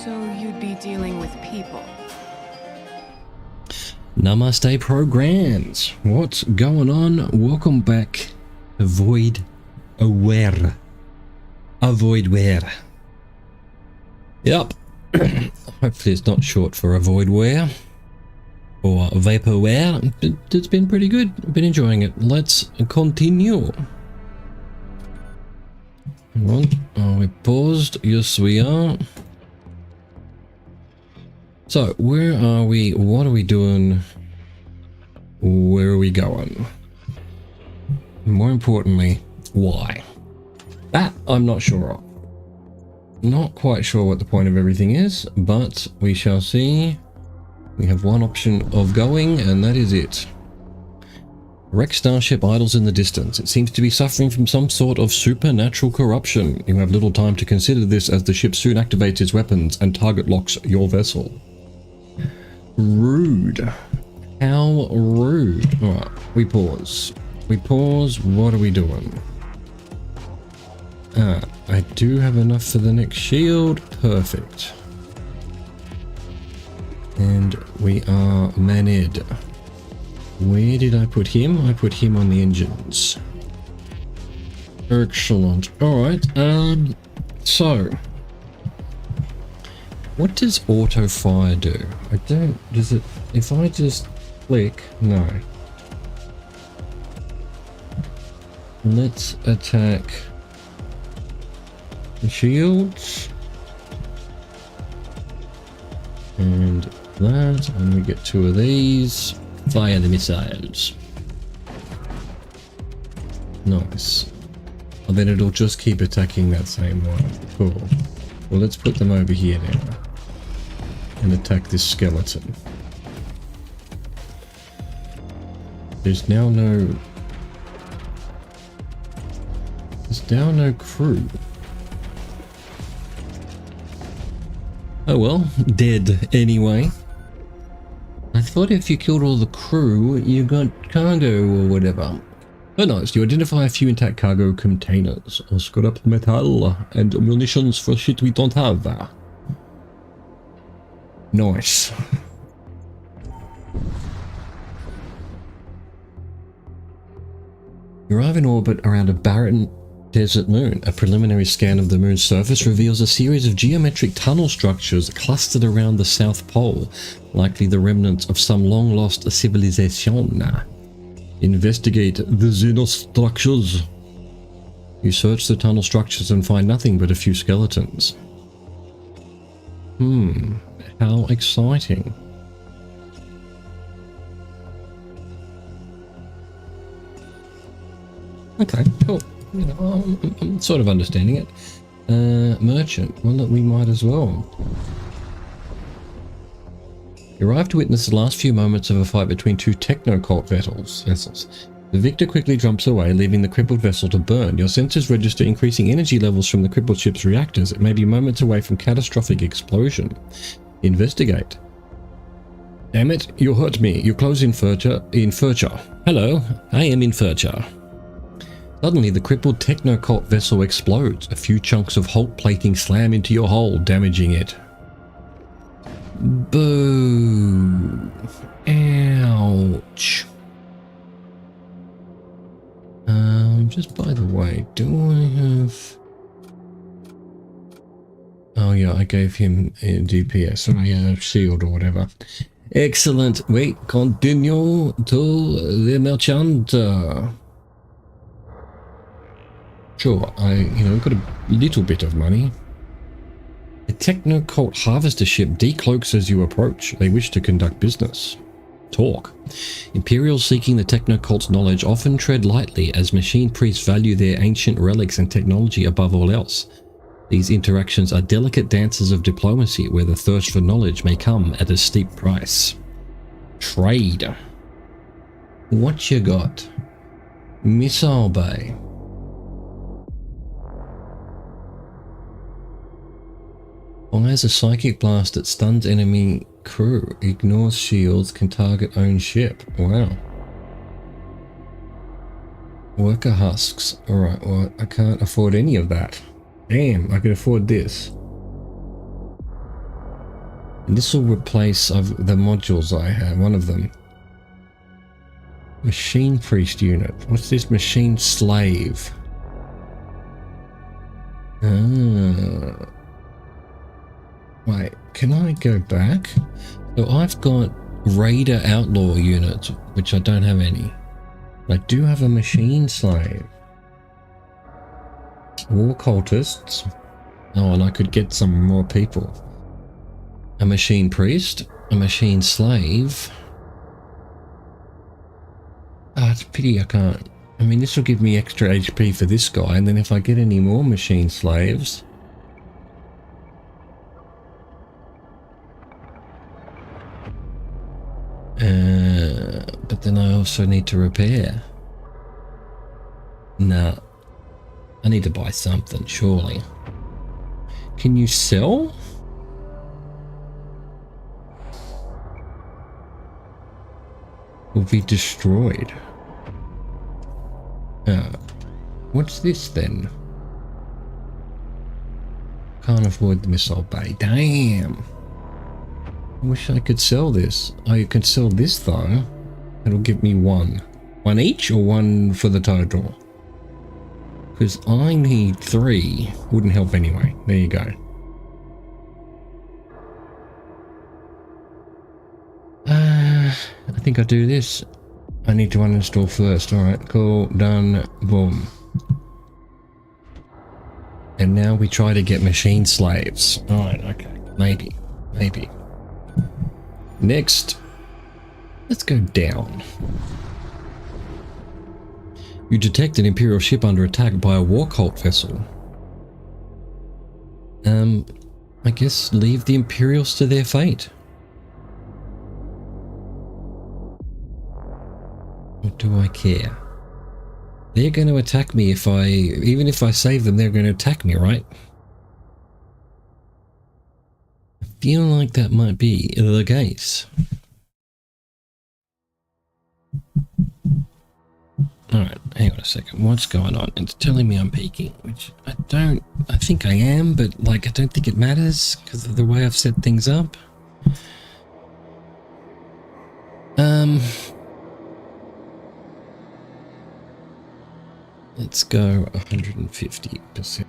So you'd be dealing with people. Namaste programs. What's going on? Welcome back. Avoid aware. Avoidware. Yep. Hopefully it's not short for avoidware or vaporware. It's been pretty good. I've been enjoying it. Let's continue. Hang on. Are we paused? Yes, we are. So, where are we? What are we doing? Where are we going? More importantly, why? That I'm not sure of. Not quite sure what the point of everything is, but we shall see. We have one option of going, and that is it. Wrecked starship idles in the distance. It seems to be suffering from some sort of supernatural corruption. You have little time to consider this as the ship soon activates its weapons and target locks your vessel. Rude. How rude. Alright, we pause. We pause. What are we doing? I do have enough for the next shield. Perfect. And we are maned. Where did I put him? I put him on the engines. Excellent. Alright, so what does auto fire do? I don't, does it, if I just click, no. Let's attack the shields. And that, and we get two of these. Fire the missiles. Nice. And then it'll just keep attacking that same one. Cool. Well, let's put them over here now. And attack this skeleton. There's now no crew. Oh well, dead anyway. I thought if you killed all the crew, you got cargo or whatever. Oh nice, you identify a few intact cargo containers. Or scrap metal and munitions for shit we don't have. Nice. You arrive in orbit around a barren desert moon. A preliminary scan of the moon's surface reveals a series of geometric tunnel structures clustered around the South Pole, likely the remnants of some long-lost civilization. Investigate the xenostructures. You search the tunnel structures and find nothing but a few skeletons. How exciting. Okay, cool. You know, I'm sort of understanding it. Merchant. Well, look, we might as well. You arrive to witness the last few moments of a fight between two techno-cult vessels. The victor quickly jumps away, leaving the crippled vessel to burn. Your sensors register increasing energy levels from the crippled ship's reactors. It may be moments away from catastrophic explosion. Investigate. Damn it, you hurt me. You close in Furcher. Hello, I am in Furcher. Suddenly, the crippled techno-cult vessel explodes. A few chunks of Hulk plating slam into your hull, damaging it. Boo! Ouch! Just by the way, do I have... Oh yeah, I gave him a DPS, or a shield or whatever. Excellent! Wait, continue to the merchant. Sure, I got a little bit of money. A techno-cult harvester ship decloaks as you approach. They wish to conduct business. Talk. Imperials seeking the techno-cult's knowledge often tread lightly as machine priests value their ancient relics and technology above all else. These interactions are delicate dances of diplomacy where the thirst for knowledge may come at a steep price. Trade. What you got? Missile bay. Fires a psychic blast that stuns enemy crew. Ignores shields, can target own ship. Wow. Worker husks. Alright, well, I can't afford any of that. Damn, I can afford this. And this will replace the modules I have, one of them. Machine priest unit. What's this? Machine slave. Ah. Wait, can I go back? So I've got raider outlaw units, which I don't have any. I do have a machine slave. War cultists. Oh, and I could get some more people. A machine priest, a machine slave. Ah, it's a pity I can't. I mean, this will give me extra HP for this guy, and then if I get any more machine slaves... but then I also need to repair. Nah. I need to buy something, surely. Can you sell? Will be destroyed. What's this then? Can't avoid the missile bay. Damn. I wish I could sell this. I could sell this though. It'll give me one. One each or one for the total? Because I need 3. Wouldn't help anyway. There you go. I think I'll do this. I need to uninstall first. Alright, cool. Done. Boom. And now we try to get machine slaves. Alright, okay. Maybe. Maybe. Next. Let's go down. You detect an Imperial ship under attack by a war cult vessel. I guess leave the Imperials to their fate. What do I care? They're going to attack me even if I save them, they're going to attack me, right? I feel like that might be the case. Alright, hang on a second. What's going on? It's telling me I'm peaking, which I think I am, but like I don't think it matters because of the way I've set things up. Let's go 150%.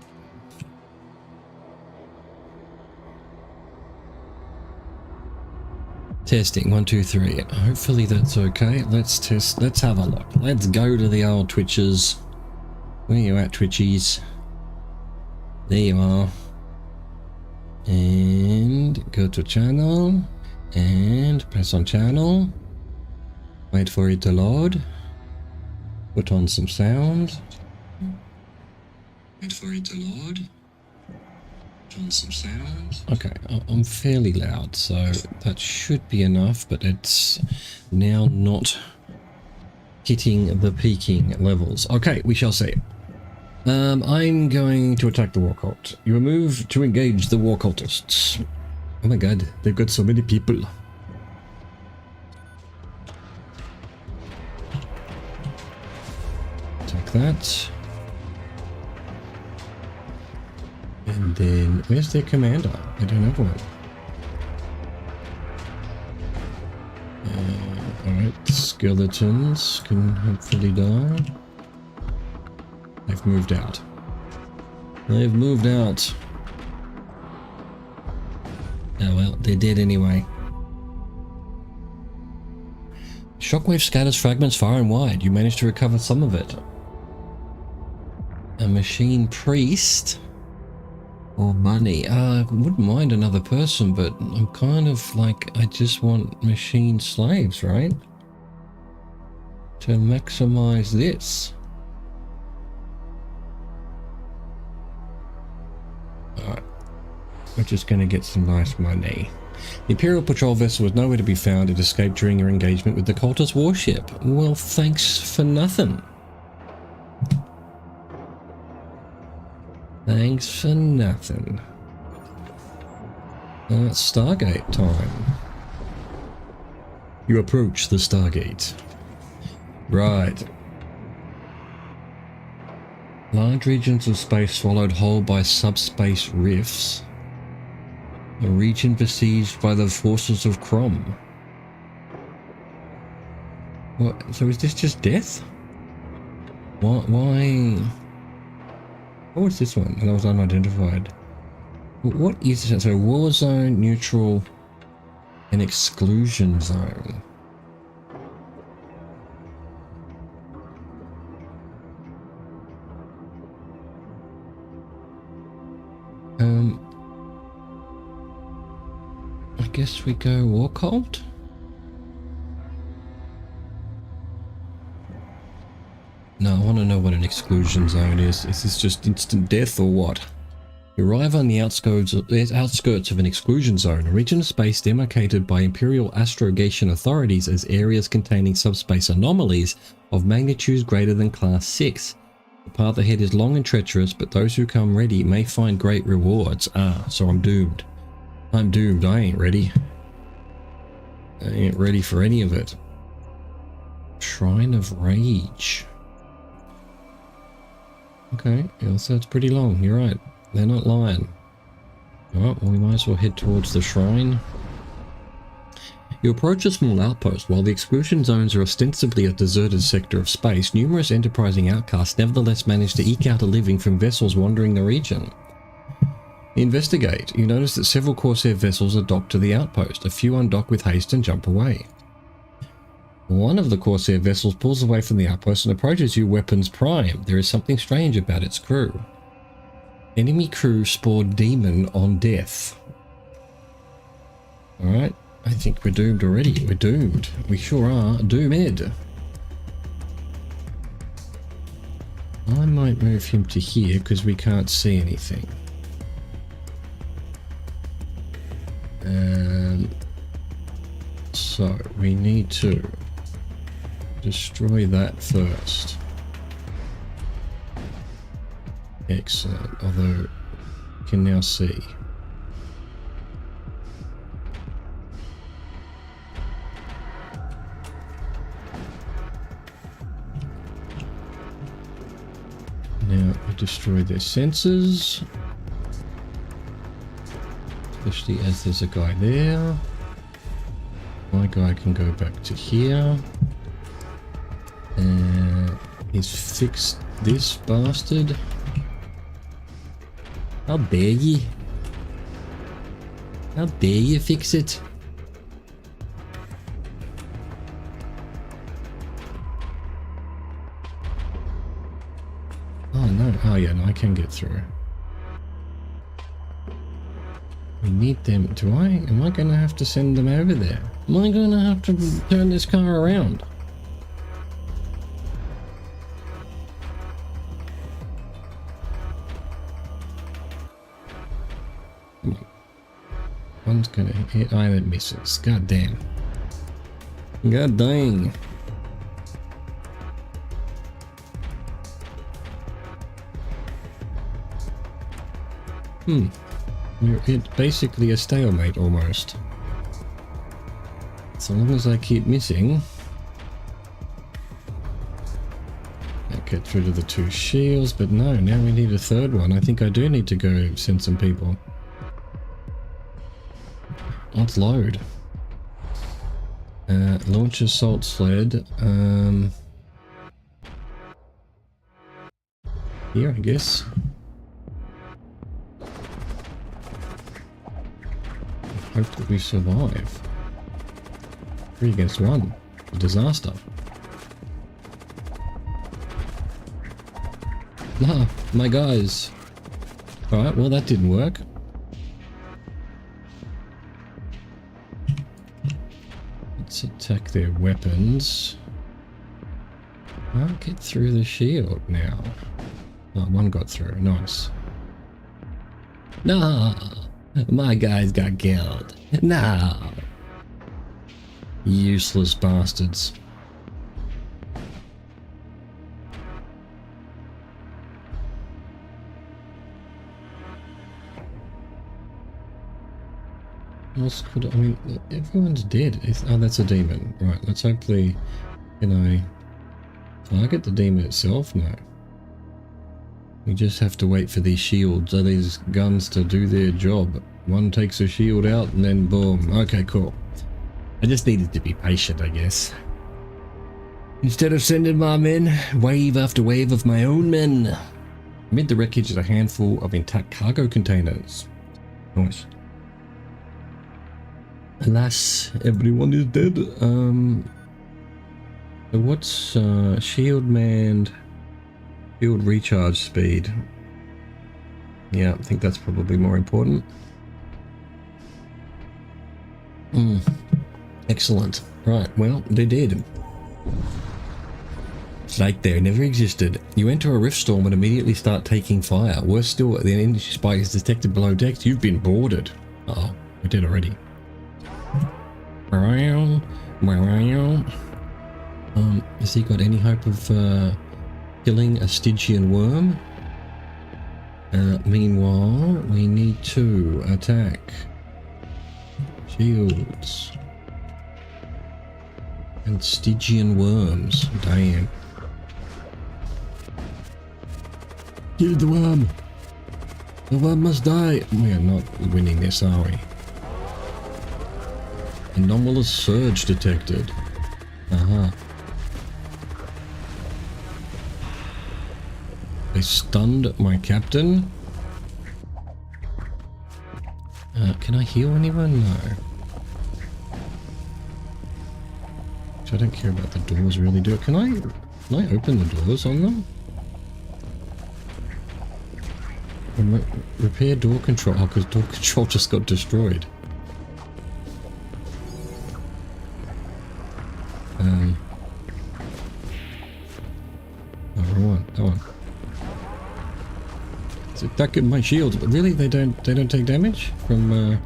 Testing 1 2 3. Hopefully that's okay. Let's test. Let's have a look. Let's go to the old Twitches. Where you at, Twitchies? There you are. And go to channel and press on channel. Wait for it to load. Put on some sound. Wait for it to load. Put on some sound. Okay, I'm fairly loud, so that should be enough, but it's now not hitting the peaking levels. Okay, we shall see. I'm going to attack the war cult. You are moved to engage the war cultists. Oh my god, they've got so many people. Take that. And then, where's their commander? I don't have one. Alright, skeletons can hopefully die. They've moved out. They've moved out. Oh well, they're dead anyway. Shockwave scatters fragments far and wide. You managed to recover some of it. A machine priest? Or money? I wouldn't mind another person, but I'm kind of like, I just want machine slaves, right? To maximize this. Alright. We're just going to get some nice money. The Imperial patrol vessel was nowhere to be found. It escaped during your engagement with the cultist warship. Well, thanks for nothing. Thanks for nothing. It's Stargate time. You approach the Stargate. Right. Large regions of space swallowed whole by subspace rifts. A region besieged by the forces of Crom. What? So is this just death? Why? What was this one? That was unidentified. What is it? So war zone, neutral, and exclusion zone. I guess we go war cult. No, I want to know what an exclusion zone is. Is this just instant death or what? You arrive on the outskirts of an exclusion zone, a region of space demarcated by Imperial astrogation authorities as areas containing subspace anomalies of magnitudes greater than Class 6. The path ahead is long and treacherous, but those who come ready may find great rewards. Ah, so I'm doomed. I'm doomed. I ain't ready. I ain't ready for any of it. Shrine of Rage. Okay, yeah, so it's pretty long. You're right. They're not lying. Alright, well we might as well head towards the shrine. You approach a small outpost. While the exclusion zones are ostensibly a deserted sector of space, numerous enterprising outcasts nevertheless manage to eke out a living from vessels wandering the region. Investigate. You notice that several Corsair vessels are docked to the outpost. A few undock with haste and jump away. One of the Corsair vessels pulls away from the outpost and approaches you, weapons prime. There is something strange about its crew. Enemy crew spawned demon on death. Alright, I think we're doomed already. We're doomed. We sure are doomed. I might move him to here because we can't see anything. So we need to destroy that first. Excellent, although you can now see. Now we destroy their sensors. Especially as there's a guy there. My guy can go back to here. He's fixed this bastard. How dare ye? How dare you fix it? Oh no, oh yeah, no, I can get through. We need them. Am I gonna have to send them over there? Am I gonna have to turn this car around? Come on. One's gonna hit either misses. God damn. God dang. It's basically a stalemate almost. So long as I keep missing. I'll get through to the two shields, but no, now we need a third one. I think I do need to go send some people. Let's load. Launch assault sled. Here, I guess. Hope that we survive. 3 against 1. A disaster. Nah, my guys. Alright, well that didn't work. Let's attack their weapons. I'll get through the shield now. Oh, one got through. Nice. Nah, my guys got killed. Nah. Useless bastards. What else could I mean? Everyone's dead. Oh, that's a demon. Right. Let's hopefully. Can I target the demon itself? No. We just have to wait for these shields, or these guns to do their job. One takes a shield out and then boom. Okay, cool. I just needed to be patient, I guess. Instead of sending my men, wave after wave of my own men. Amid the wreckage is a handful of intact cargo containers. Nice. Alas, everyone is dead. So what's shield manned, shield recharge speed? Yeah, I think that's probably more important. Excellent. Right, well, they did. It's like they never existed. You enter a rift storm and immediately start taking fire. Worse still, the energy spike is detected below decks. You've been boarded. Uh-oh, we did already. Has he got any hope of killing a Stygian worm? Meanwhile, we need to attack. Shields. And Stygian worms. Damn. Kill the worm! The worm must die! We are not winning this, are we? Anomalous surge detected. They stunned my captain. Can I heal anyone? No. I don't care about the doors really, do it. Can I open the doors on them? Repair door control. Oh, because door control just got destroyed. Oh, wrong one. That one. It's attacking my shield. Really? They don't take damage from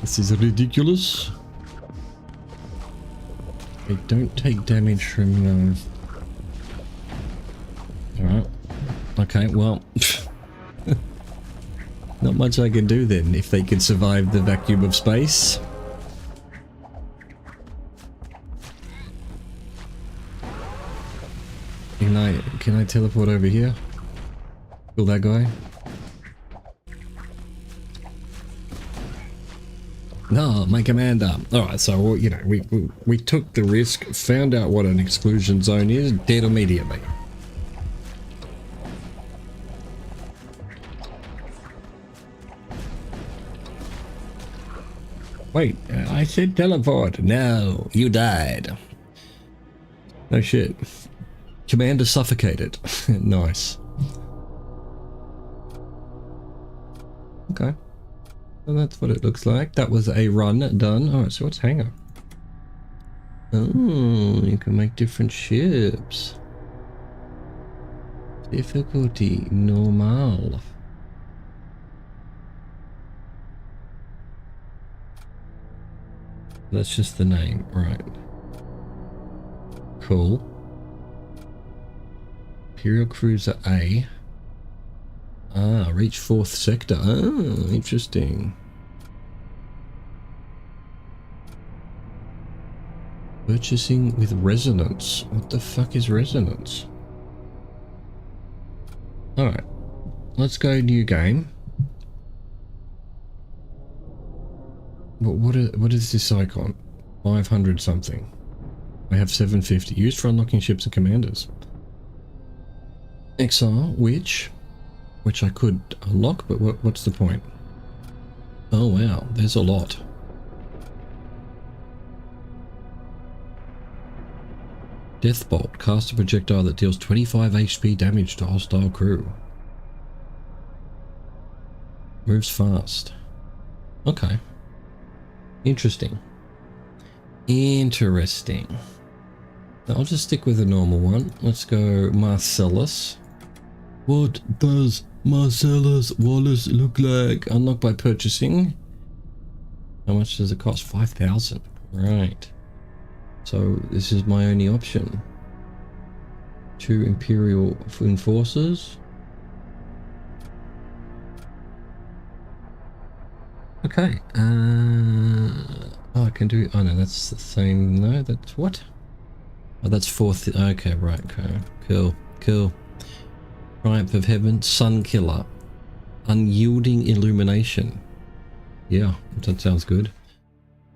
This is ridiculous. They don't take damage from Alright. Okay, well not much I can do then if they can survive the vacuum of space. Can I teleport over here? Kill that guy? No, my commander. Alright, so you know, we took the risk, found out what an exclusion zone is, dead immediately. Wait, I said teleport. No, you died. No shit. Commander suffocated. Nice. Okay. Well, that's what it looks like. That was a run done. Alright, so what's hangar? Oh, you can make different ships. Difficulty normal. That's just the name, right? Cool. Imperial Cruiser A. Ah, reach 4th sector. Ah, interesting. Purchasing with resonance. What the fuck is resonance? Alright. Let's go new game. But what is this icon? 500 something. I have 750. Used for unlocking ships and commanders. XR, which I could unlock, but what's the point? Oh wow, there's a lot. Deathbolt, cast a projectile that deals 25 HP damage to hostile crew. Moves fast. Okay. Interesting. Interesting. I'll just stick with the normal one. Let's go Marcellus. What does Marcellus Wallace look like? Unlocked by purchasing. How much does it cost? 5,000. Right. So this is my only option. 2 Imperial Enforcers. Okay. Oh, I can do... Oh, no, that's the same... No, that's... What? Oh, that's fourth... Okay, right, okay. Cool, cool. Triumph of Heaven, Sun Killer. Unyielding Illumination. Yeah, that sounds good.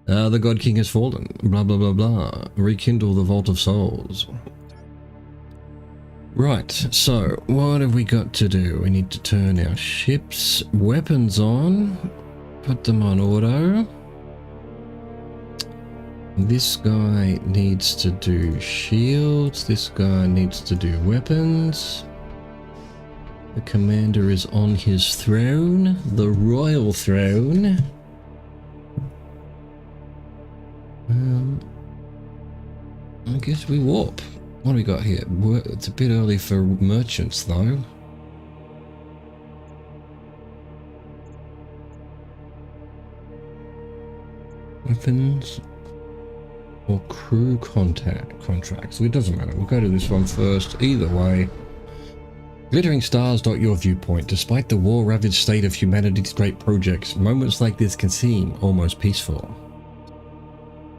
The God King has fallen. Blah, blah, blah, blah. Rekindle the Vault of Souls. Right, so what have we got to do? We need to turn our ships' weapons on. Put them on auto. This guy needs to do shields. This guy needs to do weapons. The commander is on his throne. The royal throne. I guess we warp. What do we got here? It's a bit early for merchants though. Weapons or crew contracts. It doesn't matter. We'll go to this one first. Either way. Glittering stars dot your viewpoint. Despite the war-ravaged state of humanity's great projects, moments like this can seem almost peaceful.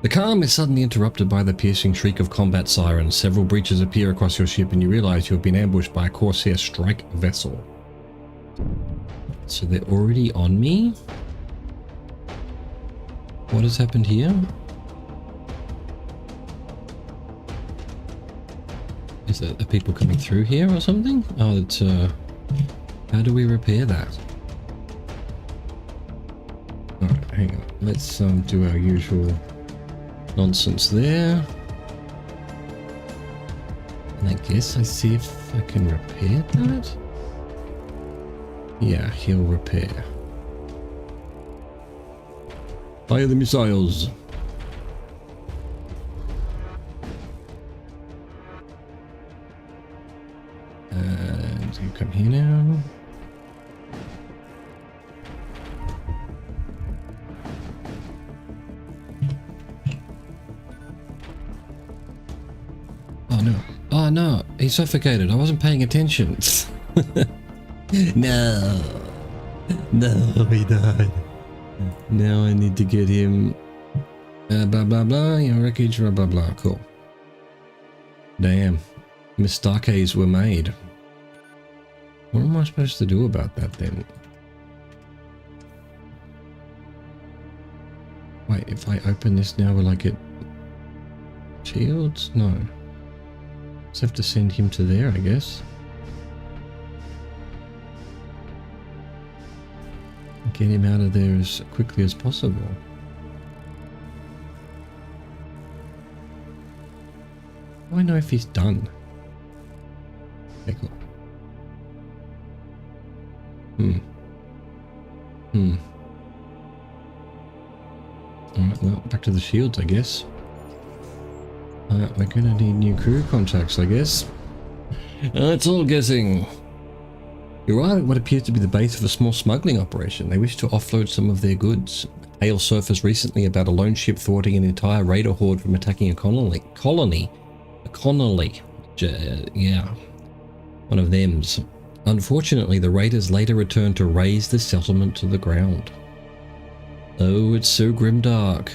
The calm is suddenly interrupted by the piercing shriek of combat sirens. Several breaches appear across your ship and you realize you have been ambushed by a Corsair strike vessel. So they're already on me? What has happened here? Is it, are people coming through here or something? Oh, it's how do we repair that? Alright, hang on. Let's do our usual nonsense there. And I guess I see if I can repair that. Yeah, he'll repair. Fire the missiles. And you come here now. Oh no. Oh no, he suffocated. I wasn't paying attention. No. No, he died. Now I need to get him. Blah blah blah, your wreckage, blah blah blah. Cool. Damn. Mistakes were made. What am I supposed to do about that then? Wait, if I open this now, will I get shields? No. Just have to send him to there, I guess. Get him out of there as quickly as possible. Do I know if he's done? Okay, cool. Alright, well, back to the shields, I guess. We're gonna need new crew contacts, I guess. It's all guessing. You arrive at what appears to be the base of a small smuggling operation. They wish to offload some of their goods. A tale surfaced recently about a lone ship thwarting an entire raider horde from attacking a colony. Yeah, one of them's. Unfortunately, the raiders later returned to raze the settlement to the ground. Oh, it's so grimdark.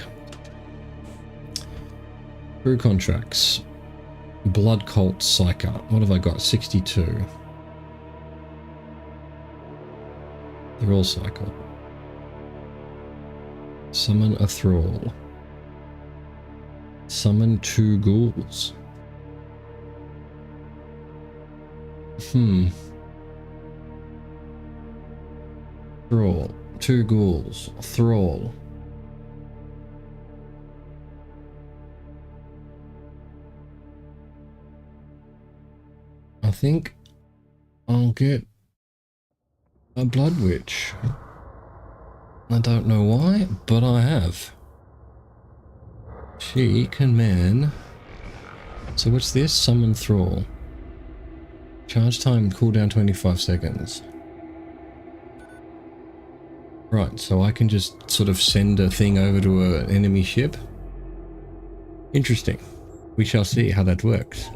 Crew contracts. Blood Cult Psyker. What have I got? 62. They're all cycle. Summon a thrall. Summon 2 ghouls. Thrall. 2 ghouls. Thrall. I think I'll get a Blood Witch. I don't know why, but I have. She can man. So what's this? Summon Thrall. Charge time, cooldown 25 seconds. Right, so I can just sort of send a thing over to an enemy ship. Interesting. We shall see how that works.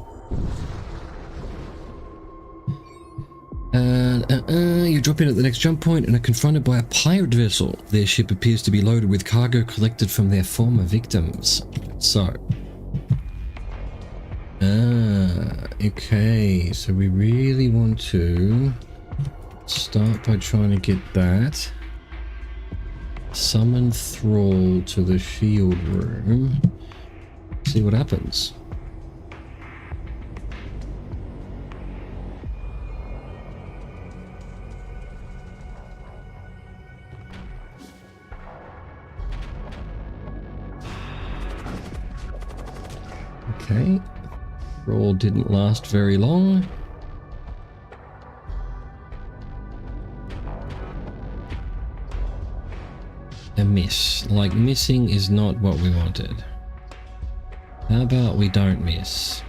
You drop in at the next jump point and are confronted by a pirate vessel. Their ship appears to be loaded with cargo collected from their former victims. So. Okay. So we really want to start by trying to get that. Summon Thrall to the shield room. See what happens. Okay, Roll didn't last very long. A miss. Like, missing is not what we wanted. How about we don't miss?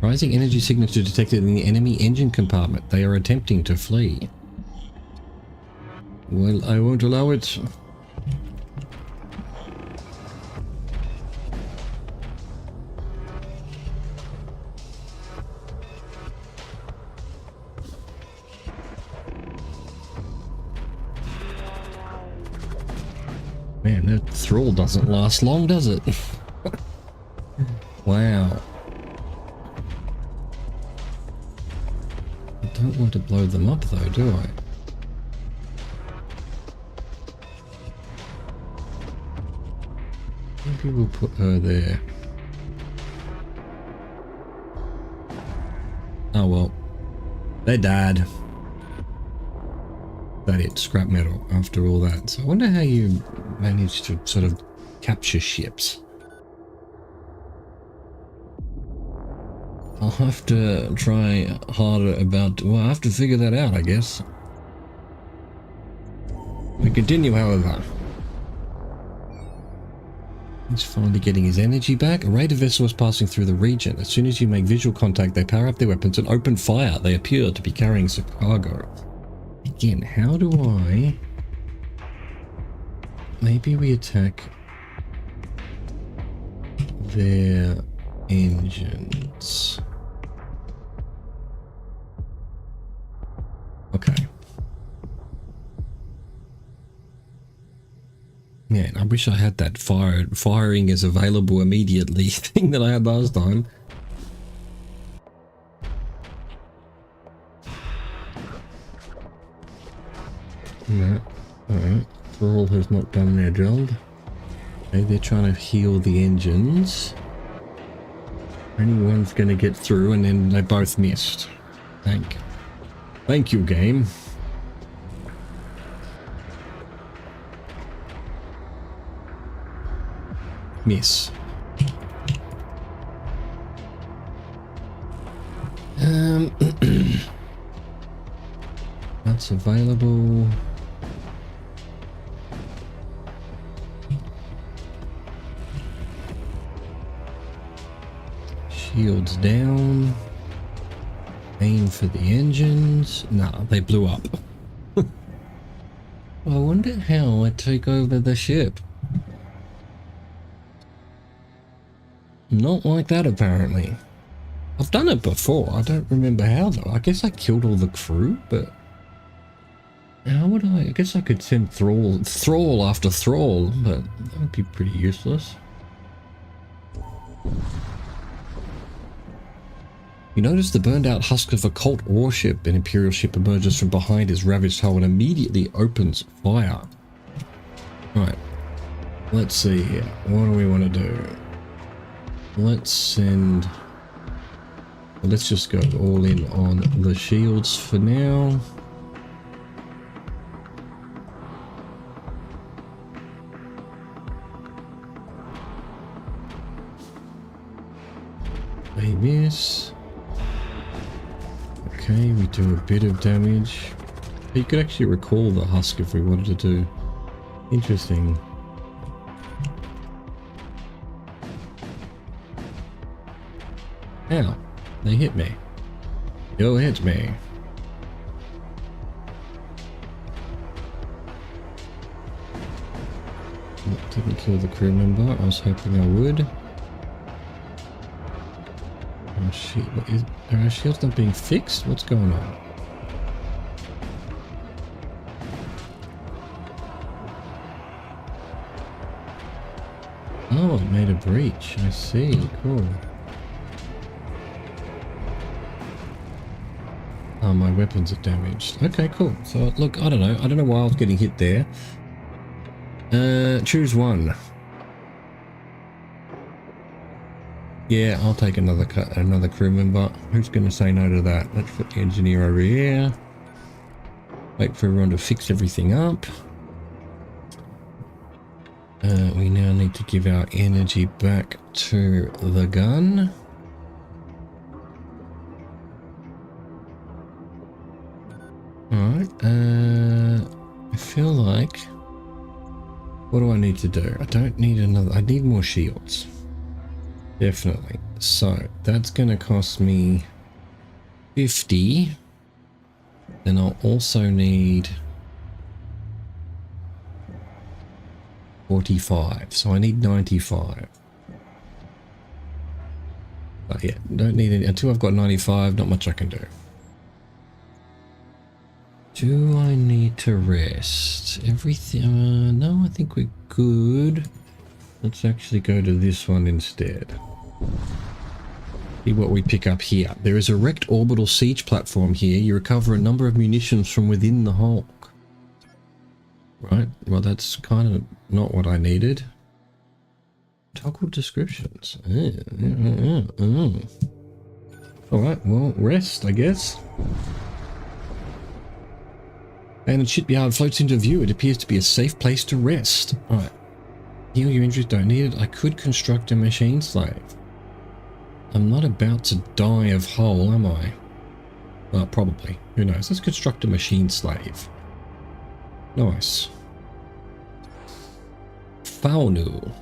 Rising energy signature detected in the enemy engine compartment. They are attempting to flee. Well, I won't allow it. Man, that Thrall doesn't last long, does it? Wow. I don't want to blow them up though, do I? Maybe we'll put her there. Oh well. They died. That it, scrap metal after all that. So I wonder how you manage to sort of capture ships. I'll have to try harder about, well, I have to figure that out, I guess. We continue, however. He's finally getting his energy back. A raider vessel is passing through the region. As soon as you make visual contact, they power up their weapons and open fire. They appear to be carrying some cargo. Again, how do I... Maybe we attack their engines. Okay. Man, I wish I had that firing is available immediately thing that I had last time. No. Alright. Thrall has not done their job. Okay, they're trying to heal the engines. Only one's gonna get through and then they both missed. Thank you, game. Miss. That's available. Shields down. Aim for the engines. Nah, they blew up. I wonder how I take over the ship. Not like that, apparently. I've done it before. I don't remember how, though. I guess I killed all the crew, but... How would I guess I could send Thrall after Thrall, but that would be pretty useless. You notice the burned out husk of a cult warship. An Imperial ship emerges from behind his ravaged hull and immediately opens fire. Right. Let's see here. What do we want to do? Let's send... Well, let's just go all in on the shields for now. They miss. Okay, we do a bit of damage. You could actually recall the husk if we wanted to do. Interesting. Ow, they hit me. You'll hit me. Didn't kill the crew member. I was hoping I would. Oh shit, what is... Are our shields not being fixed? What's going on? Oh, it made a breach. I see. Cool. Oh, my weapons are damaged. Okay, cool. So, look, I don't know. I don't know why I was getting hit there. Choose one. Yeah, I'll take another crew member. Who's going to say no to that? Let's put the engineer over here. Wait for everyone to fix everything up. We now need to give our energy back to the gun. Alright, I feel like... What do I need to do? I don't need another... I need more shields. Definitely. So, that's going to cost me 50. Then I'll also need 45. So I need 95. But yeah, don't need any... Until I've got 95, not much I can do. Do I need to rest? Everything... no, I think we're good. Let's actually go to this one instead. See what we pick up here. There is a wrecked orbital siege platform here. You recover a number of munitions from within the Hulk. Right, well that's kind of not what I needed. Toggle descriptions. Alright, well, rest, I guess. Abandoned shipyard floats into view. It appears to be a safe place to rest. Alright. Heal your injuries, don't need it. I could construct a machine slave. I'm not about to die of hull, am I? Well, probably. Who knows? Let's construct a machine slave. Nice. Faunu.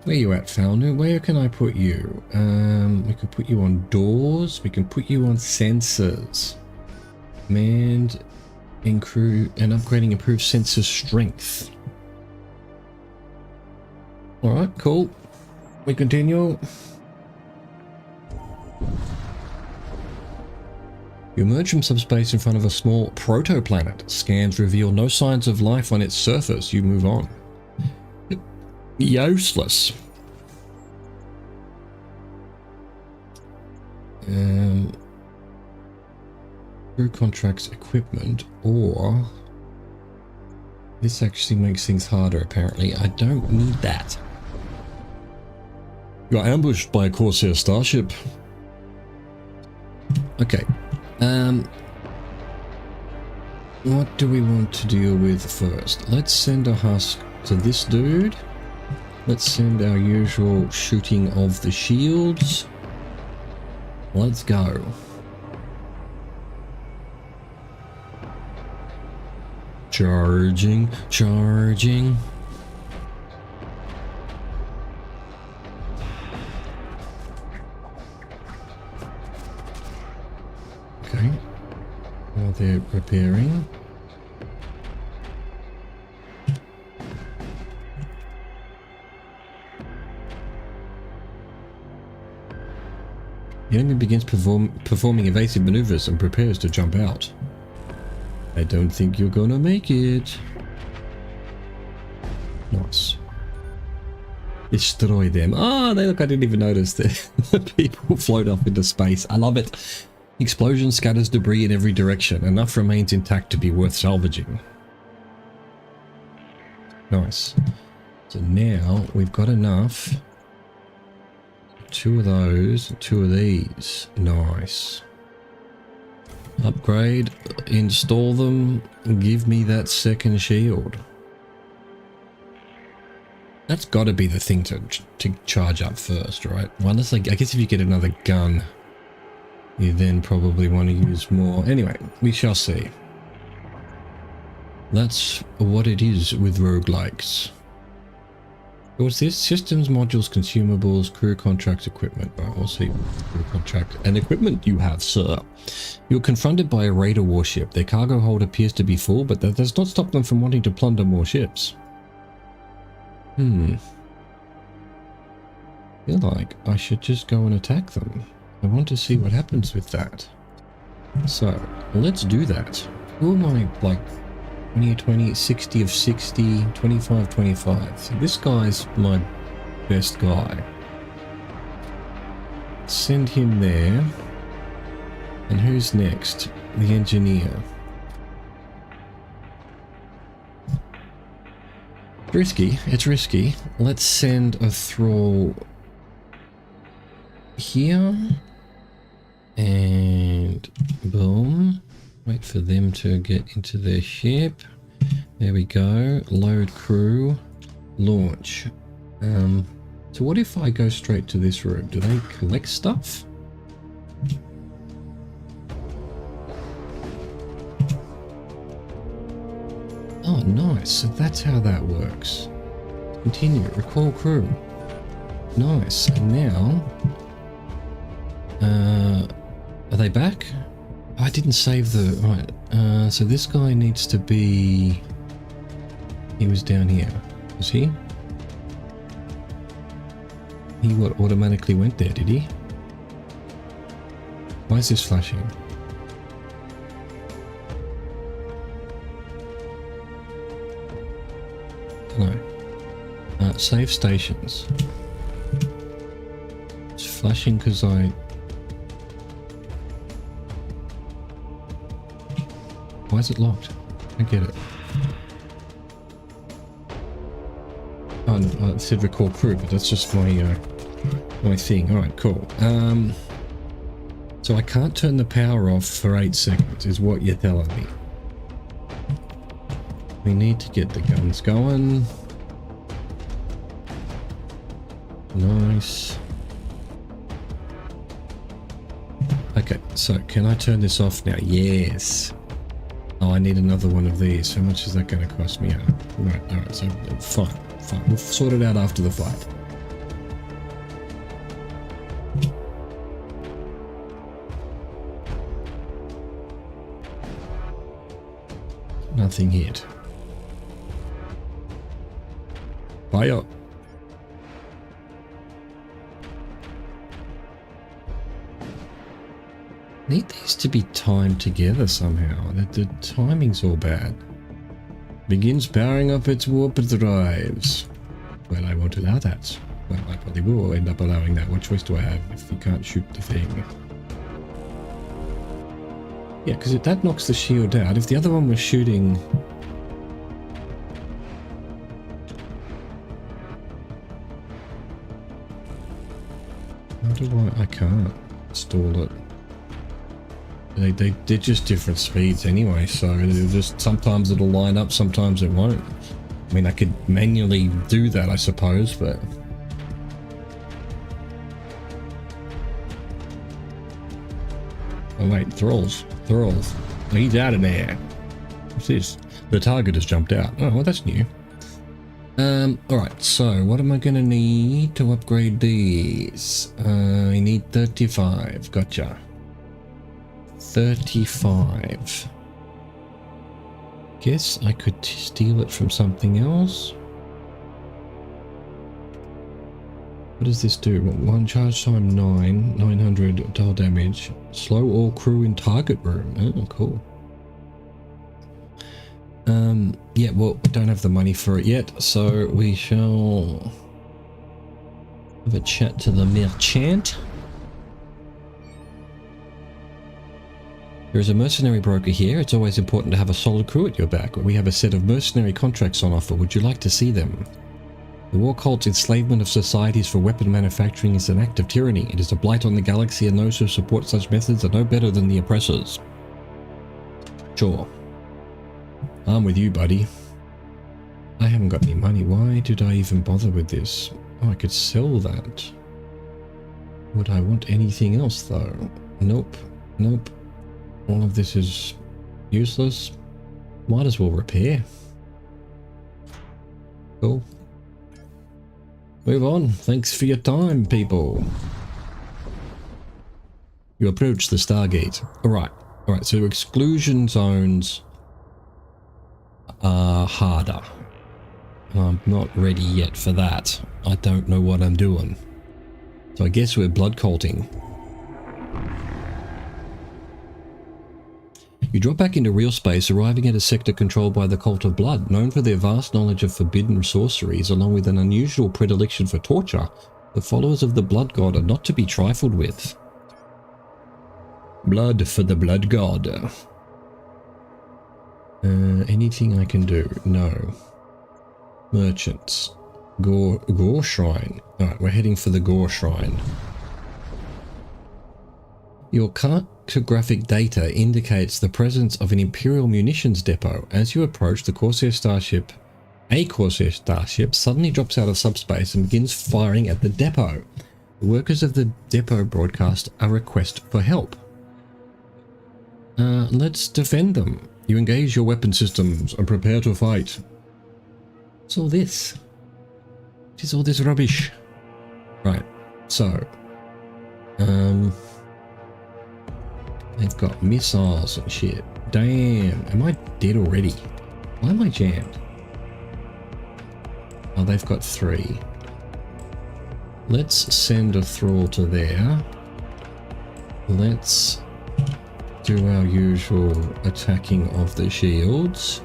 Where you at, Faunu? Where can I put you? We can put you on doors. We can put you on sensors. Manned and upgrading improved sensor strength. Alright, cool. We continue. You emerge from subspace in front of a small protoplanet. Scans reveal no signs of life on its surface. You move on. Useless. Crew contracts equipment, or this actually makes things harder apparently. I don't need that. You are ambushed by a Corsair starship. Okay. What do we want to deal with first? Let's send a husk to this dude. Let's send our usual shooting of the shields. Let's go. Charging, charging. Okay. While they're repairing. The enemy begins performing evasive maneuvers and prepares to jump out. I don't think you're gonna make it. Nice. Destroy them. Ah, they look, I didn't even notice that the people float off into space. I love it. Explosion scatters debris in every direction. Enough remains intact to be worth salvaging. Nice. So now we've got enough. 2 of those, 2 of these. Nice. Upgrade, install them, give me that second shield. That's got to be the thing to charge up first, right? Well, unless I guess if you get another gun, you then probably want to use more. Anyway, we shall see. That's what it is with roguelikes. What's this? Systems, modules, consumables, crew contracts, equipment. Right, we'll see crew contract and equipment you have, sir. You're confronted by a raider warship. Their cargo hold appears to be full, but that does not stop them from wanting to plunder more ships. I feel like I should just go and attack them. I want to see what happens with that. So, let's do that. Who am I, like, 20, 20, 60 of 60, 25, 25. So this guy's my best guy. Send him there. And who's next? The engineer. Risky. It's risky. Let's send a thrall here. And boom. Wait for them to get into their ship. There we go. Load crew. Launch. So what if I go straight to this room? Do they collect stuff? Oh, nice. So that's how that works. Continue. Recall crew. Nice. And now... are they back? Oh, I didn't save the... Right. So this guy needs to be... He was down here. Was he? He what, automatically went there, did he? Why is this flashing? Dunno. Save stations. It's flashing because I... Why is it locked? I get it. Oh, no, it said recall crew, but that's just my my thing. Alright, cool. So I can't turn the power off for 8 seconds, is what you're telling me. We need to get the guns going. Nice. Okay, so can I turn this off now? Yes. Oh, I need another one of these. How much is that going to cost me? Right, alright, so fine. We'll sort it out after the fight. Nothing hit. Fire. Need these to be timed together somehow. The timing's all bad. Begins powering up its warp drives. Well, I won't allow that. Well, I probably will end up allowing that. What choice do I have if you can't shoot the thing? Yeah, because that knocks the shield out. If the other one was shooting... How do I can't install it. They're just different speeds anyway, so it'll just... Sometimes it'll line up, sometimes it won't. I mean, I could manually do that, I suppose, but... Oh wait, thralls. Thralls. Oh, he's out of there. What's this? The target has jumped out. Oh, well, that's new. Alright, so what am I gonna need to upgrade these? I need 35. Gotcha. 35. Guess I could steal it from something else. What does this do? One charge time 900 dull damage. Slow all crew in target room. Oh, cool. Yeah, well, we don't have the money for it yet, so we shall have a chat to the merchant. There is a mercenary broker here. It's always important to have a solid crew at your back. We have a set of mercenary contracts on offer. Would you like to see them? The war cult's enslavement of societies for weapon manufacturing is an act of tyranny. It is a blight on the galaxy, and those who support such methods are no better than the oppressors. Sure. I'm with you, buddy. I haven't got any money. Why did I even bother with this? Oh, I could sell that. Would I want anything else, though? Nope. Nope. All of this is useless. Might as well repair. Cool. Move on. Thanks for your time, people. You approach the Stargate. Alright. Alright, so exclusion zones are harder. I'm not ready yet for that. I don't know what I'm doing. So I guess we're blood culting. You drop back into real space, arriving at a sector controlled by the Cult of Blood. Known for their vast knowledge of forbidden sorceries, along with an unusual predilection for torture, the followers of the Blood God are not to be trifled with. Blood for the Blood God. Anything I can do? No. Merchants. Gore Shrine. Alright, we're heading for the Gore Shrine. Your cartographic data indicates the presence of an Imperial munitions depot. As you approach, the Corsair starship, a Corsair starship suddenly drops out of subspace and begins firing at the depot. The workers of the depot broadcast a request for help. Let's defend them. You engage your weapon systems and prepare to fight. What's all this? What is all this rubbish? Right, so they've got missiles and shit. Damn, am I dead already? Why am I jammed? Oh, they've got 3. Let's send a thrall to there. Let's do our usual attacking of the shields.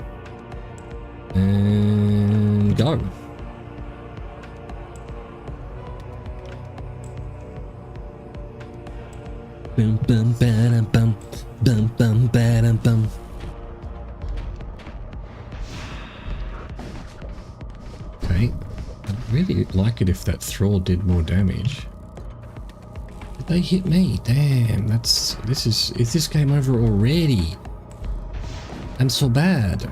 And go. Bum bum ba bum bum bum ba bum. Okay, I'd really like it if that thrall did more damage. Did they hit me? Damn, is this game over already? I'm so bad.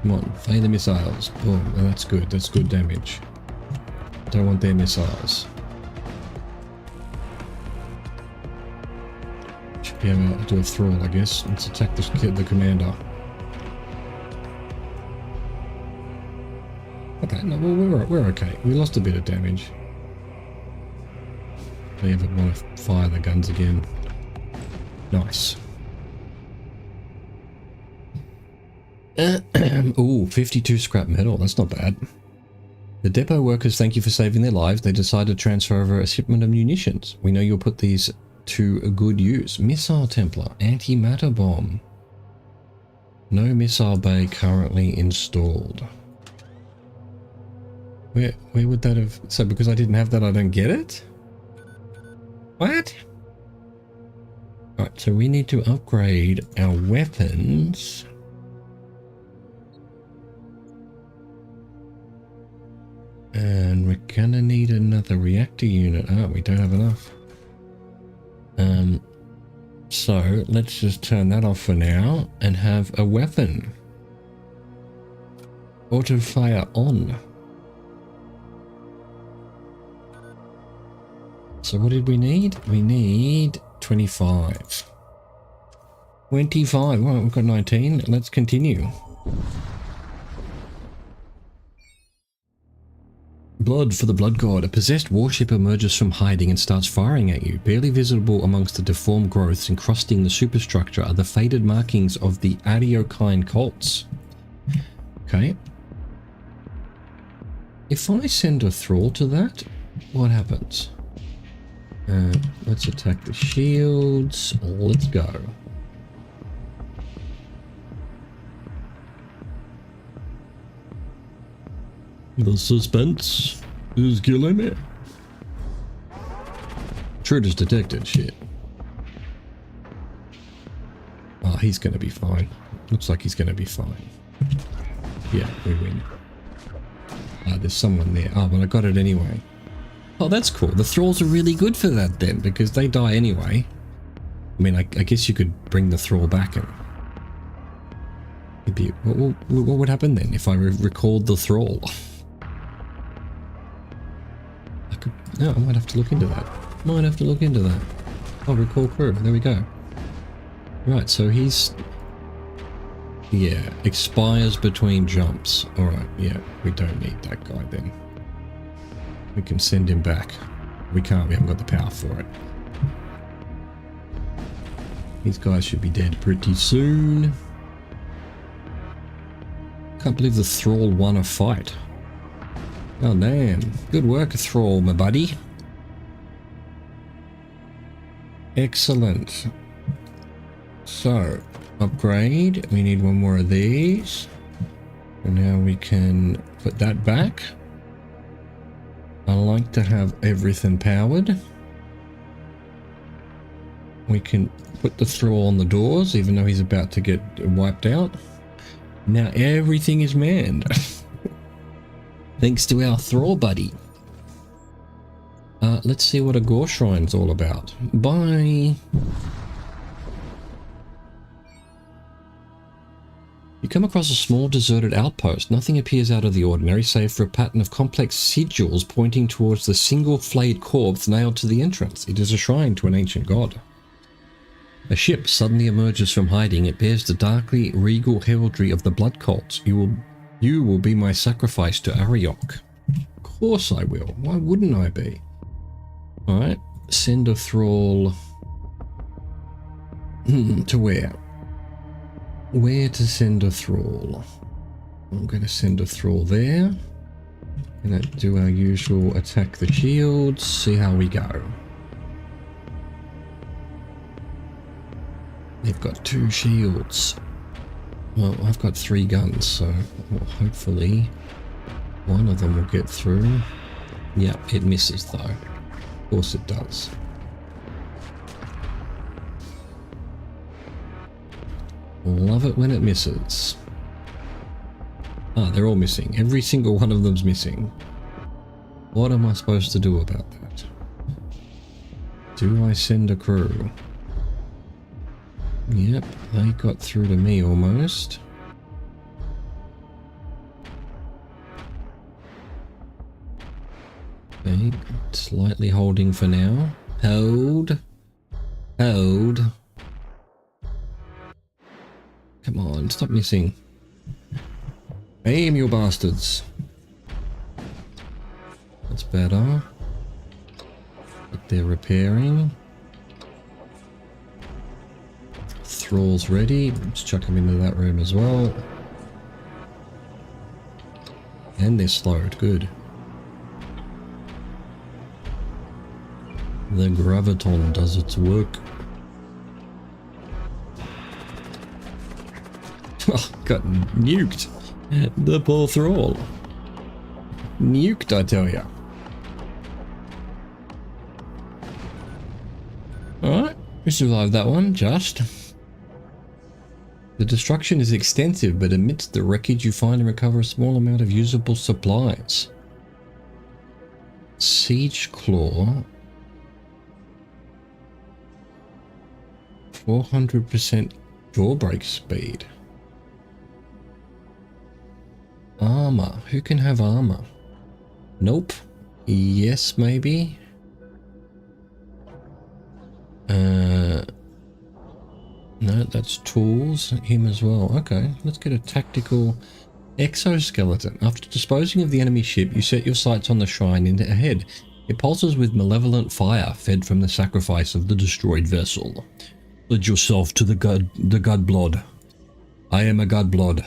Come on, fire the missiles. Boom, oh, that's good. That's good damage. Don't want their missiles. Should be able to do a thrall, I guess. Let's attack the commander. Okay, no, well, we're okay. We lost a bit of damage. They ever want to fire the guns again. Nice. Ooh, 52 scrap metal. That's not bad. The depot workers thank you for saving their lives. They decide to transfer over a shipment of munitions. We know you'll put these to a good use. Missile Templar. Antimatter bomb. No missile bay currently installed. Where would that have... So because I didn't have that, I don't get it? What? Alright, so we need to upgrade our weapons. And we're gonna need another reactor unit. Oh, we don't have enough. So let's just turn that off for now and have a weapon. Auto fire on. So what did we need? We need 25. 25. Well, we've got 19. Let's continue. Blood for the Blood God. A possessed warship emerges from hiding and starts firing at you. Barely visible amongst the deformed growths encrusting the superstructure are the faded markings of the Adiokine cults. Okay. If I send a thrall to that, what happens? Let's attack the shields. Let's go. The suspense is killing me. Intruders detected. Shit. Oh, he's gonna be fine. Looks like he's gonna be fine. Yeah, we win. There's someone there. Oh, but I got it anyway. Oh, that's cool. The thralls are really good for that then, because they die anyway. I mean, I guess you could bring the thrall back and... Maybe, what would happen then if I recalled the thrall? No, I might have to look into that. Might have to look into that. Oh, recall crew. There we go. Right, so he's... Yeah, expires between jumps. Alright, yeah, we don't need that guy then. We can send him back. We can't, we haven't got the power for it. These guys should be dead pretty soon. Can't believe the Thrall won a fight. Oh damn. Good work, Thrall, my buddy. Excellent. So, upgrade. We need one more of these. And now we can put that back. I like to have everything powered. We can put the Thrall on the doors, even though he's about to get wiped out. Now everything is manned. Thanks to our Thrall buddy. Let's see what a Gore Shrine's all about. Bye. You come across a small deserted outpost. Nothing appears out of the ordinary, save for a pattern of complex sigils pointing towards the single flayed corpse nailed to the entrance. It is a shrine to an ancient god. A ship suddenly emerges from hiding. It bears the darkly regal heraldry of the blood cult. You will be my sacrifice to Ariok. Of course I will. Why wouldn't I be? Alright, send a Thrall to where? Where to send a Thrall? I'm going to send a Thrall there. Gonna do our usual attack the shields, see how we go. They've got 2 shields. Well, I've got 3 guns, so hopefully one of them will get through. Yep, it misses though. Of course it does. Love it when it misses. Ah, they're all missing. Every single one of them's missing. What am I supposed to do about that? Do I send a crew? Yep, they got through to me almost. Okay, slightly holding for now. Hold. Hold. Come on, stop missing. Aim, you bastards. That's better. But they're repairing. Thrall's ready. Let's chuck them into that room as well. And they're slowed. Good. The graviton does its work. Oh, got nuked. The poor Thrall. Nuked, I tell ya. Alright, we survived that one, just. The destruction is extensive, but amidst the wreckage you find and recover a small amount of usable supplies. Siege Claw. 400% drawbreak speed. Armor. Who can have armor? Nope. Yes, maybe. No, that's tools. Him as well. Okay, let's get a tactical exoskeleton. After disposing of the enemy ship, you set your sights on the shrine ahead. It pulses with malevolent fire fed from the sacrifice of the destroyed vessel. Pledge yourself to the god blood. I am a god blood.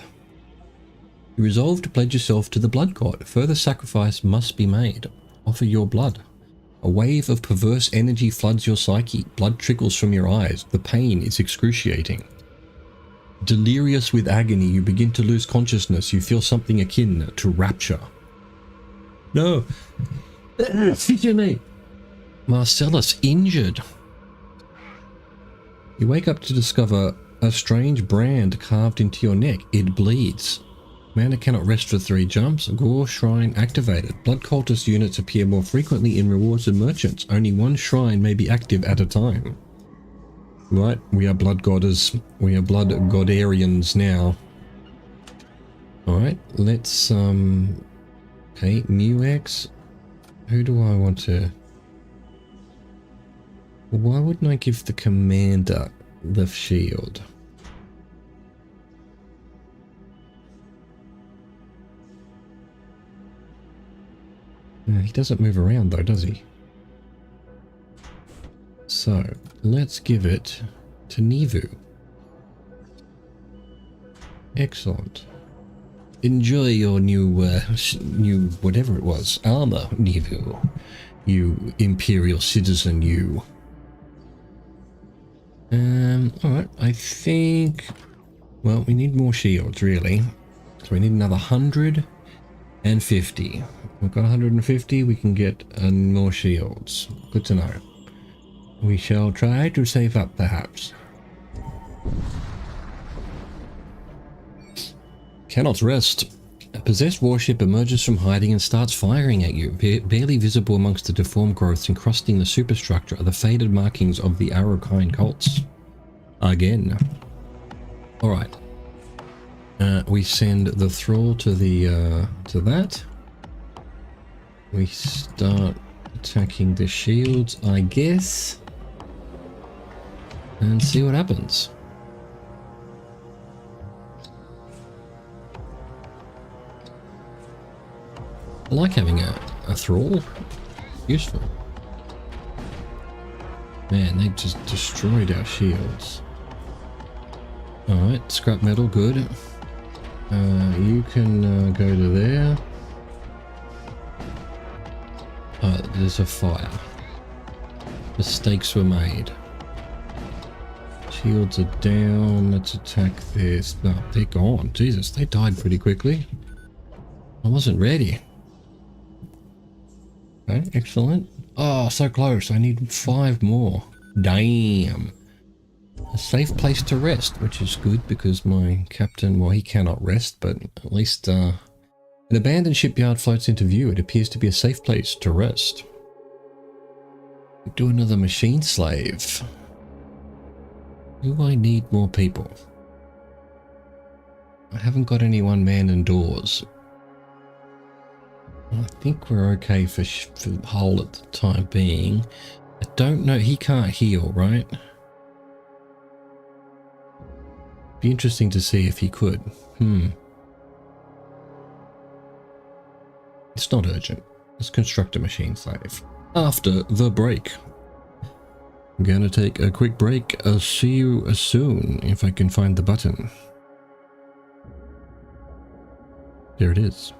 You resolve to pledge yourself to the blood god. Further sacrifice must be made. Offer your blood. A wave of perverse energy floods your psyche. Blood trickles from your eyes. The pain is excruciating. Delirious with agony, you begin to lose consciousness. You feel something akin to rapture. No. Excuse me. Marcellus injured. You wake up to discover a strange brand carved into your neck. It bleeds. Mana cannot rest for 3 jumps. Gore Shrine activated. Blood cultist units appear more frequently in rewards and merchants. Only 1 shrine may be active at a time. Right, we are blood godders. We are blood godarians now. Alright, let's okay, Muex. Who do I want to... Why wouldn't I give the commander the shield? He doesn't move around though, does he? So, let's give it to Nivu. Excellent. Enjoy your new whatever it was, armor, Nivu. You imperial citizen, you. Alright, I think... Well, we need more shields, really. So we need another 150. We've got 150, we can get more shields. Good to know. We shall try to save up, perhaps. Cannot rest. A possessed warship emerges from hiding and starts firing at you. Barely visible amongst the deformed growths encrusting the superstructure are the faded markings of the Arokine cults. Again. Alright. We send the thrall to the to that. We start attacking the shields, I guess. And see what happens. I like having a thrall. Useful. Man, they just destroyed our shields. Alright, scrap metal, good. You can go to there. Oh, there's a fire. Mistakes were made. Shields are down. Let's attack this. No, they're gone. Jesus, they died pretty quickly. I wasn't ready. Okay, excellent. Oh, so close. I need 5 more. Damn. A safe place to rest, which is good because my captain, well, he cannot rest, but at least an abandoned shipyard floats into view. It appears to be a safe place to rest. Do another machine slave. Do I need more people? I haven't got any one-man indoors. I think we're okay for Hull at the time being. I don't know. He can't heal, right? Be interesting to see if he could. It's not urgent. Let's construct a machine slave. After the break. I'm gonna take a quick break. I'll see you soon if I can find the button. There it is.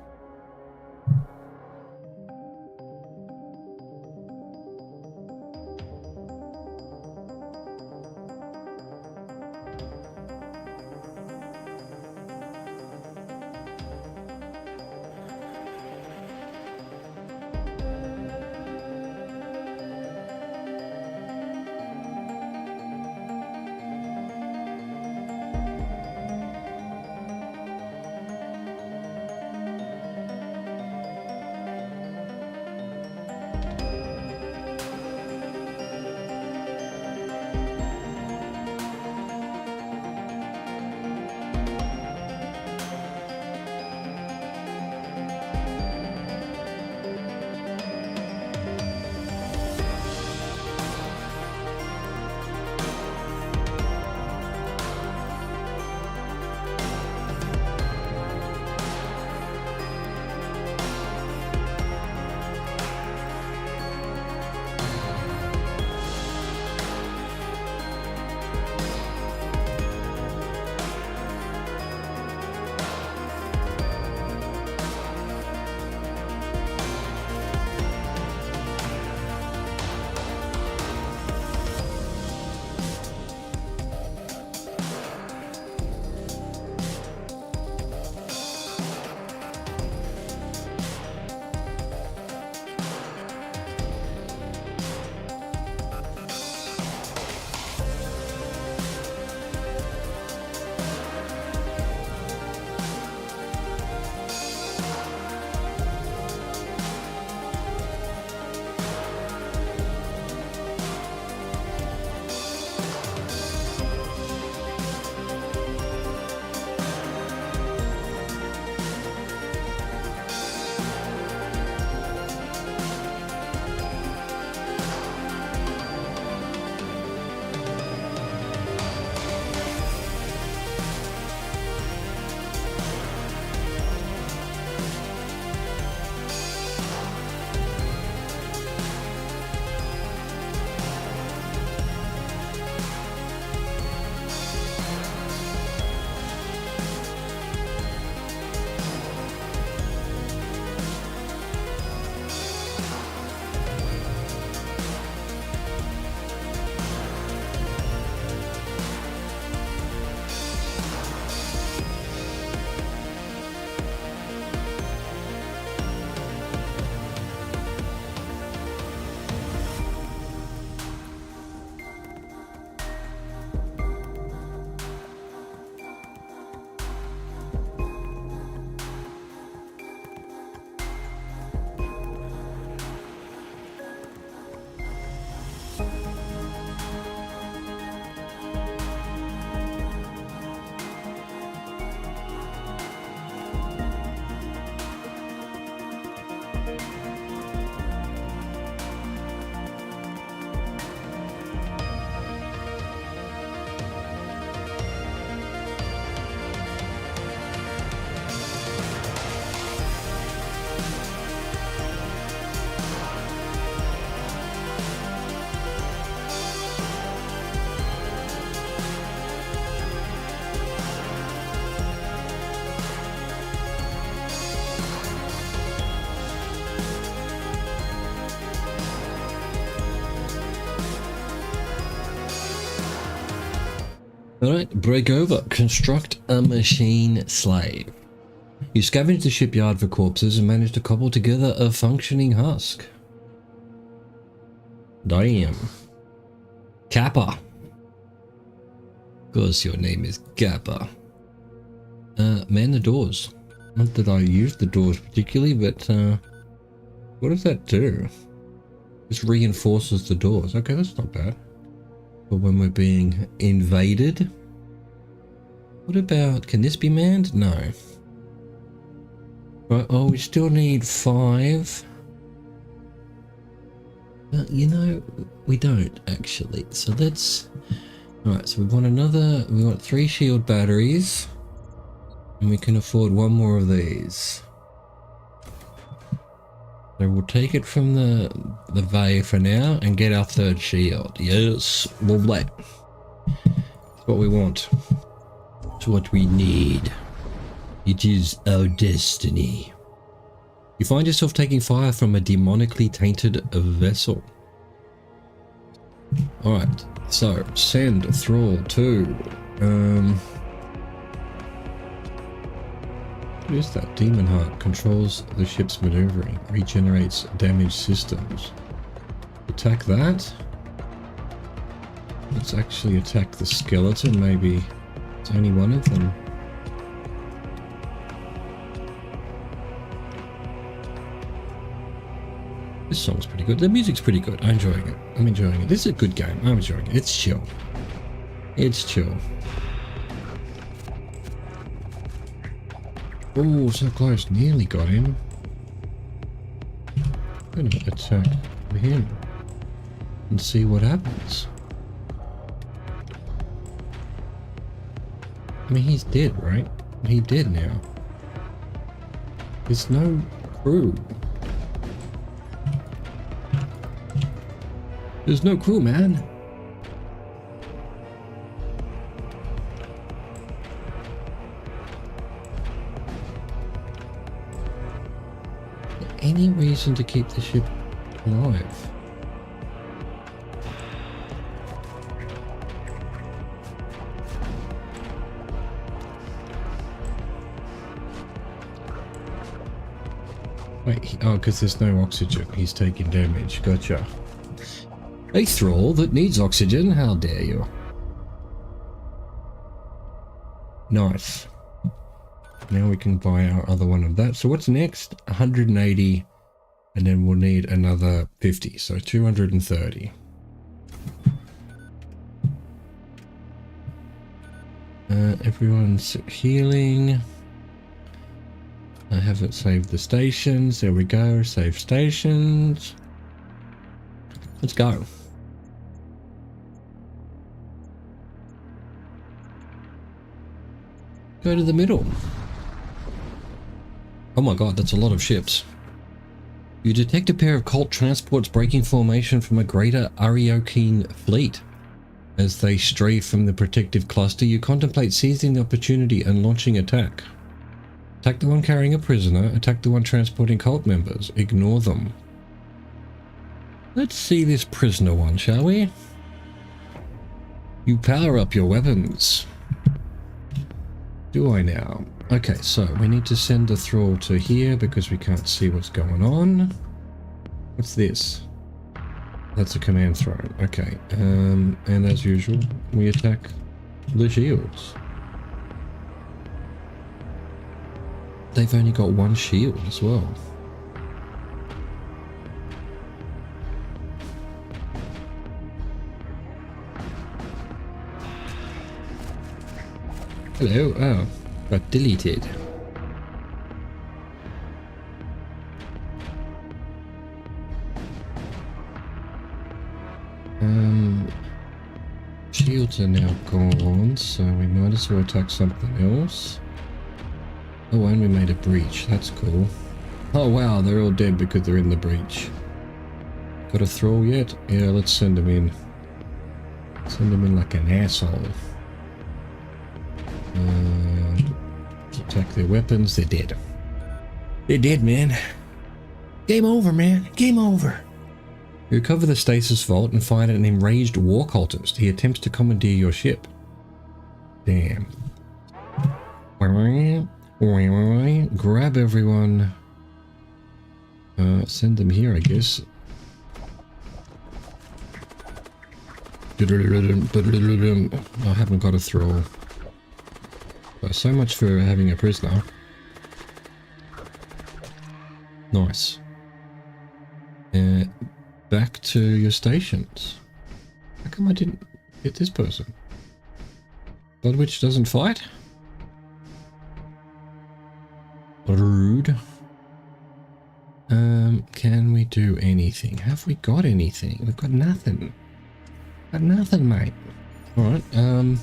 Alright, break over. Construct a machine slave. You scavenge the shipyard for corpses and manage to cobble together a functioning husk. Damn. Kappa. Of course your name is Kappa. Man the doors. Not that I use the doors particularly, but what does that do? This reinforces the doors. Okay, that's not bad. But when we're being invaded? What about, can this be manned? No. Right, oh, we still need 5. You know, we don't actually. So let's, alright, so we want 3 shield batteries. And we can afford 1 more of these. So we'll take it from the bay for now and get our 3rd shield. Yes, lovely. That's what we want. It's what we need. It is our destiny. You find yourself taking fire from a demonically tainted vessel. Alright, so send Thrall to what is that? Demon Heart controls the ship's maneuvering, regenerates damaged systems. Attack that. Let's actually attack the skeleton, maybe it's only one of them. This song's pretty good. The music's pretty good. I'm enjoying it. I'm enjoying it. This is a good game. I'm enjoying it. It's chill. It's chill. Oh, so close. Nearly got him. I'm gonna attack him and see what happens. I mean, he's dead, right? He's dead now. There's no crew. There's no crew, man. Any reason to keep the ship alive? Wait, oh, because there's no oxygen. He's taking damage. Gotcha. A thrall that needs oxygen, how dare you? Nice. Now we can buy our other one of that. So what's next? 180, and then we'll need another 50, so 230. Everyone's healing. I haven't saved the stations. There we go, save stations. Let's go. Go to the middle. Oh my god, that's a lot of ships. You detect a pair of cult transports breaking formation from a greater Ariokine fleet. As they stray from the protective cluster, you contemplate seizing the opportunity and launching attack. Attack the one carrying a prisoner, attack the one transporting cult members, ignore them. Let's see this prisoner one, shall we? You power up your weapons. Do I now? Okay, so we need to send the thrall to here because we can't see what's going on. What's this? That's a command throne. Okay, and as usual, we attack the shields. They've only got 1 shield as well. Hello, oh, got deleted. Shields are now gone, so we might as well attack something else. Oh, and we made a breach, that's cool. Oh wow, they're all dead because they're in the breach. Got a thrall yet? Yeah, let's send them in. Send them in like an asshole. Attack their weapons, they're dead. They're dead, man. Game over, man. Game over. You recover the stasis vault and find an enraged war cultist. He attempts to commandeer your ship. Damn. Grab everyone. Send them here, I guess. I haven't got a thrall. So much for having a prisoner. Nice. Back to your stations. How come I didn't get this person? Blood Witch doesn't fight? Rude. Can we do anything? Have we got anything? We've got nothing. Got nothing, mate. Alright, might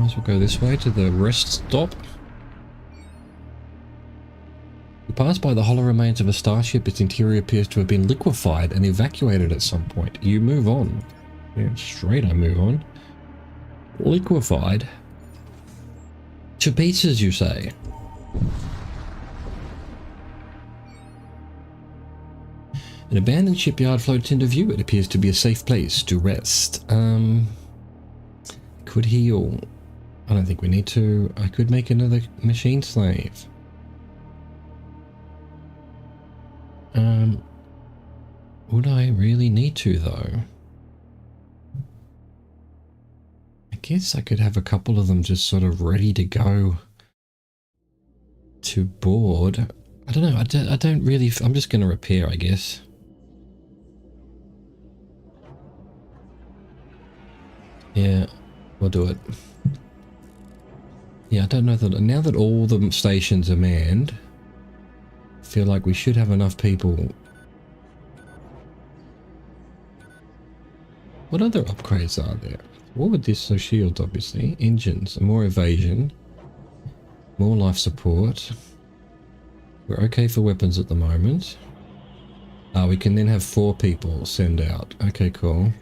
as well go this way to the rest stop. You pass by the hollow remains of a starship. Its interior appears to have been liquefied and evacuated at some point. You move on. Yeah, straight I move on. Liquefied? To pieces, you say? An abandoned shipyard floats into view. It appears to be a safe place to rest. Could heal. I don't think we need to. I could make another machine slave. Would I really need to, though? I guess I could have a couple of them just sort of ready to go to board. I don't know. I don't really... I'm just going to repair, I guess. Yeah, we'll do it. Yeah, I don't know that... Now that all the stations are manned, I feel like we should have enough people. What other upgrades are there? What would this... So shields, obviously. Engines, more evasion. More life support. We're okay for weapons at the moment. We can then have 4 people send out. Okay, cool.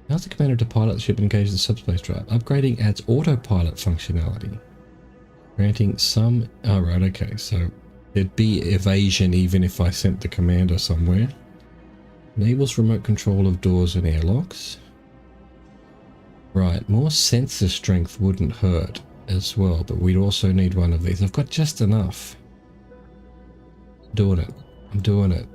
How's the commander to pilot the ship and engage the subspace drive? Upgrading adds autopilot functionality. Granting some... Oh, right, okay. So there'd be evasion even if I sent the commander somewhere. Enables remote control of doors and airlocks. Right, more sensor strength wouldn't hurt as well, but we'd also need one of these. I've got just enough. Doing it. I'm doing it.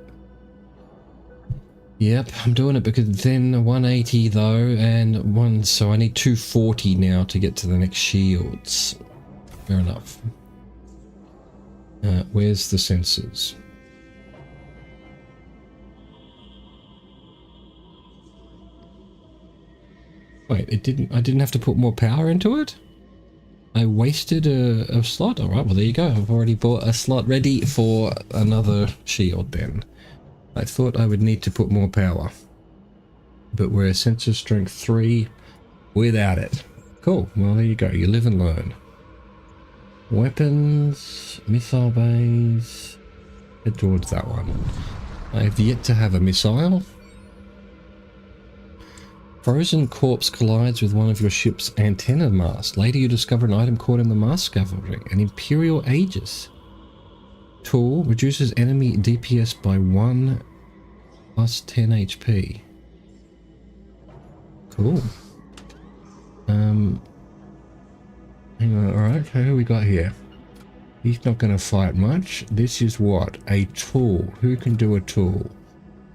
Yep, I'm doing it because then 180 though, and one, so I need 240 now to get to the next shields. Fair enough. Where's the sensors? Wait, I didn't have to put more power into it? I wasted a slot? Alright, well there you go. I've already bought a slot ready for another shield then. I thought I would need to put more power. But we're sensor strength 3 without it. Cool, well there you go. You live and learn. Weapons, missile bays. Head towards that one. I have yet to have a missile. Frozen corpse collides with one of your ship's antenna masts. Later you discover an item caught in the mast scaffolding. An Imperial Aegis. Tool reduces enemy DPS by 1 plus 10 HP. Cool. Hang on, alright, so who we got here? He's not going to fight much. This is what? A tool. Who can do a tool?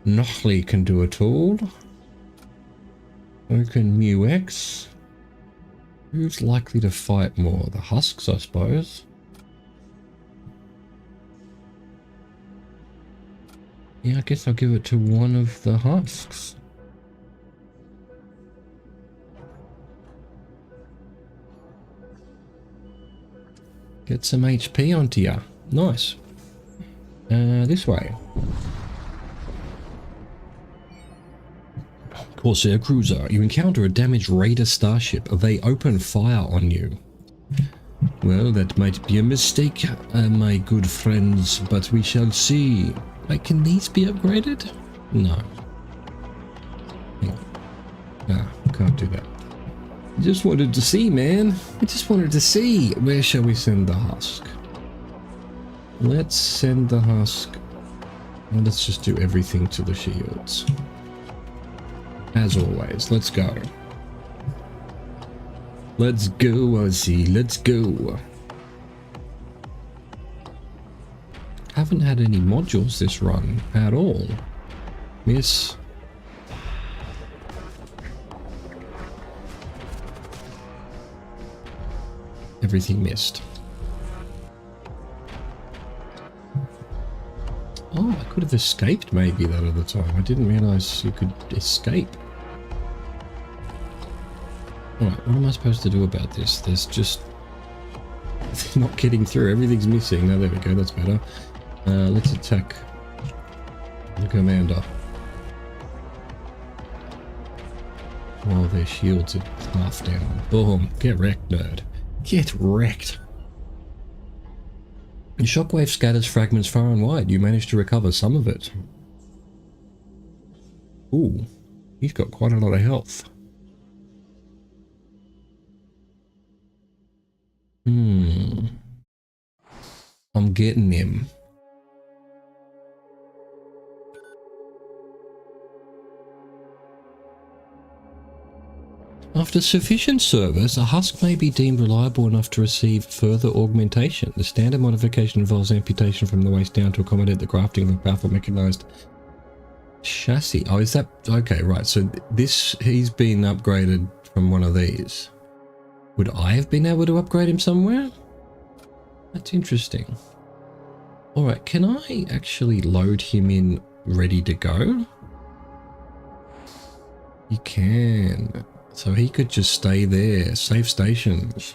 Nochli can do a tool. Who can Mu-X? Who's likely to fight more? The husks, I suppose. Yeah, I guess I'll give it to one of the husks. Get some HP onto ya. Nice. This way. Corsair cruiser. You encounter a damaged raider starship. They open fire on you. Well, that might be a mistake, my good friends, but we shall see. Like, can these be upgraded? No. Hang on. Ah, can't do that. Just wanted to see, man. I just wanted to see. Where shall we send the husk? Let's send the husk. Well, let's just do everything to the shields. As always, let's go. Let's go, Aussie, let's go. Haven't had any modules this run at all. Miss. Everything missed. Oh, I could have escaped maybe that other time. I didn't realize you could escape. Alright, what am I supposed to do about this? There's just... not getting through. Everything's missing. No, there we go. That's better. Let's attack the commander. While their shields are half down. Boom. Get wrecked, nerd. Get wrecked. The shockwave scatters fragments far and wide. You managed to recover some of it. Ooh. He's got quite a lot of health. I'm getting him. After sufficient service, a husk may be deemed reliable enough to receive further augmentation. The standard modification involves amputation from the waist down to accommodate the crafting of a powerful mechanized chassis. Oh, is that... okay, right. So this, he's been upgraded from one of these. Would I have been able to upgrade him somewhere? That's interesting. Alright, can I actually load him in ready to go? You can. So he could just stay there. Safe stations.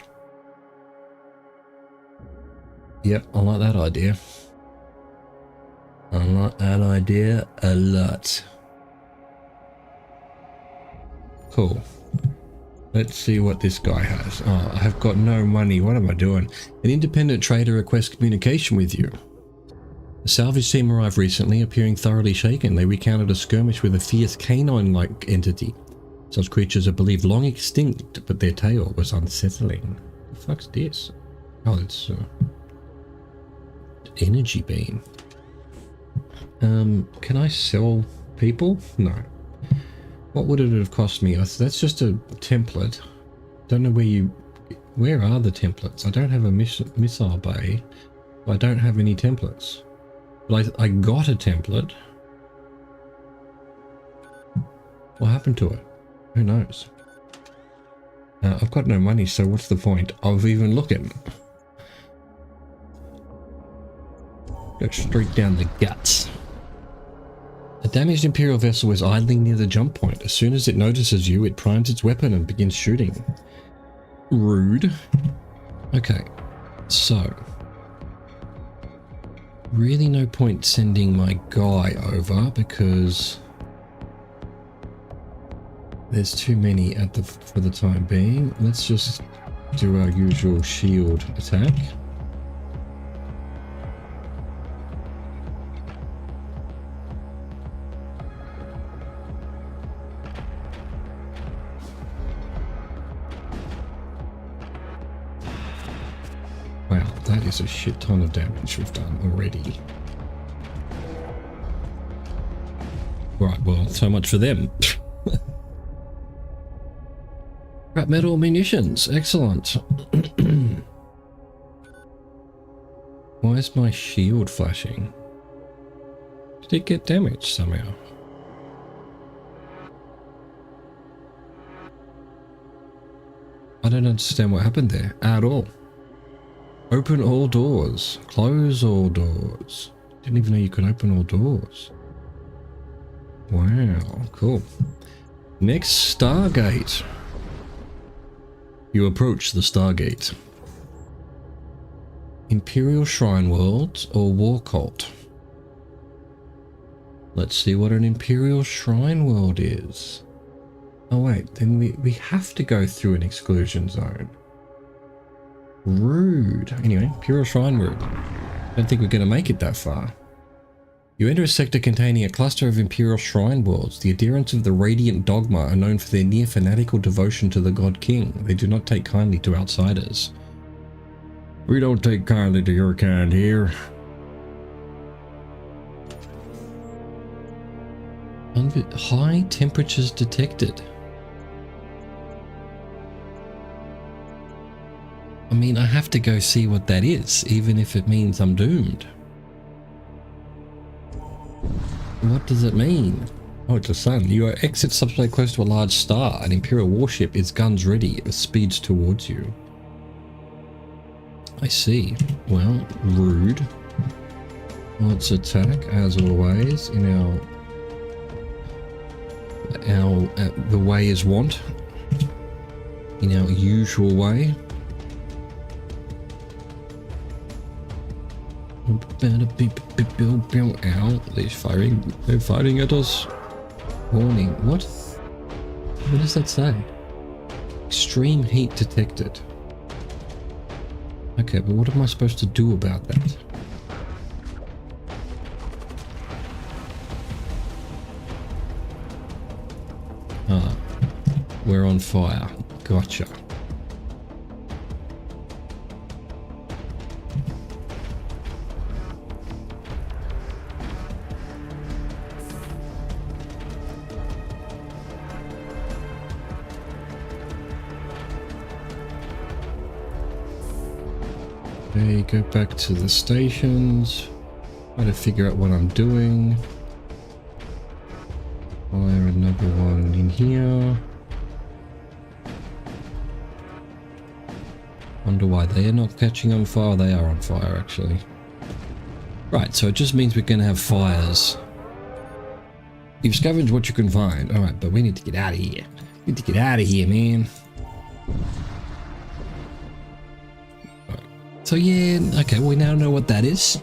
Yep, I like that idea. I like that idea a lot. Cool. Let's see what this guy has. Oh, I have got no money. What am I doing? An independent trader requests communication with you. A salvage team arrived recently, appearing thoroughly shaken. They recounted a skirmish with a fierce canine-like entity. Such creatures are believed long extinct, but their tale was unsettling. The fuck's this? Oh, it's energy beam. Can I sell people? No. What would it have cost me? That's just a template. Don't know where you... where are the templates? I don't have a missile bay. I don't have any templates. But I got a template. What happened to it? Who knows? I've got no money, so what's the point of even looking? Go straight down the guts. A damaged Imperial vessel is idling near the jump point. As soon as it notices you, it primes its weapon and begins shooting. Rude. Okay, so... really no point sending my guy over because... there's too many at for the time being. Let's just do our usual shield attack. Wow, that is a shit ton of damage we've done already. Right, well, so much for them. Scrap metal munitions, excellent. Why is my shield flashing? Did it get damaged somehow? I don't understand what happened there at all. Open all doors. Close all doors. Didn't even know you could open all doors. Wow, cool. Next, Stargate. You approach the Stargate. Imperial Shrine World or War Cult? Let's see what an Imperial Shrine World is. Oh wait, then we have to go through an exclusion zone. Rude. Anyway, Imperial Shrine World. Don't think we're going to make it that far. You enter a sector containing a cluster of Imperial Shrine Worlds. The adherents of the Radiant Dogma are known for their near fanatical devotion to the God King. They do not take kindly to outsiders. We don't take kindly to your kind here. High temperatures detected. I mean, I have to go see what that is, even if it means I'm doomed. What does it mean? Oh, it's a sun. You are exit subspace close to a large star. An Imperial warship is guns ready. It speeds towards you. I see. Well, rude. Let's attack, as always, in the way is wont. In our usual way. Ow, they're firing at us. Warning, what? What does that say? Extreme heat detected. Okay, but what am I supposed to do about that? Ah, we're on fire. Gotcha. Okay, go back to the stations. Try to figure out what I'm doing. Fire another one in here. Wonder why they are not catching on fire. They are on fire, actually. Right, so it just means we're going to have fires. You've scavenged what you can find. Alright, but we need to get out of here. We need to get out of here, man. So yeah, okay, we now know what that is.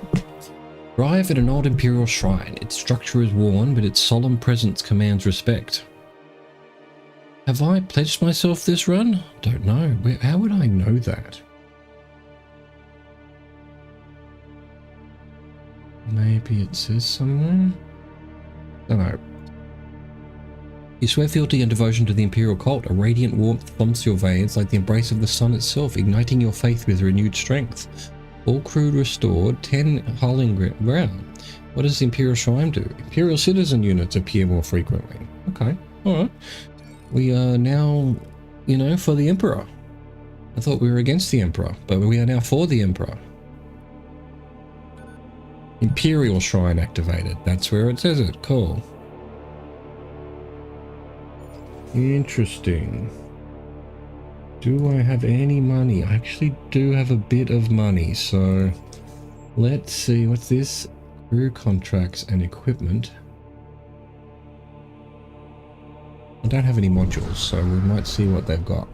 Arrive at an old Imperial shrine. Its structure is worn, but its solemn presence commands respect. Have I pledged myself this run? Don't know. How would I know that? Maybe it says somewhere? Don't know. You swear fealty and devotion to the Imperial cult. A radiant warmth thumbs your veins like the embrace of the sun itself, igniting your faith with renewed strength. All crew restored, 10 hauling ground. What does the Imperial Shrine do? Imperial citizen units appear more frequently. Okay, alright. We are now, you know, for the Emperor. I thought we were against the Emperor, but we are now for the Emperor. Imperial Shrine activated. That's where it says it. Cool. Interesting. Do I have any money? I actually do have a bit of money, so let's see. What's this? Crew contracts and equipment. I don't have any modules, so we might see what they've got.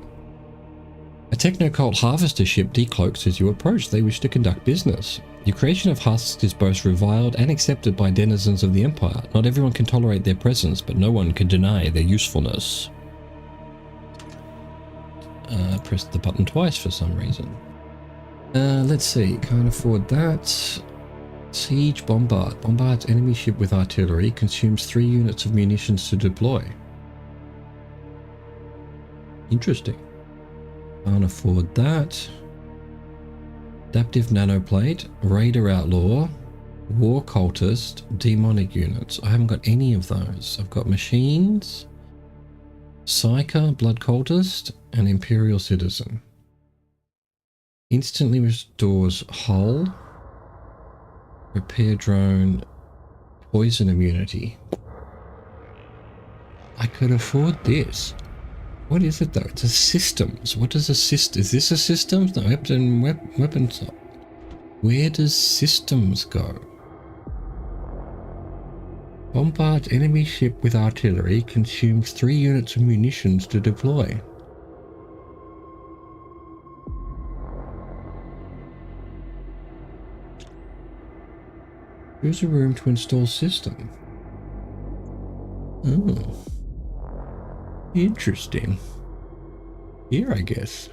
A techno-cult harvester ship decloaks as you approach. They wish to conduct business. Your creation of husks is both reviled and accepted by denizens of the Empire. Not everyone can tolerate their presence, but no one can deny their usefulness. Pressed the button twice for some reason. Let's see. Can't afford that. Siege bombard. Bombards enemy ship with artillery. Consumes 3 units of munitions to deploy. Interesting. Can't afford that. Adaptive nanoplate, raider outlaw, war cultist, demonic units. I haven't got any of those. I've got machines, psyker, blood cultist, and imperial citizen. Instantly restores hull, repair drone, poison immunity. I could afford this. What is it though? It's a systems. What does a system? Is this a systems? No, weapons. Where does systems go? Bombard enemy ship with artillery. Consumes 3 units of munitions to deploy. Here's a room to install system. Oh. Interesting. Here, I guess.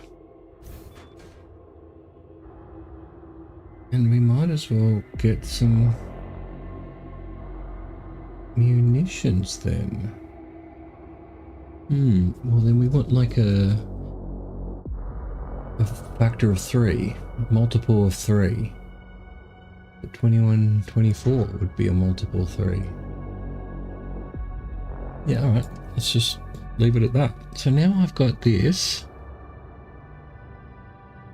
And we might as well get some munitions then. Well then we want like a factor of 3, multiple of 3. The 21, 24 would be a multiple 3. Yeah, alright. Let's just leave it at that. So now I've got this.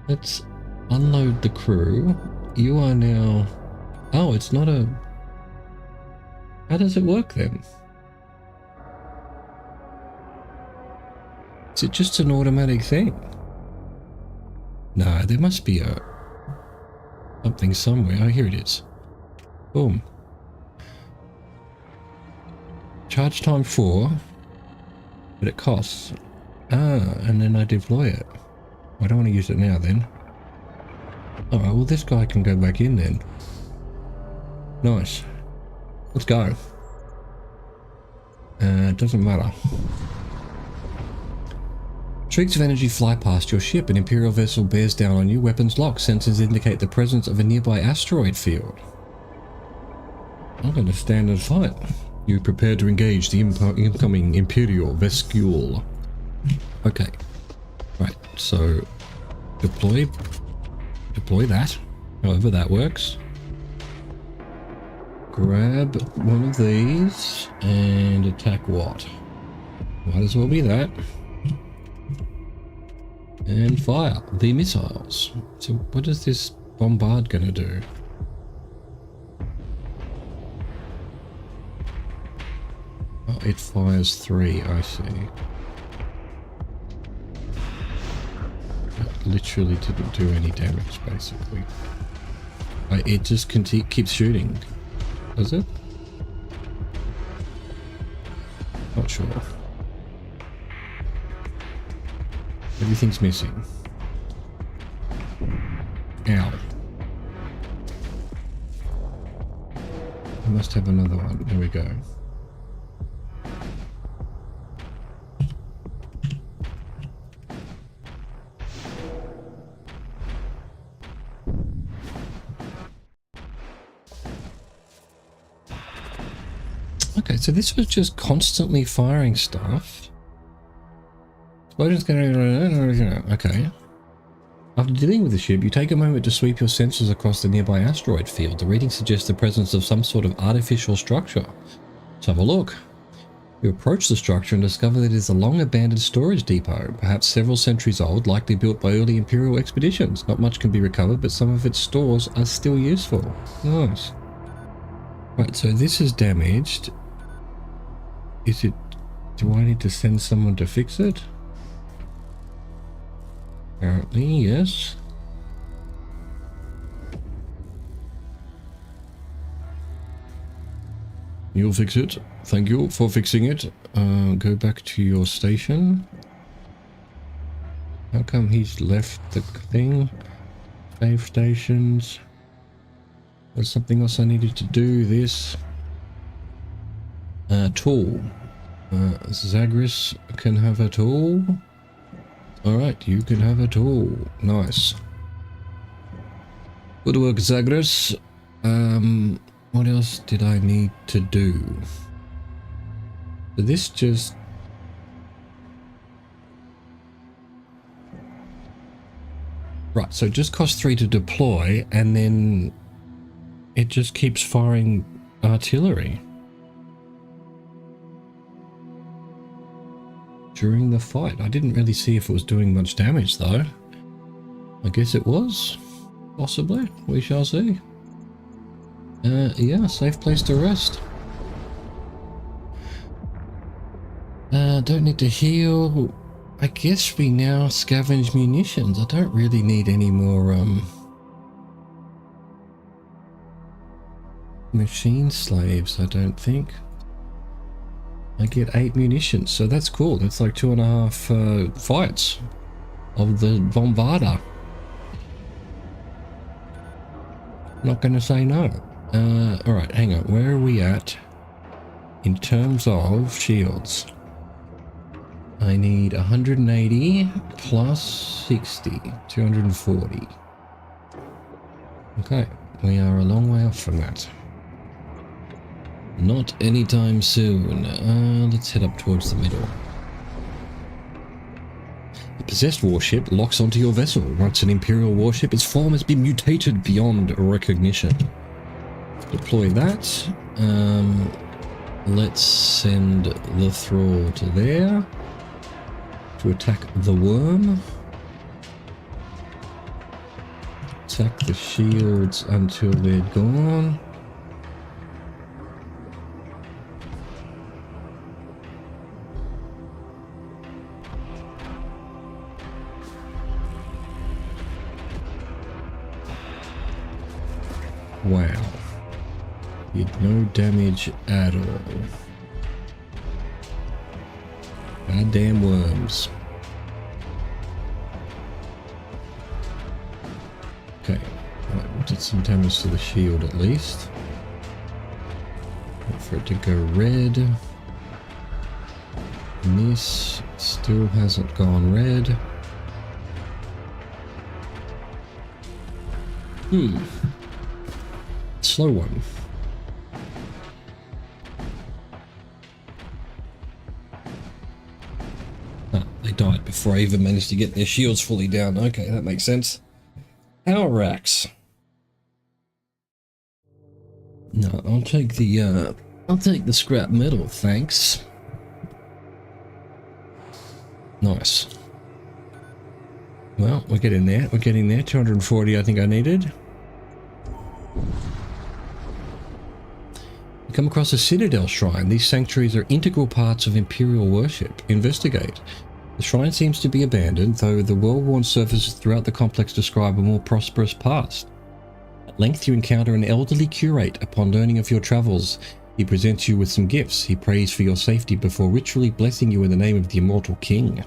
Let's unload the crew. You are now... Oh, it's not a... How does it work then? Is it just an automatic thing? No, there must be a... something somewhere. Oh, here it is. Boom. Charge time 4, but it costs. Ah, and then I deploy it. I don't want to use it now then. Alright, well this guy can go back in then. Nice. Let's go. It doesn't matter. Streaks of energy fly past your ship. An Imperial vessel bears down on you. Weapons locked. Sensors indicate the presence of a nearby asteroid field. I'm going to stand and fight. You prepare to engage the incoming Imperial Vescule. Okay. Right, so deploy that, however that works. Grab one of these and attack what? Might as well be that. And fire the missiles. So what is this bombard gonna do? Oh, it fires 3, I see. It literally didn't do any damage, basically. It just keeps shooting. Does it? Not sure. Everything's missing. Ow. I must have another one. There we go. Okay, so this was just constantly firing stuff. Explosions can... Okay. After dealing with the ship, you take a moment to sweep your sensors across the nearby asteroid field. The reading suggests the presence of some sort of artificial structure. Let's have a look. You approach the structure and discover that it is a long-abandoned storage depot, perhaps several centuries old, likely built by early Imperial expeditions. Not much can be recovered, but some of its stores are still useful. Nice. Right, so this is damaged. Is it... Do I need to send someone to fix it? Apparently, yes. You'll fix it. Thank you for fixing it. Go back to your station. How come he's left the thing? Save stations. There's something else I needed to do. This. Tool. Zagreus can have a tool. Alright, you can have a tool. Nice. Good work, Zagreus. What else did I need to do? So this just... Right, so it just costs 3 to deploy, and then it just keeps firing artillery during the fight. I didn't really see if it was doing much damage though. I guess it was. Possibly. We shall see. Yeah, safe place to rest. Don't need to heal. I guess we now scavenge munitions. I don't really need any more, machine slaves, I don't think. I get 8 munitions, so that's cool. That's like 2.5 fights of the Bombarder. Not gonna say no. Alright, hang on. Where are we at in terms of shields? I need 180 plus 60, 240. Okay, we are a long way off from that. Not anytime soon. Let's head up towards the middle. A possessed warship locks onto your vessel. Once an Imperial warship, its form has been mutated beyond recognition. Deploy that. Let's send the thrall to there to attack the worm. Attack the shields until they're gone. Wow. Did no damage at all. Goddamn worms. Okay, right, we did some damage to the shield at least. Wait for it to go red. Miss. Still hasn't gone red. Slow one. Ah, they died before I even managed to get their shields fully down. Okay, that makes sense. Power racks. No, I'll take the scrap metal, thanks. Nice. Well, we're getting there. We're getting there. 240 I think I needed. We come across a citadel shrine. These sanctuaries are integral parts of imperial worship. Investigate. The shrine seems to be abandoned, though the well-worn surfaces throughout the complex describe a more prosperous past. At length you encounter an elderly curate. Upon learning of your travels, he presents you with some gifts. He prays for your safety before ritually blessing you in the name of the immortal king.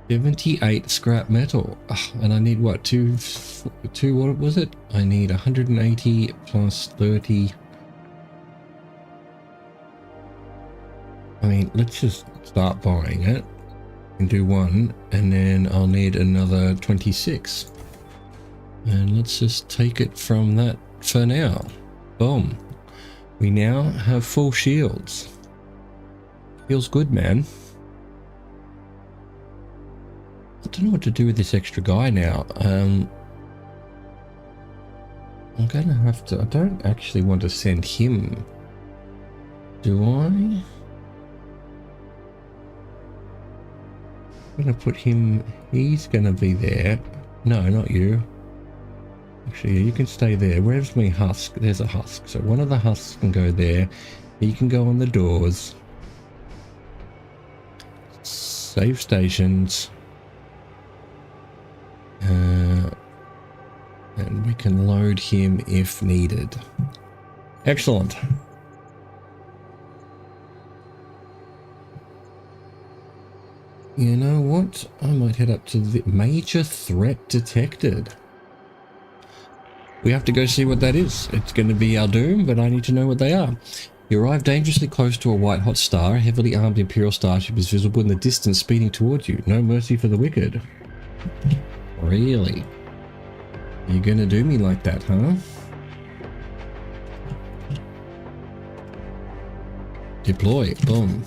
78 scrap metal. And I need what? Two, what was it? I need 180 plus 30. I mean, let's just start buying it and do one, and then I'll need another 26. And let's just take it from that for now. Boom. We now have full shields. Feels good, man. I don't know what to do with this extra guy now. I'm gonna have to... I don't actually want to send him. Do I? I'm gonna put him... He's gonna be there. No, not you. Actually, you can stay there. Where's my husk? There's a husk. So one of the husks can go there. He can go on the doors. Save stations. And we can load him if needed. Excellent. You know what? I might head up to the major threat detected. We have to go see what that is. It's going to be our doom, but I need to know what they are. You arrive dangerously close to a white-hot star. A heavily armed Imperial starship is visible in the distance, speeding towards you. No mercy for the wicked. Really? You're gonna do me like that, huh? Deploy. Boom.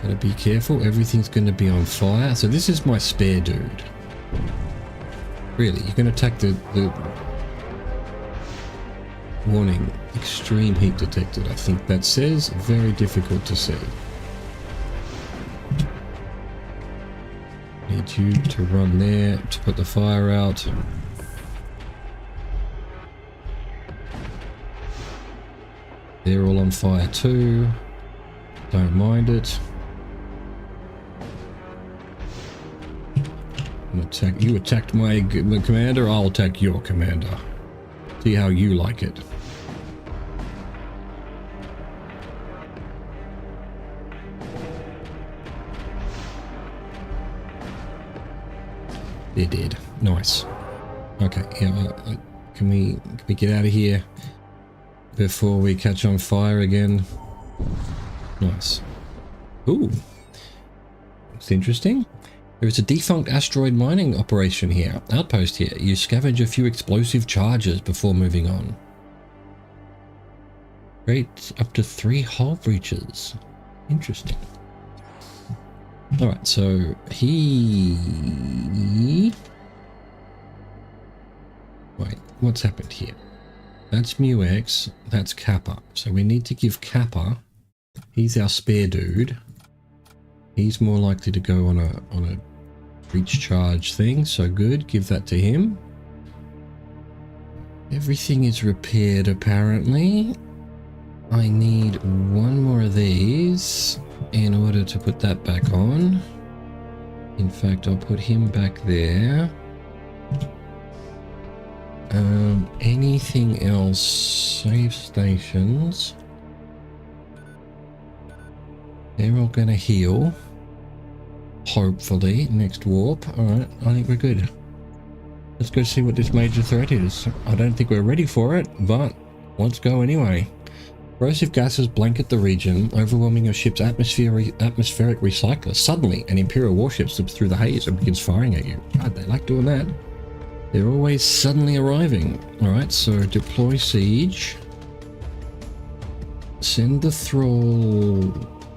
Gotta be careful. Everything's gonna be on fire. So this is my spare dude. Really? You're gonna attack the... Warning. Extreme heat detected. I think that says very difficult to see. Need you to run there to put the fire out. They're all on fire too. Don't mind it. You attacked my commander, I'll attack your commander. See how you like it. They did. Nice. Okay, yeah, can we get out of here before we catch on fire again? Nice. Ooh. It's interesting. There is a defunct asteroid mining operation here. Outpost here. You scavenge a few explosive charges before moving on. Create up to 3 hull breaches. Interesting. Alright, so he... Wait, what's happened here? That's mu X. That's Kappa. So we need to give Kappa. He's our spare dude. He's more likely to go on a breach charge thing. So good. Give that to him. Everything is repaired apparently. I need one more of these in order to put that back on. In fact, I'll put him back there. Anything else? Save stations. They're all gonna heal. Hopefully, next warp. Alright, I think we're good. Let's go see what this major threat is. I don't think we're ready for it, but let's go anyway. Corrosive gases blanket the region, overwhelming your ship's atmospheric recycler. Suddenly, an Imperial warship slips through the haze and begins firing at you. God, they like doing that. They're always suddenly arriving. Alright, so deploy siege. Send the thrall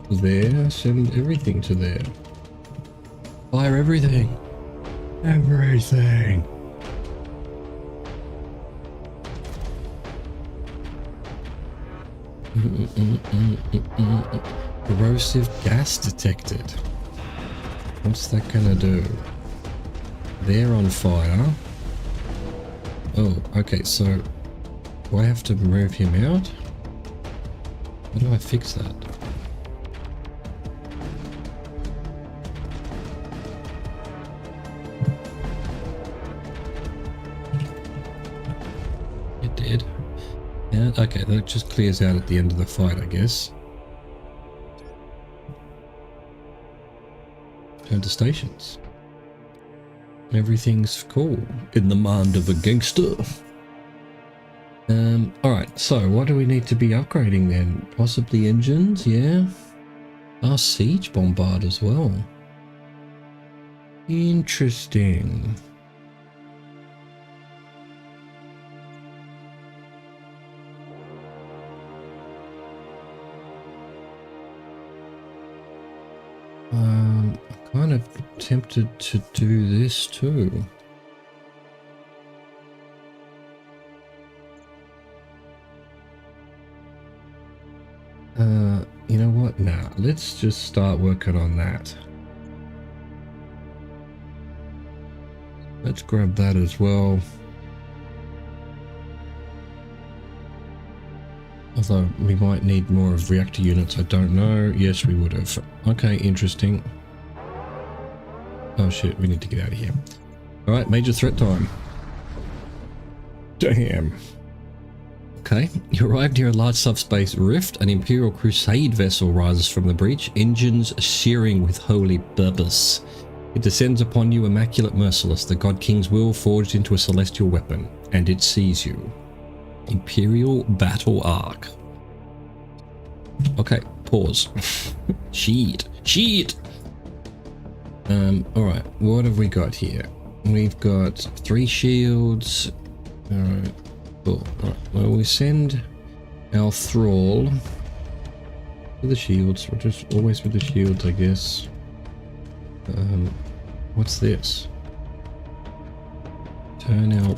there. Send everything to there. Fire everything. Everything. Corrosive gas detected. What's that gonna do? They're on fire. Oh, okay, so do I have to move him out? How do I fix that? It did. Yeah, okay, that just clears out at the end of the fight, I guess. Turn to stations. Everything's cool in the mind of a gangster. Alright, so what do we need to be upgrading then? Possibly engines, yeah. Our siege bombard as well. Interesting. I'm kind of tempted to do this too. You know what? Nah, let's just start working on that. Let's grab that as well. Although we might need more of reactor units, I don't know. Yes, we would have. Okay, interesting. Oh shit, we need to get out of here. Alright, major threat time. Damn. Okay, you arrived near a large subspace rift. An Imperial Crusade vessel rises from the breach, engines searing with holy purpose. It descends upon you, immaculate merciless, the God King's will forged into a celestial weapon, and it sees you. Imperial Battle Arc. Okay, pause. Shit. Alright, what have we got here? We've got 3 shields. Alright, cool. Alright, well, we send our thrall with the shields. We're just always with the shields, I guess. What's this? Turn our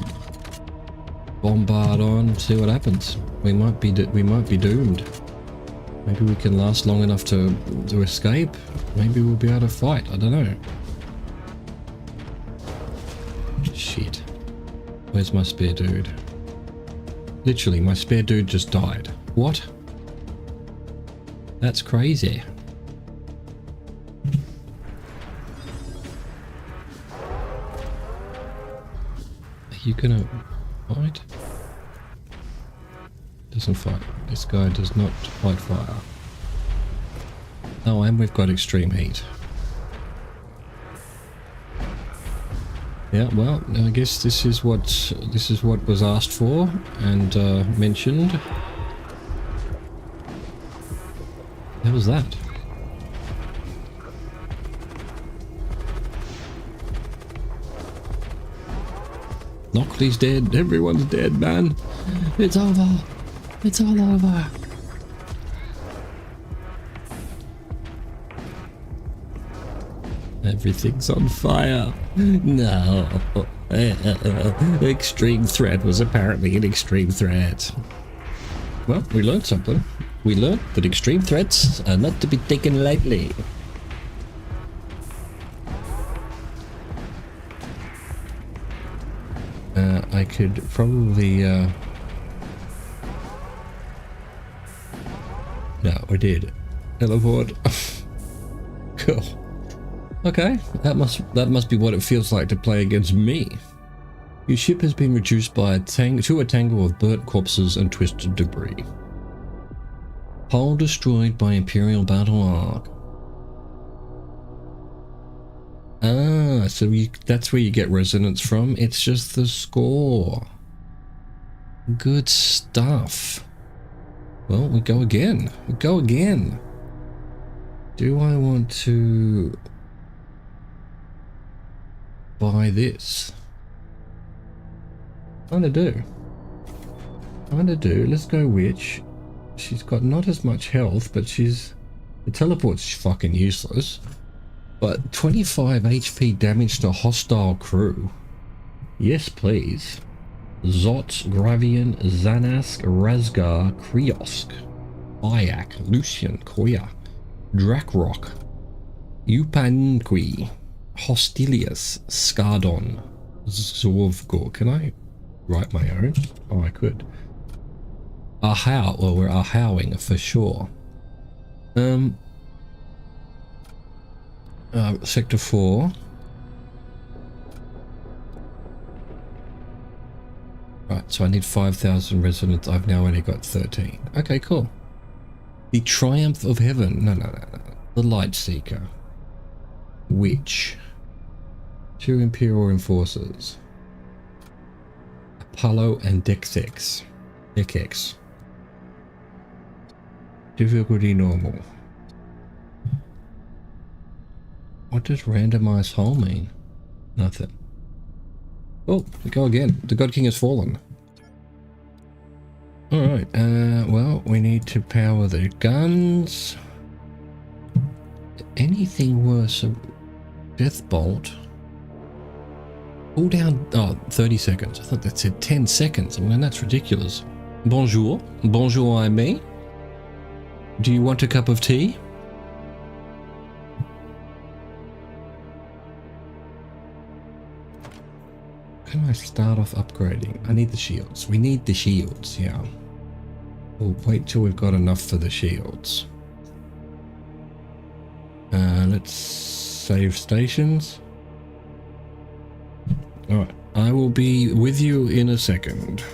bombard on, see what happens. We might be doomed. Maybe we can last long enough to escape. Maybe we'll be able to fight. I don't know. Shit. Where's my spare dude? Literally, my spare dude just died. What? That's crazy. Are you gonna fight? Doesn't fight. This guy does not fight fire. Oh, and we've got extreme heat. Yeah, well, I guess this is what was asked for and mentioned. How was that? Lockley's dead. Everyone's dead, man. It's over. It's all over. Everything's on fire. No. Extreme threat was apparently an extreme threat. Well, we learned something. We learned that extreme threats are not to be taken lightly. I could probably... No, we did. Teleport. Cool. Okay, that must be what it feels like to play against me. Your ship has been reduced by to a tangle of burnt corpses and twisted debris. Hull destroyed by Imperial battle arc. Ah, so that's where you get resonance from. It's just the score. Good stuff. Well, we go again. We go again. Do I want to buy this? Kinda do. Kinda do. Let's go witch. She's got not as much health, but the teleport's fucking useless. But 25 HP damage to hostile crew. Yes, please. Zot, Gravian, Zanask, Razgar, Kriosk, Ayak, Lucian, Koya, Drakrock, Upanqui, Hostilius, Skardon, Zorvgor. Can I write my own? Oh, I could. Ahow. Well, we're ahowing for sure. Sector 4. Right, so I need 5,000 resonance. I've now only got 13. Okay, cool. The Triumph of Heaven. No. The Light Seeker. Witch. 2 Imperial Enforcers. Apollo and Dexex. Dekex. Difficulty normal. What does randomized hull mean? Nothing. Oh, we go again. The God King has fallen. Alright, well, we need to power the guns. Anything worse? Death Bolt. Pull down... Oh, 30 seconds. I thought that said 10 seconds. I mean, that's ridiculous. Bonjour. Bonjour, I'm me. Do you want a cup of tea? Can I start off upgrading? I need the shields. We need the shields, yeah. We'll wait till we've got enough for the shields. Let's save stations. Alright, I will be with you in a second.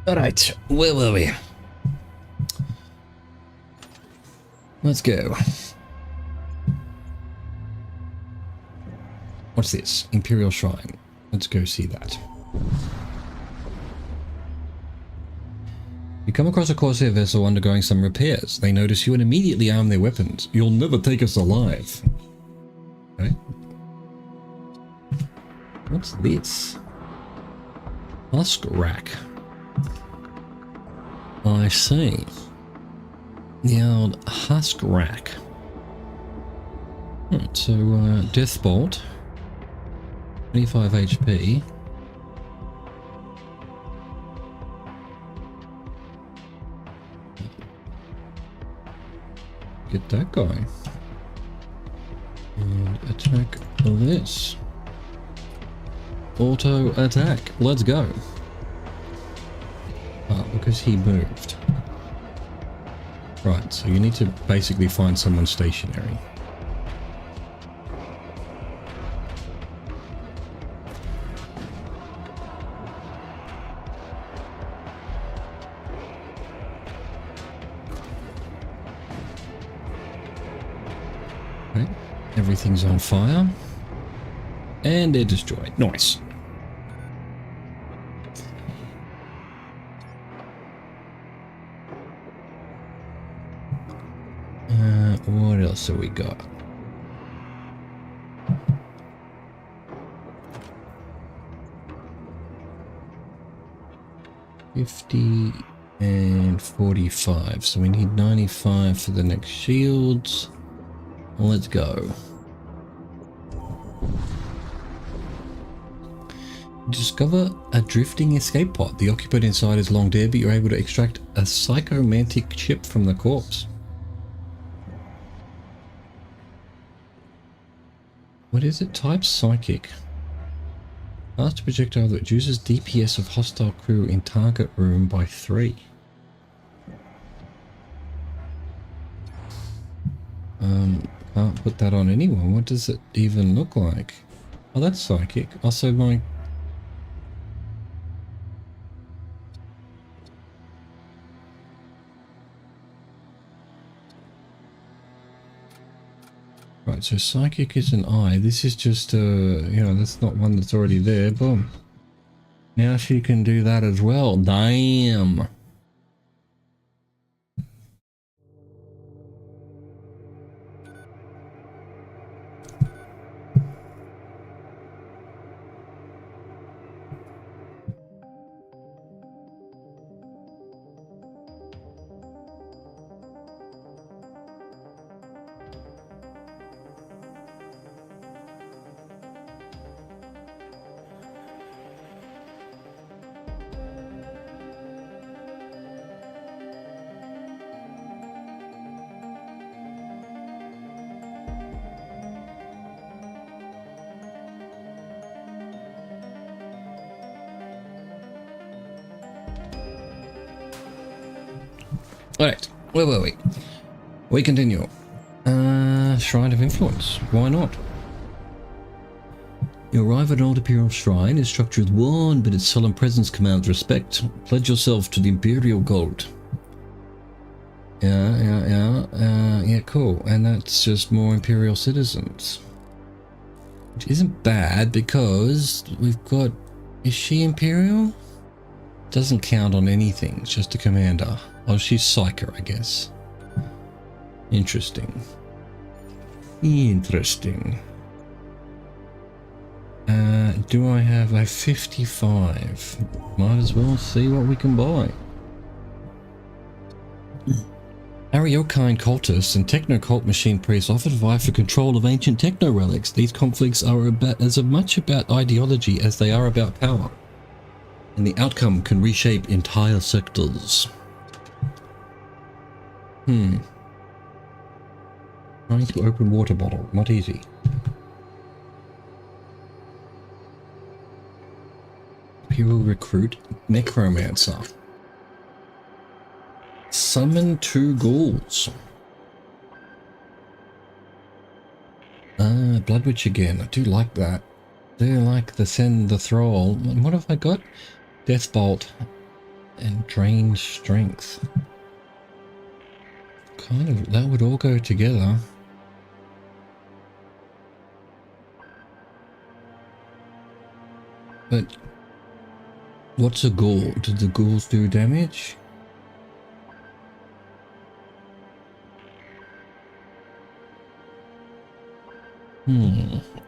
Alright, where were we? Let's go. What's this? Imperial Shrine. Let's go see that. You come across a Corsair vessel undergoing some repairs. They notice you and immediately arm their weapons. You'll never take us alive. Okay. What's this? Husk rack. I see. The old husk rack. Right, so death bolt. 25 HP. Get that guy. And attack this. Auto attack. Let's go. Ah, because he moved. Right, so you need to basically find someone stationary. Okay, everything's on fire. And they're destroyed. Nice. What else have we got? $50 and 45. So we need 95 for the next shields. Let's go. Discover a drifting escape pod. The occupant inside is long dead, but you're able to extract a psychomantic chip from the corpse. What is it? Type psychic. Fast projectile that reduces DPS of hostile crew in target room by 3. Can't put that on anyone. What does it even look like? Oh, that's psychic. Also my... Right, so psychic is an eye. This is just, you know, that's not one that's already there. Boom. Now she can do that as well. Damn. Alright, where were we? We continue. Shrine of Influence. Why not? You arrive at an old Imperial Shrine. Its structure is worn, but its solemn presence commands respect. Pledge yourself to the Imperial Gold. Yeah, cool. And that's just more Imperial citizens. Which isn't bad, because we've got... Is she Imperial? Doesn't count on anything, it's just a commander. Oh, she's Psyker, I guess. Interesting. Interesting. Do I have a 55? Might as well see what we can buy. Ariokine cultists and techno-cult machine priests often vie for control of ancient techno relics. These conflicts are as much about ideology as they are about power. And the outcome can reshape entire sectors. Trying to open water bottle, not easy. Imperial recruit, necromancer. Summon 2 ghouls. Blood Witch again. I do like that. Do like the send the thrall. What have I got? Death Bolt. and drain strength. Kind of, that would all go together. But what's a ghoul? Did the ghouls do damage?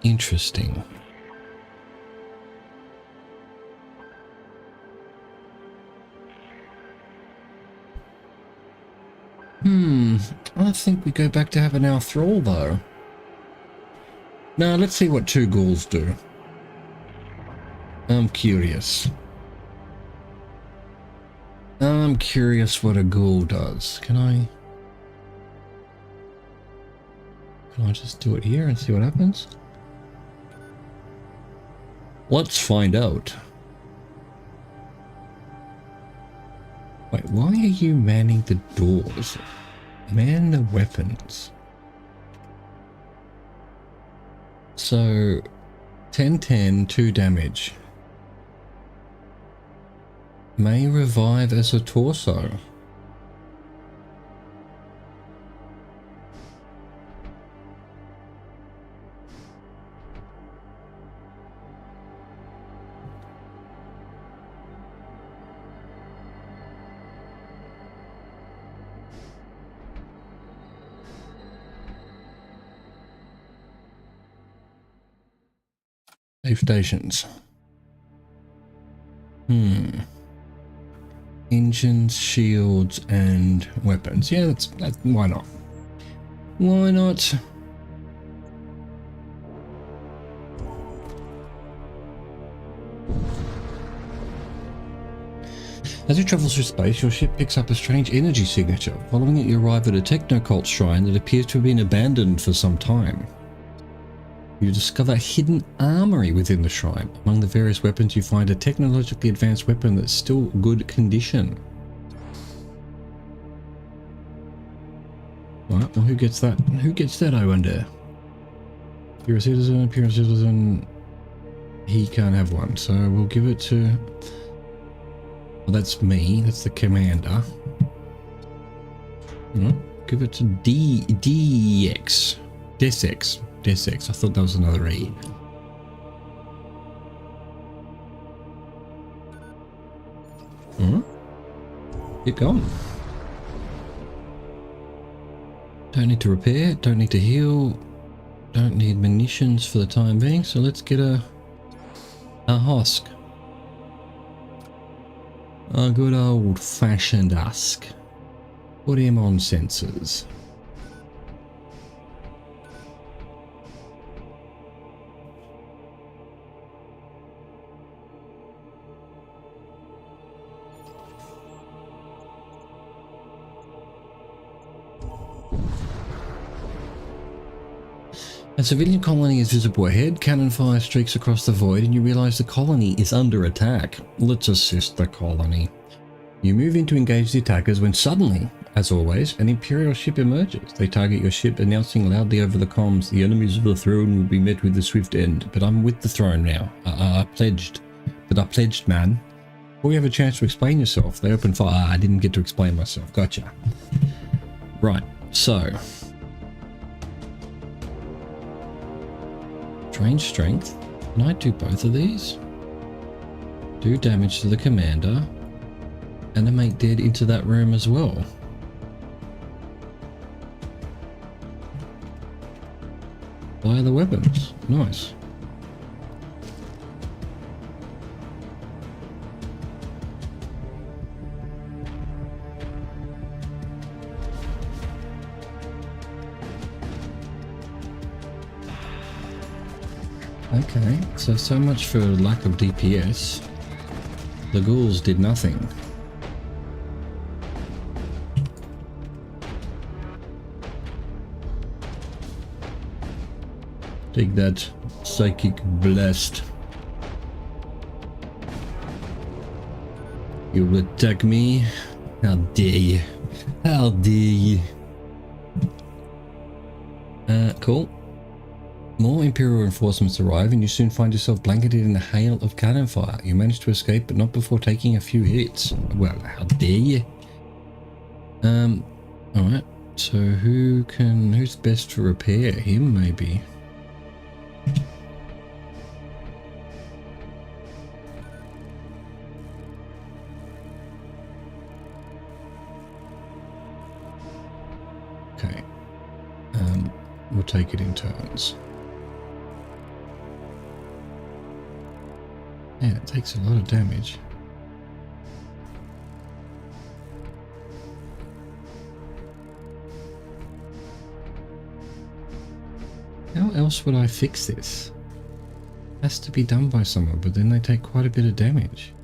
Interesting. I think we go back to having our thrall though. Now let's see what 2 ghouls do. I'm curious. I'm curious what a ghoul does. Can I just do it here and see what happens? Let's find out. Wait, why are you manning the doors? Man the weapons. So 10-10, 2 damage. May revive as a torso. Save stations. Engines, shields, and weapons. Yeah, that's why not? Why not? As you travel through space, your ship picks up a strange energy signature. Following it, you arrive at a technocult shrine that appears to have been abandoned for some time. You discover a hidden armory within the shrine. Among the various weapons, you find a technologically advanced weapon that's still good condition. Right, well, who gets that? Who gets that, I wonder? You're a citizen, pure citizen. He can't have one, so we'll give it to... Well, that's me. That's the commander. Give it to DX. Desex. Desex. I thought that was another E. Keep going. Don't need to repair. Don't need to heal. Don't need munitions for the time being. So let's get a husk. A good old-fashioned husk. Put him on sensors. A civilian colony is visible ahead. Cannon fire streaks across the void and you realize the colony is under attack. Let's assist the colony. You move in to engage the attackers when suddenly, as always, an Imperial ship emerges. They target your ship, announcing loudly over the comms, "The enemies of the throne will be met with a swift end." But I'm with the throne now. I pledged. But I pledged, man. Before you have a chance to explain yourself, they open fire. I didn't get to explain myself. Gotcha. Right, so... Range strength. Can I do both of these? Do damage to the commander. Animate dead into that room as well. Fire the weapons. Nice. Okay, so much for lack of DPS. The ghouls did nothing. Take that, psychic blast. You'll attack me? How dare you? How dare you? Cool. More Imperial reinforcements arrive and you soon find yourself blanketed in a hail of cannon fire. You manage to escape, but not before taking a few hits. Well, how dare you? Alright. So who's best to repair? Him, maybe? Okay. We'll take it in turns. Yeah, it takes a lot of damage. How else would I fix this? Has to be done by someone, but then they take quite a bit of damage.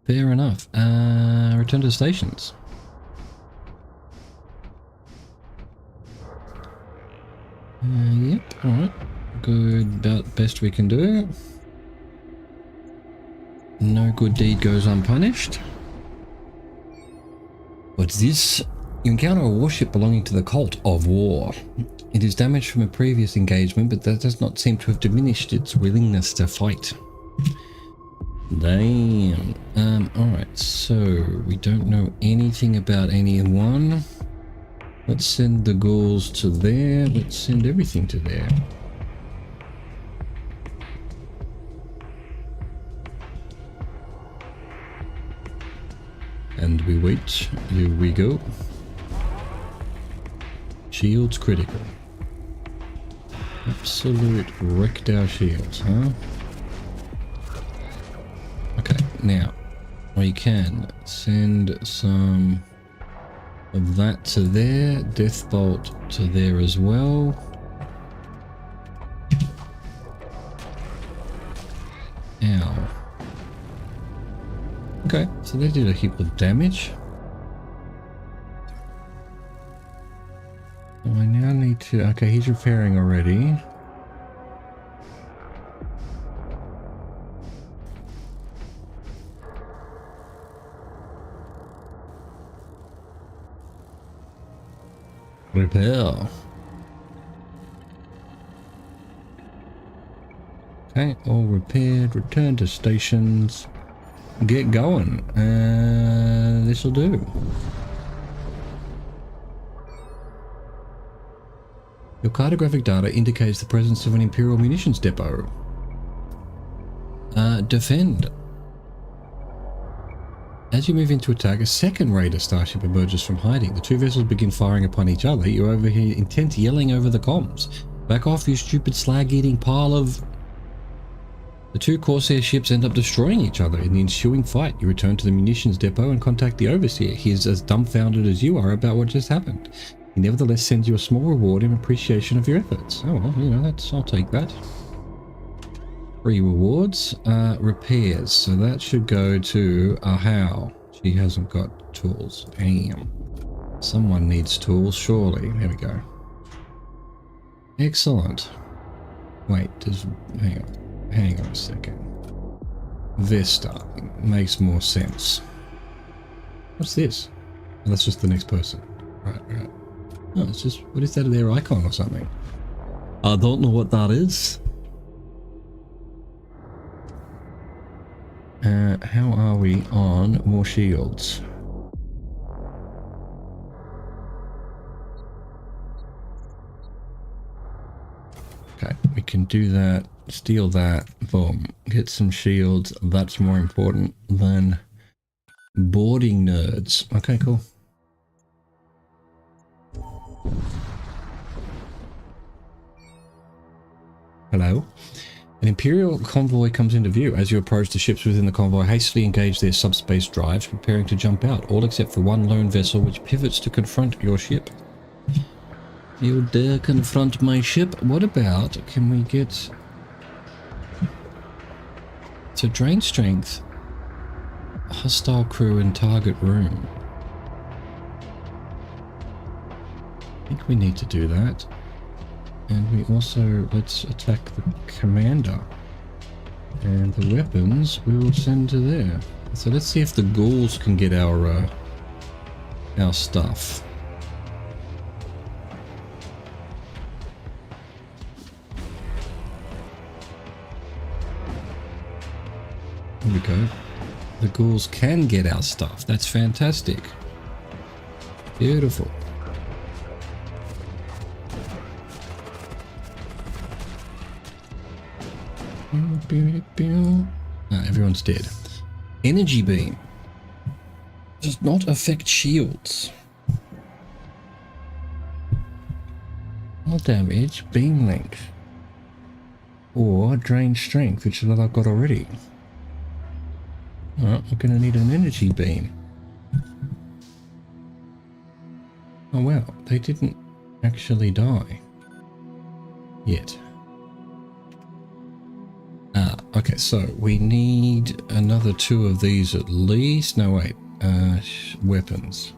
Fair enough. Return to the stations. Yep, alright. Good, about best we can do. No good deed goes unpunished. What's this? You encounter a warship belonging to the Cult of War. It is damaged from a previous engagement, but that does not seem to have diminished its willingness to fight. Damn. Alright, so we don't know anything about anyone. Let's send the ghouls to there. Let's send everything to there. And we wait. Here we go. Shields critical. Absolute wrecked our shields, huh? Okay, now we can send some of that to there. Death bolt to there as well. Ow. Okay, so they did a heap of damage. So I now need to... Okay, he's repairing already. Repair. Okay, all repaired. Return to stations. Get going. This'll do. Your cartographic data indicates the presence of an Imperial munitions depot. Defend. As you move into attack, a second raider starship emerges from hiding. The two vessels begin firing upon each other. You overhear intense yelling over the comms. Back off, you stupid slag-eating pile of... The two Corsair ships end up destroying each other. In the ensuing fight, you return to the munitions depot and contact the Overseer. He is as dumbfounded as you are about what just happened. He nevertheless sends you a small reward in appreciation of your efforts. Oh well, you know, I'll take that. Free rewards. Repairs. So that should go to Ahau. She hasn't got tools. Damn. Someone needs tools, surely. There we go. Excellent. Wait, hang on a second. Vista makes more sense. What's this? Oh, that's just the next person. Right. Oh, it's just, what is that, their icon or something? I don't know what that is. How are we on more shields? Okay, we can do that, steal that, boom, get some shields. That's more important than boarding nerds. Okay, cool. Hello? An Imperial convoy comes into view. As you approach, the ships within the convoy hastily engage their subspace drives, preparing to jump out, all except for one lone vessel which pivots to confront your ship. You dare confront my ship? What about, can we get... So drain strength, hostile crew in target room. I think we need to do that. And we also, let's attack the commander. And the weapons we will send to there. So let's see if the ghouls can get our stuff. Here we go. The ghouls can get our stuff. That's fantastic. Beautiful. Everyone's dead. Energy beam does not affect shields. More damage, beam length, or drain strength, which is what I've got already. Alright, we're going to need an energy beam. Oh wow, they didn't actually die yet. Okay, so we need another 2 of these at least. No, wait. Weapons.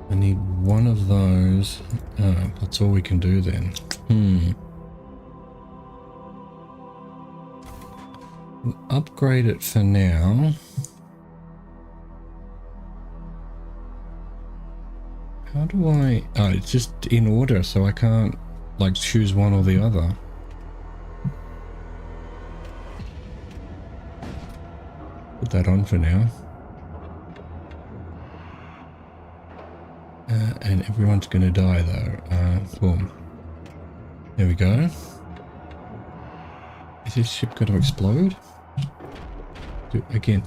I need 1 of those. That's all we can do then. We'll upgrade it for now. How do I... Oh, it's just in order, so I can't, like, choose one or the other. Put that on for now. And everyone's gonna die though. Boom. There we go. Is this ship going to explode? Do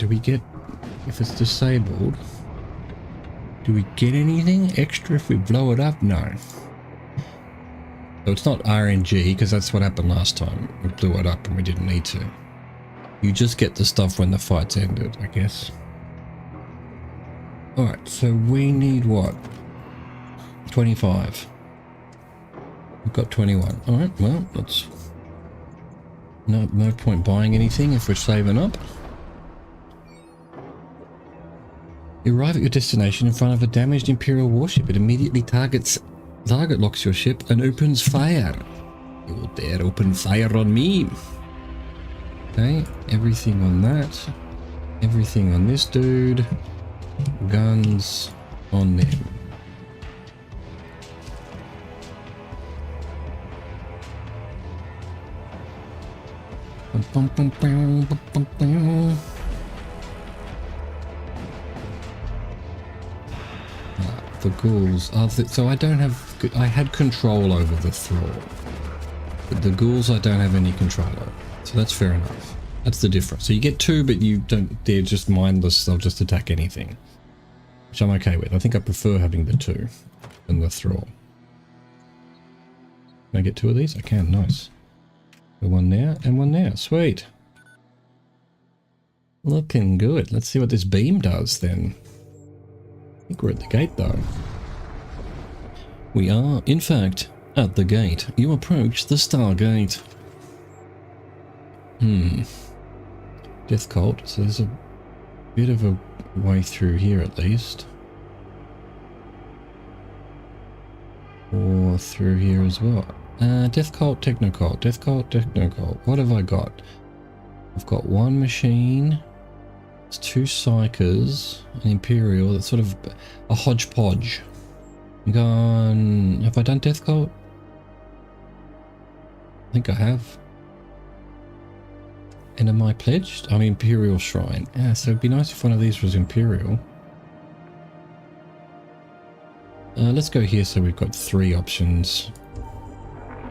we get... If it's disabled, do we get anything extra if we blow it up? No. So it's not RNG, because that's what happened last time. We blew it up and we didn't need to. You just get the stuff when the fight's ended, I guess. Alright, so we need what? 25. We've got 21. Alright, well, that's... No point buying anything if we're saving up. You arrive at your destination in front of a damaged Imperial warship. It immediately target locks your ship and opens fire. You will dare open fire on me. Okay, everything on that. Everything on this dude. Guns on them. The ghouls. So I don't have... I had control over the thrall. But the ghouls I don't have any control over. So that's fair enough. That's the difference. So you get 2, but you don't... They're just mindless. They'll just attack anything. Which I'm okay with. I think I prefer having the 2 than the thrall. Can I get 2 of these? I can. Nice. So 1 there and 1 there. Sweet. Looking good. Let's see what this beam does then. I think we're at the gate though. We are, in fact, at the gate. You approach the Stargate. Death Cult. So there's a bit of a way through here at least. Or through here as well. Death Cult, Techno Cult. Death Cult, Techno Cult. What have I got? I've got 1 machine. It's 2 Psychers, an Imperial. That's sort of a hodgepodge. I'm gone... Have I done Death Cult? I think I have. And am I pledged? I'm Imperial Shrine. Yeah, so it'd be nice if one of these was Imperial. Let's go here so we've got 3 options.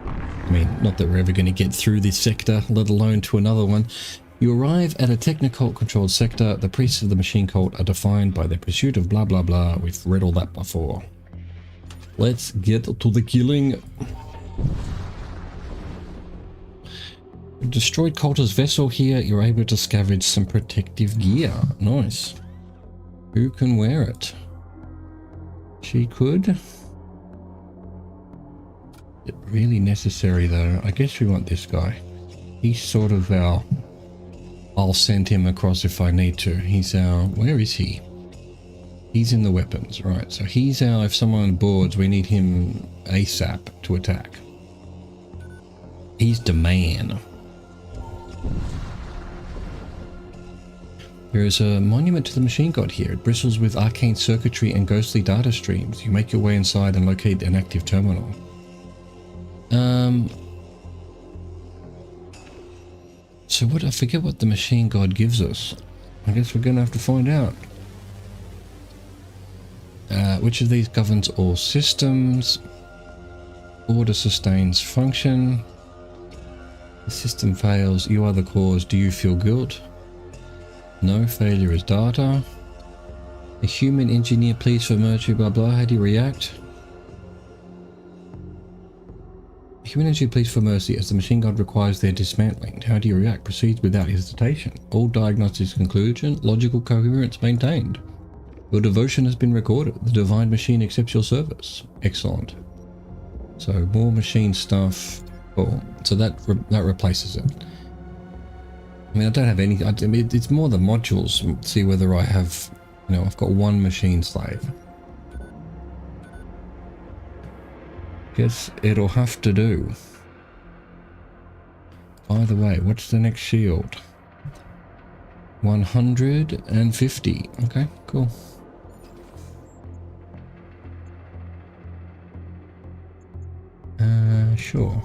I mean, not that we're ever going to get through this sector, let alone to another one. You arrive at a Technocult controlled sector. The priests of the machine cult are defined by their pursuit of blah blah blah. We've read all that before. Let's get to the killing. You destroyed Coulter's vessel here. You're able to scavenge some protective gear. Nice. Who can wear it? She could. Is it really necessary though? I guess we want this guy. He's sort of our... I'll send him across if I need to. He's our... Where is he? He's in the weapons, right. So he's our... If someone boards, we need him ASAP to attack. He's the man. There is a monument to the machine god here. It bristles with arcane circuitry and ghostly data streams. You make your way inside and locate an active terminal. So what? I forget what the machine god gives us. I guess we're gonna have to find out. Which of these governs all systems? Order sustains function. The system fails. You are the cause. Do you feel guilt? No, failure is data. A human engineer pleads for mercy, blah blah. How do you react? A human engineer pleads for mercy as the machine god requires their dismantling. How do you react? Proceeds without hesitation. All diagnostics conclusion, logical coherence maintained. Your devotion has been recorded. The divine machine accepts your service. Excellent. So more machine stuff. Cool. So that replaces it. I mean, I don't have any. I mean, it's more the modules. See whether I have. You know, I've got one machine slave. Guess it'll have to do. By the way, what's the next shield? 150. Okay, cool. Sure.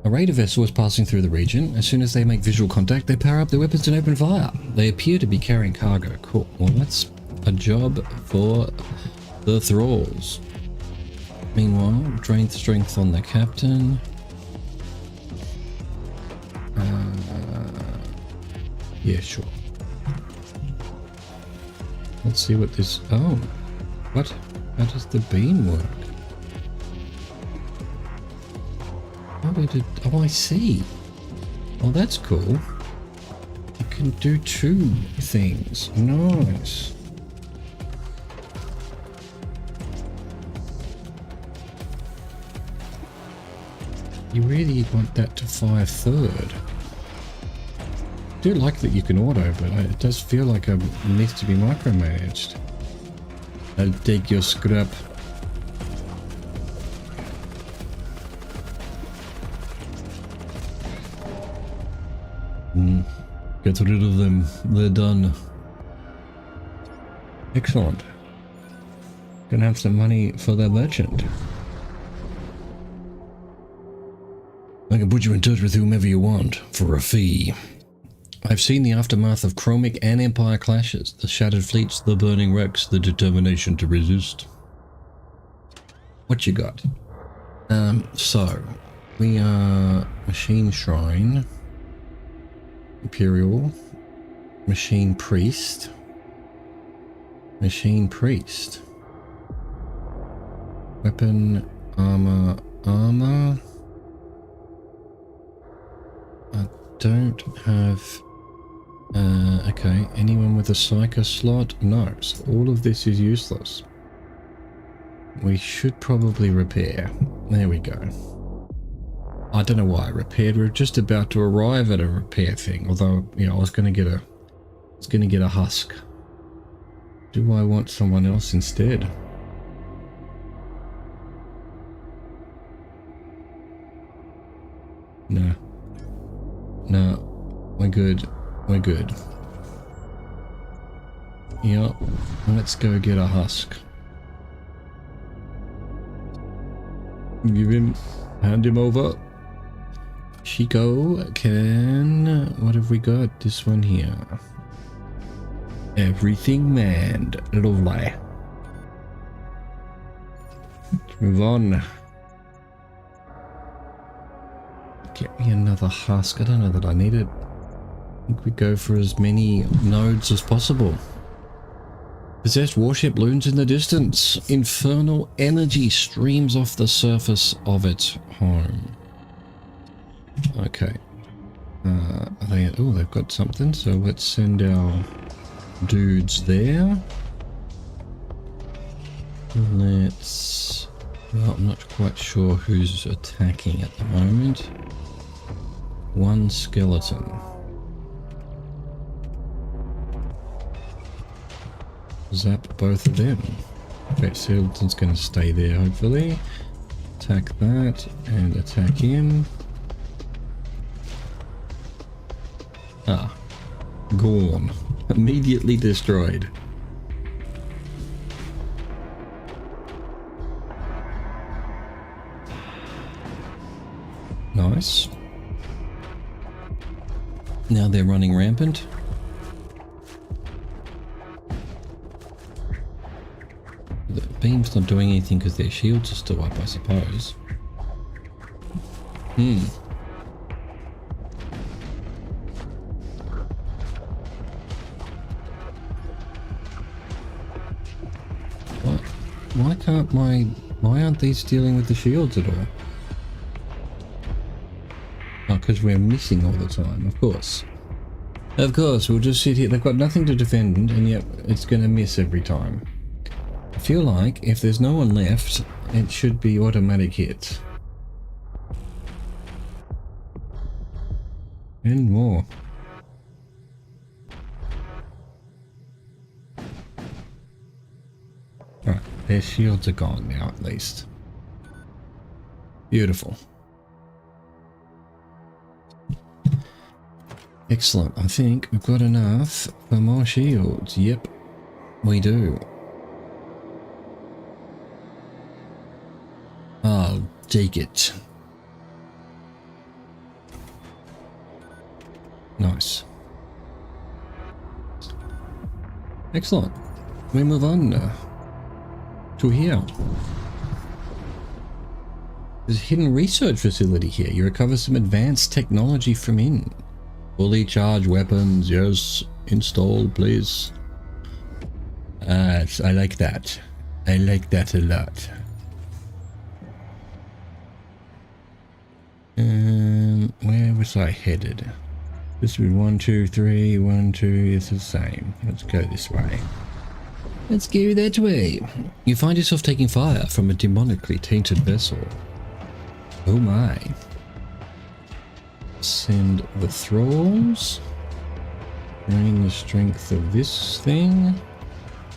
A raider vessel is passing through the region. As soon as they make visual contact, they power up their weapons and open fire. They appear to be carrying cargo. Cool. Well, that's a job for the thralls. Meanwhile, drain strength on the captain. Yeah, sure. Let's see what this... Oh. What? How does the beam work? Oh, I see. Oh, that's cool. You can do two things. Nice. You really want that to fire third. I do like that you can auto, but it does feel like it needs to be micromanaged. I'll take your scrap. Get rid of them. They're done. Excellent. Gonna have some money for their merchant. I can put you in touch with whomever you want for a fee. I've seen the aftermath of Chromic and Empire clashes, the shattered fleets, the burning wrecks, the determination to resist. What you got? So, we are Machine Shrine, Imperial, Machine Priest, Machine Priest, Weapon, Armor. I don't have... okay, anyone with a Psycho slot? No, so all of this is useless. We should probably repair. There we go. I don't know why I repaired. We're just about to arrive at a repair thing. Although, you know, I was going to get a husk. Do I want someone else instead? No. No. We're good. We're good. Yep. Let's go get a husk. Hand him over. Chico can... What have we got? This one here. Everything manned. Lovely. Let's move on. Get me another husk. I don't know that I need it. I think we go for as many nodes as possible. Possessed warship looms in the distance. Infernal energy streams off the surface of its home. Okay. Oh, they've got something, so let's send our dudes there. Let's... Well, I'm not quite sure who's attacking at the moment. One skeleton. Zap both of them. Okay, skeleton's going to stay there, hopefully. Attack that, and attack him. Ah, gone. Immediately destroyed. Nice. Now they're running rampant. The beam's not doing anything because their shields are still up, I suppose. Why aren't these dealing with the shields at all? Oh, because we're missing all the time, of course. Of course, we'll just sit here. They've got nothing to defend, and yet it's going to miss every time. I feel like if there's no one left, it should be automatic hits. And more. Alright, their shields are gone now at least. Beautiful. Excellent. I think we've got enough for more shields. Yep, we do. I'll take it. Nice. Excellent. We move on to here. There's a hidden research facility here. You recover some advanced technology from in. Fully charged weapons, yes. Install, please. I like that. I like that a lot. Where was I headed? This would be 1, 2, 3, 1, 2, it's the same. Let's go this way. Let's go that way. You find yourself taking fire from a demonically tainted vessel. Oh my. Send the thralls. Drain the strength of this thing.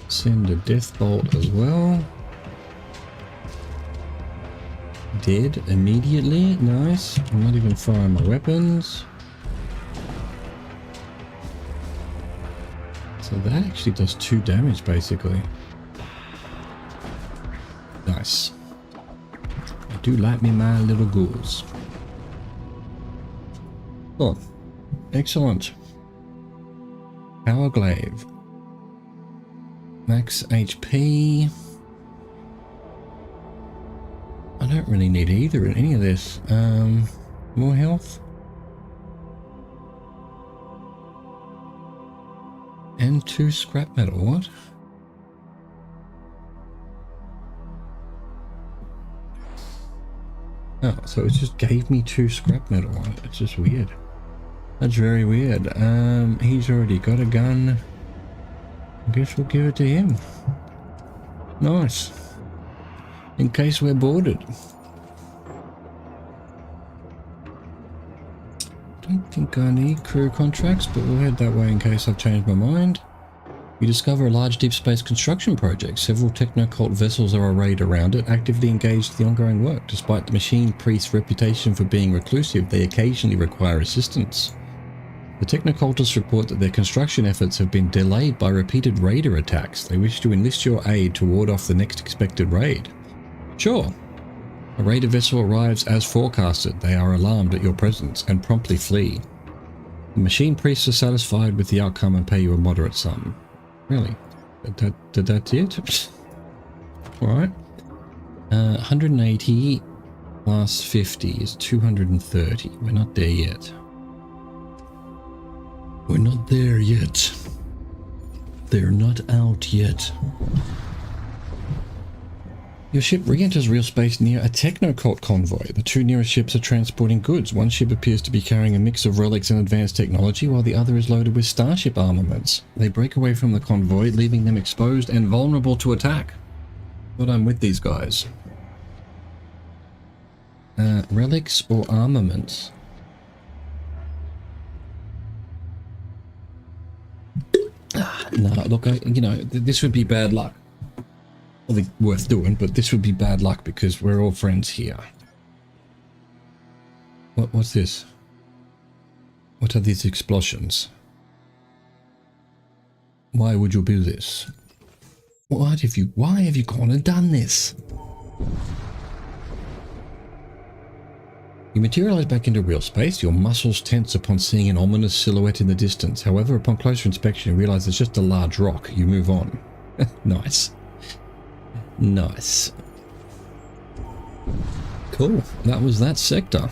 Send a death bolt as well. Dead immediately. Nice. I'm not even firing my weapons. So that actually does 2 damage basically. Nice. I do like me my little ghouls. Oh, excellent. Power glaive. Max HP. I don't really need either in any of this. More health. And 2 scrap metal, what? Oh, so it just gave me 2 scrap metal. It's just weird. That's very weird. He's already got a gun. I guess we'll give it to him. Nice. In case we're boarded. Don't think I need crew contracts, but we'll head that way in case I've changed my mind. You discover a large deep space construction project. Several techno-cult vessels are arrayed around it, actively engaged in the ongoing work. Despite the machine priest's reputation for being reclusive, they occasionally require assistance. The technocultists report that their construction efforts have been delayed by repeated raider attacks. They wish to enlist your aid to ward off the next expected raid. Sure. A raider vessel arrives as forecasted. They are alarmed at your presence and promptly flee. The machine priests are satisfied with the outcome and pay you a moderate sum. Really? That's it? Alright. 180 plus 50 is 230. We're not there yet. We're not there yet. They're not out yet. Your ship re-enters real space near a techno-cult convoy. The 2 nearest ships are transporting goods. One ship appears to be carrying a mix of relics and advanced technology, while the other is loaded with starship armaments. They break away from the convoy, leaving them exposed and vulnerable to attack. But I'm with these guys. Relics or armaments? No, look, you know, this would be bad luck. Probably worth doing, but this would be bad luck because we're all friends here. What's this? What are these explosions? Why would you do this? Why have you gone and done this? You materialize back into real space, your muscles tense upon seeing an ominous silhouette in the distance. However, upon closer inspection, you realize it's just a large rock. You move on. Nice. Nice. Cool. That was that sector.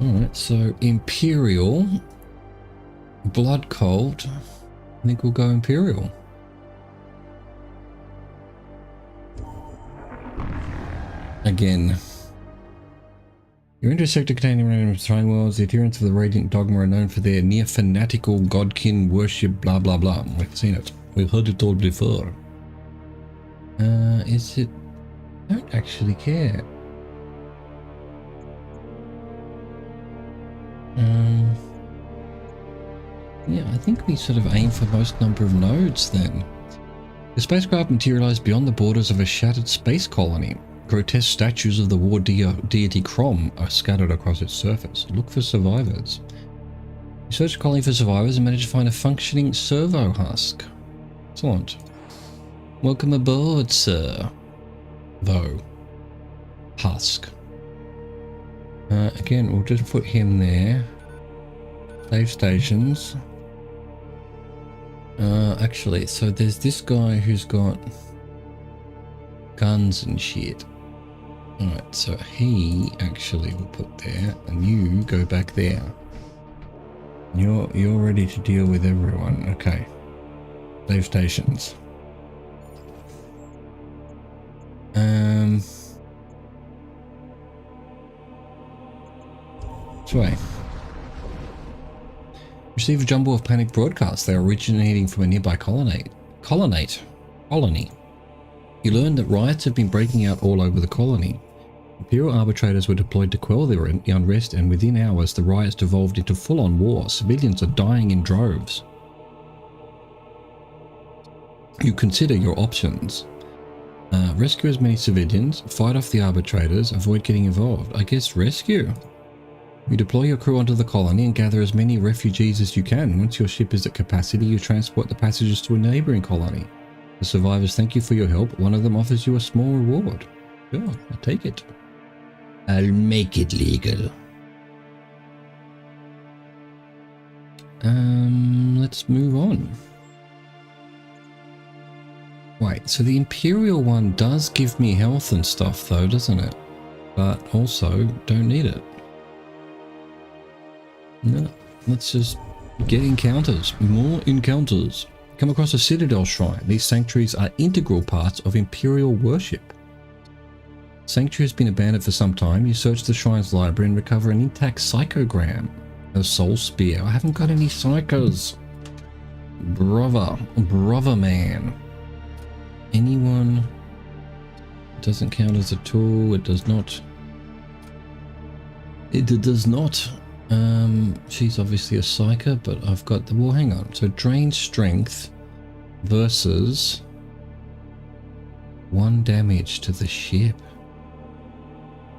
Alright, so Imperial. Blood Cold. I think we'll go Imperial. Again. Your intersector containing random shrine worlds, the adherents of the Radiant Dogma are known for their near fanatical godkin worship, blah blah blah. We've seen it. We've heard it all before. Is it? I don't actually care. Yeah, I think we sort of aim for most number of nodes then. The spacecraft materialized beyond the borders of a shattered space colony. Grotesque statues of the war deity Tron are scattered across its surface. Look for survivors. You search the colony for survivors and manage to find a functioning servo husk. Excellent. Welcome aboard, sir. Though. Husk. Again, we'll just put him there. Save stations. Actually, so there's this guy who's got guns and shit. Alright, so he actually will put there, and you go back there. You're ready to deal with everyone. Okay. Save stations. This way. Receive a jumble of panic broadcasts. They are originating from a nearby colony. You learn that riots have been breaking out all over the colony. Imperial arbitrators were deployed to quell the unrest, and within hours the riots devolved into full-on war. Civilians are dying in droves. You consider your options. Rescue as many civilians, fight off the arbitrators, avoid getting involved. I guess rescue. You deploy your crew onto the colony and gather as many refugees as you can. Once your ship is at capacity, you transport the passengers to a neighbouring colony. The survivors thank you for your help. One of them offers you a small reward. Sure, I'll take it. I'll make it legal. Let's move on. Wait, so the Imperial one does give me health and stuff though, doesn't it? But also, don't need it. No, let's just get encounters. More encounters. Come across a Citadel shrine. These sanctuaries are integral parts of Imperial worship. Sanctuary has been abandoned for some time. You search the shrine's library and recover an intact psychogram. A soul spear. I haven't got any psychos. Brother man. Anyone? It doesn't count as a tool. It does not. It does not. She's obviously a psyker, but I've got the, well, hang on. So drain strength versus 1 damage to the ship.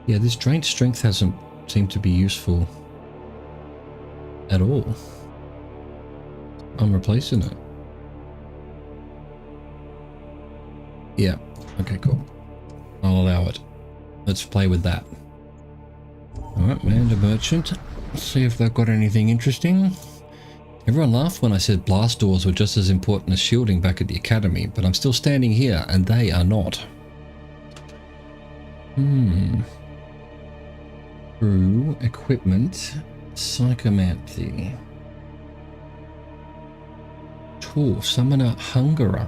Yeah, this drain strength hasn't seemed to be useful at all. I'm replacing it. Yeah, okay, cool. I'll allow it. Let's play with that. Alright, man, the merchant. Let's see if they've got anything interesting. Everyone laughed when I said blast doors were just as important as shielding back at the academy, but I'm still standing here and they are not. Crew, equipment, psychomancy. Tool, summoner, hungerer.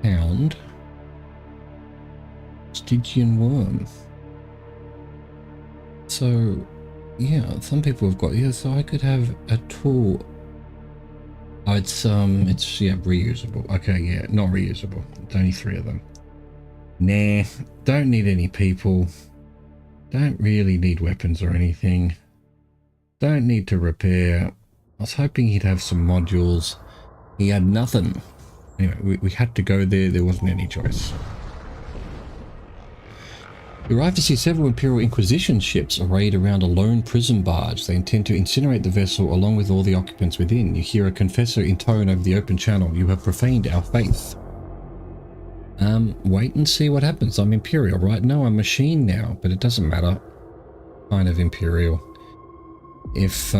Hound. Stygian worm. So, yeah, some people have got, yeah, so I could have a tool. Oh, it's yeah, reusable. Okay, yeah, not reusable. It's only 3 of them. Nah, don't need any people. Don't really need weapons or anything. Don't need to repair. I was hoping he'd have some modules. He had nothing. Anyway, we had to go there. There wasn't any choice. You arrive to see several Imperial Inquisition ships arrayed around a lone prison barge. They intend to incinerate the vessel along with all the occupants within. You hear a confessor intone over the open channel. You have profaned our faith. Wait and see what happens. I'm Imperial, right? No, I'm machine now, but it doesn't matter. Kind of Imperial. If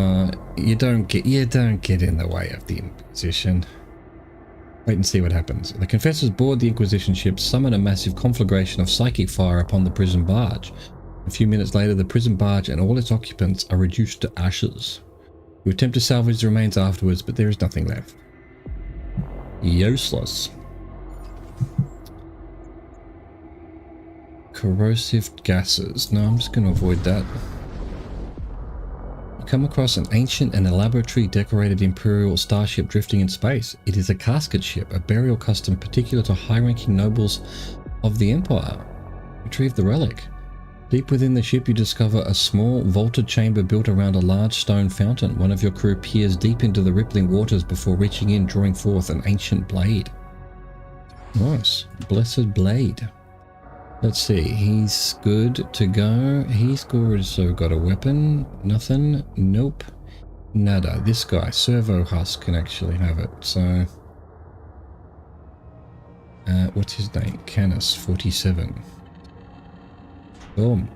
you don't get in the way of the Inquisition. Wait and see what happens. The confessors board the Inquisition ship, summon a massive conflagration of psychic fire upon the prison barge. A few minutes later, the prison barge and all its occupants are reduced to ashes. You attempt to salvage the remains afterwards, but there is nothing left. Useless. Corrosive gases. No, I'm just going to avoid that. Come across an ancient and elaborately decorated Imperial starship drifting in space. It is a casket ship, a burial custom particular to high-ranking nobles of the Empire. Retrieve the relic. Deep within the ship you discover a small vaulted chamber built around a large stone fountain. One of your crew peers deep into the rippling waters before reaching in, drawing forth an ancient blade. Nice. Blessed blade. Let's see, he's good to go. He's also got a weapon. Nothing. Nope. Nada. This guy, Servo Husk, can actually have it. So, what's his name? Canis, 47. Boom.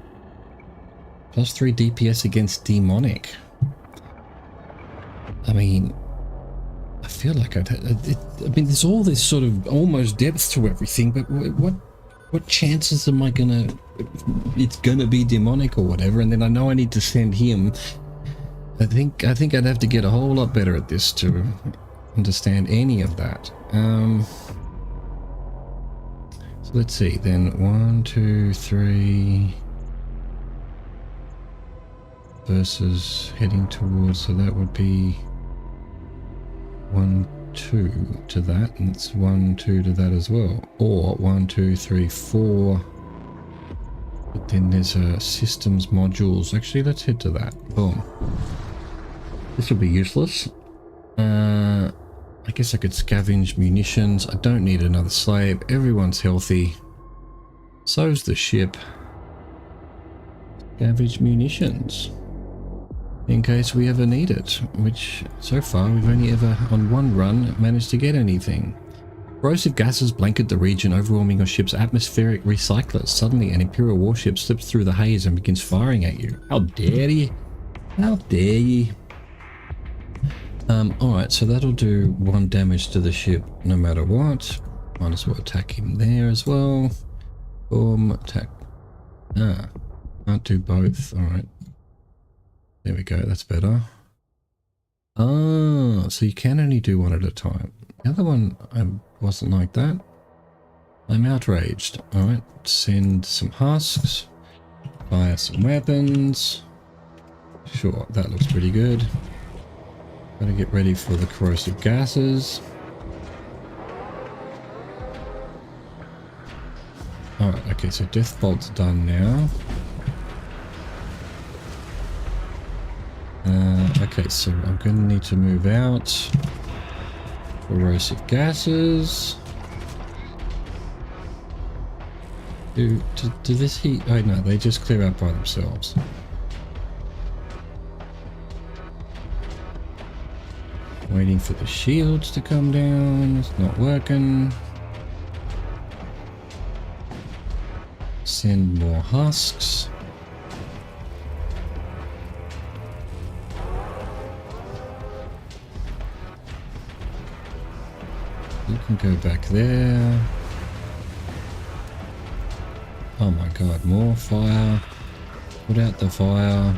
+3 DPS against demonic. I mean, I feel like I mean, there's all this sort of almost depth to everything, but what chances am I gonna... It's gonna be demonic or whatever, and then I know I need to send him. I think I'd have to get a whole lot better at this to understand any of that. So let's see, then 1, 2, 3... versus heading towards, so that would be 1, 2 to that, and it's 1, 2 to that as well, or 1, 2, 3, 4. But then there's a systems modules. Actually, let's head to that. Boom. This will be useless. I guess I could scavenge munitions. I don't need another slave. Everyone's healthy. So's the ship. Scavenge munitions in case we ever need it, which so far we've only ever on one run managed to get anything. Corrosive gases blanket the region, overwhelming your ship's atmospheric recyclers. Suddenly an Imperial warship slips through the haze and begins firing at you. How dare you? How dare you? Alright, so that'll do 1 damage to the ship no matter what. Might as well attack him there as well. Boom, attack. Can't do both. Alright. There we go, that's better. Ah, so you can only do one at a time. The other one, I wasn't like that. I'm outraged. Alright, send some husks. Fire some weapons. Sure, that looks pretty good. Gotta get ready for the corrosive gases. Alright, okay, so Death Bolt's done now. Okay, so I'm going to need to move out. Corrosive gases. Do this heat? Oh no, they just clear out by themselves. Waiting for the shields to come down. It's not working. Send more husks. You can go back there. Oh my god, more fire. Put out the fire.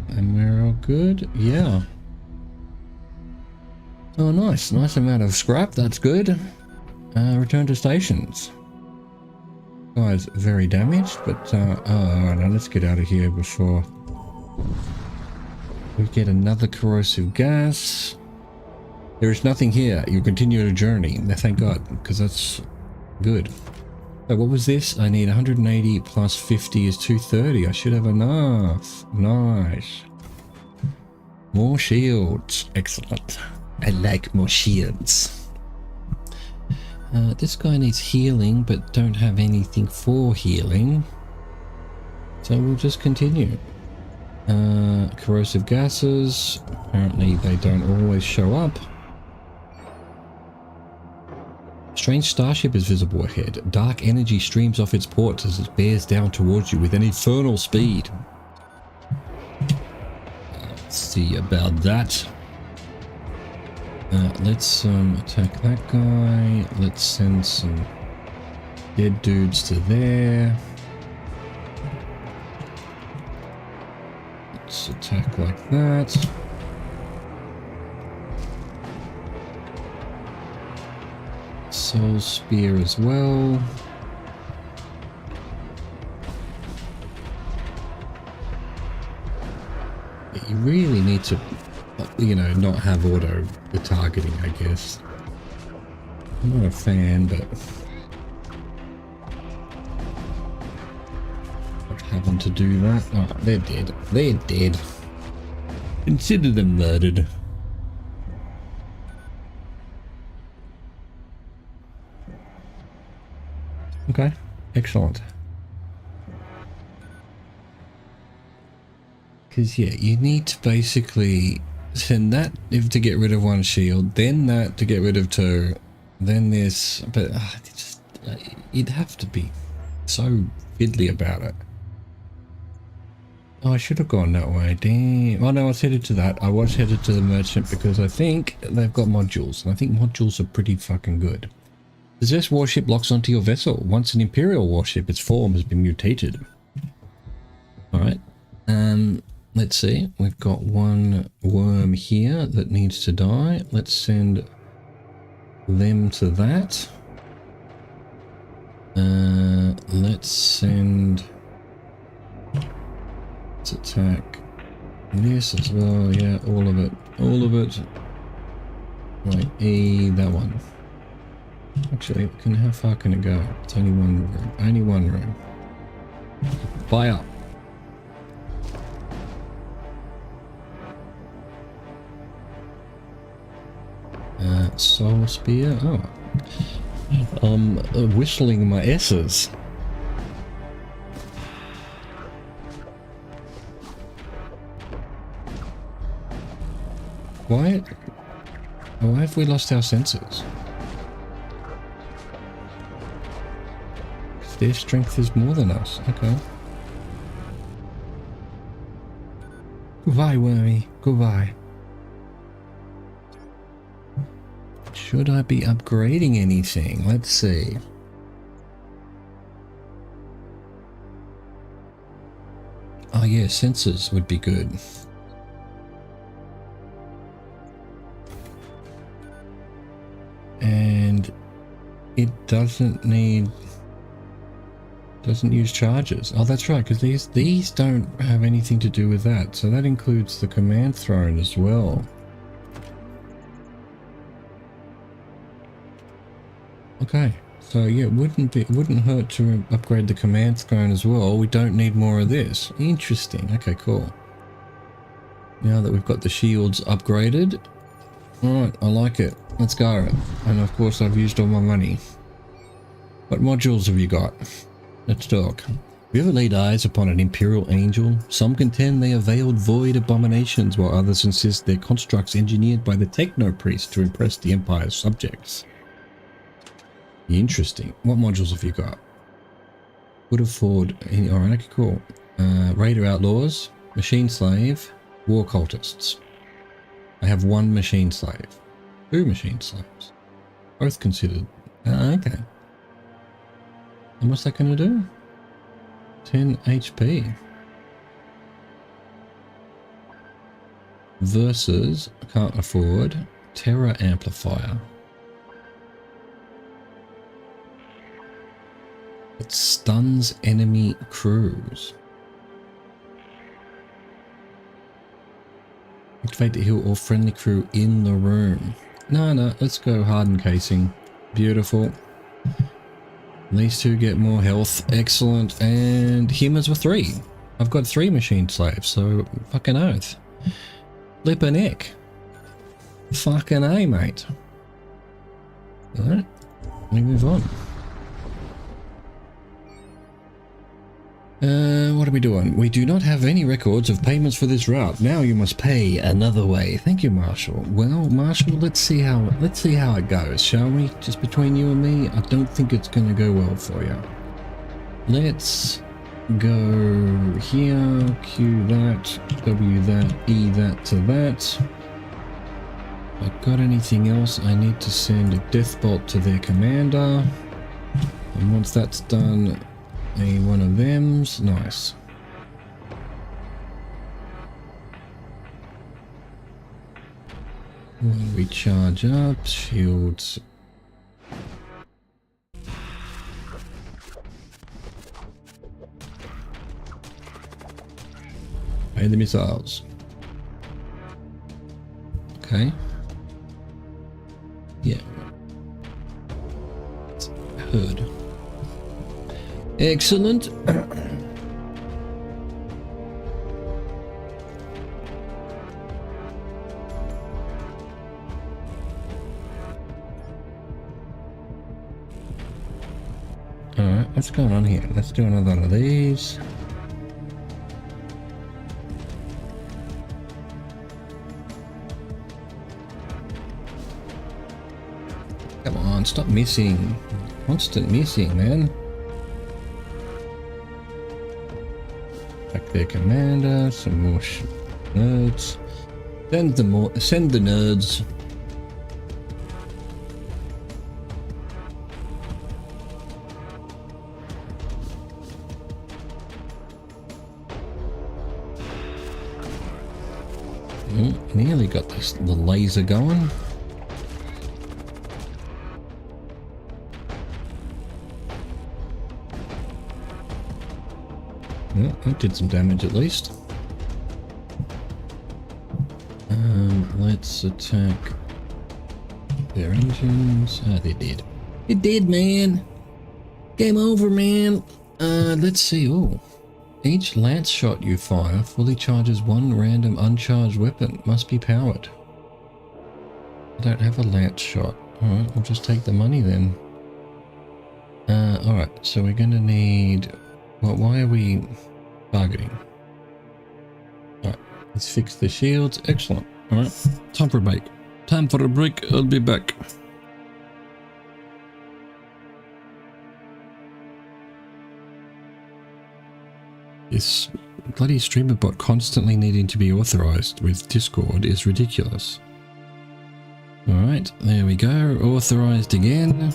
And we're all good? Yeah. Oh, nice. Nice amount of scrap. That's good. Return to stations. Guy's very damaged, but alright, now let's get out of here before we get another corrosive gas. There is nothing here. You continue your journey. Thank God, because that's Good. So what was this? I need 180 plus 50 is 230. I should have enough. Nice. More shields. Excellent. I like more shields. This guy needs healing, but don't have anything for healing. So we'll just continue. Corrosive gases. Apparently they don't always show up. Strange starship is visible ahead. Dark energy streams off its ports as it bears down towards you with an infernal speed. Let's see about that. Let's attack that guy. Let's send some dead dudes to there. Let's attack like that. Soul Spear as well. You really need to, you know, not have auto the targeting, I guess. I'm not a fan, but of having to do that. Oh, they're dead. They're dead. Consider them murdered. Okay, excellent. Because, yeah, you need to basically send that if to get rid of one shield, then that to get rid of two, then this, but you'd have to be so fiddly about it. Oh, I should have gone that way, damn. Oh no, I was headed to that. I was headed to the merchant because I think they've got modules, and I think modules are pretty fucking good. Possessed warship locks onto your vessel. Once an Imperial warship, its form has been mutated. Alright. Let's see. We've got one worm here that needs to die. Let's send them to that. Let's send... Let's attack this as well. Yeah, all of it. All of it. Right, that one. Actually, how far can it go? It's only one room. Only one room. Fire! Soul Spear. Oh. I'm whistling my S's. Why have we lost our senses? Their strength is more than us. Okay. Goodbye, Wormy. Goodbye. Should I be upgrading anything? Let's see. Oh yeah, sensors would be good. And it doesn't use charges. Oh, that's right, because these don't have anything to do with that. So that includes the command throne as well. Okay, so yeah, it wouldn't hurt to upgrade the command throne as well. We don't need more of this. Interesting. Okay, cool. Now that we've got the shields upgraded, all right, I like it. Let's go. And of course, I've used all my money. What modules have you got? Let's talk. Have you ever laid eyes upon an Imperial angel? Some contend they are veiled void abominations, while others insist they're constructs engineered by the Techno-Priest to impress the Empire's subjects. Interesting. What modules have you got? Would afford... Alright, okay, cool. Raider Outlaws, Machine Slave, War Cultists. I have one Machine Slave. 2 Machine Slaves. Both considered. Okay. And what's that going to do? 10 HP. Versus, I can't afford, Terror Amplifier. It stuns enemy crews. Activate to heal all friendly crew in the room. No, let's go hardened casing. Beautiful. These two get more health. Excellent. And humans were 3. I've got 3 machine slaves, so fucking oath. Flip a neck. Fucking A, mate. Alright, we move on. What are we doing? We do not have any records of payments for this route. Now you must pay another way. Thank you, Marshall. Well, Marshall, let's see how it goes, shall we? Just between you and me, I don't think it's gonna go well for you. Let's go here, Q that, W that, E that to that. I got anything else? I need to send a death bolt to their commander. And once that's done, one of them's nice. When we charge up, shields. Pay the missiles. Okay. Yeah. It's heard. Excellent. Alright, what's going on here? Let's do another one of these. Come on, stop missing. Constant missing, man. Back their commander, some more nerds. Send the nerds. Nearly got the laser going. Yeah, that did some damage at least. Let's attack their engines. Ah, they did. It did, man. Game over, man. Let's see. Oh. Each lance shot you fire fully charges 1 random uncharged weapon. Must be powered. I don't have a lance shot. Alright, we'll just take the money then. Alright, so we're gonna need... Well, why are we targeting? Alright, let's fix the shields. Excellent. Alright, time for a break. Time for a break. I'll be back. This bloody streamer bot constantly needing to be authorized with Discord is ridiculous. Alright, there we go. Authorized again.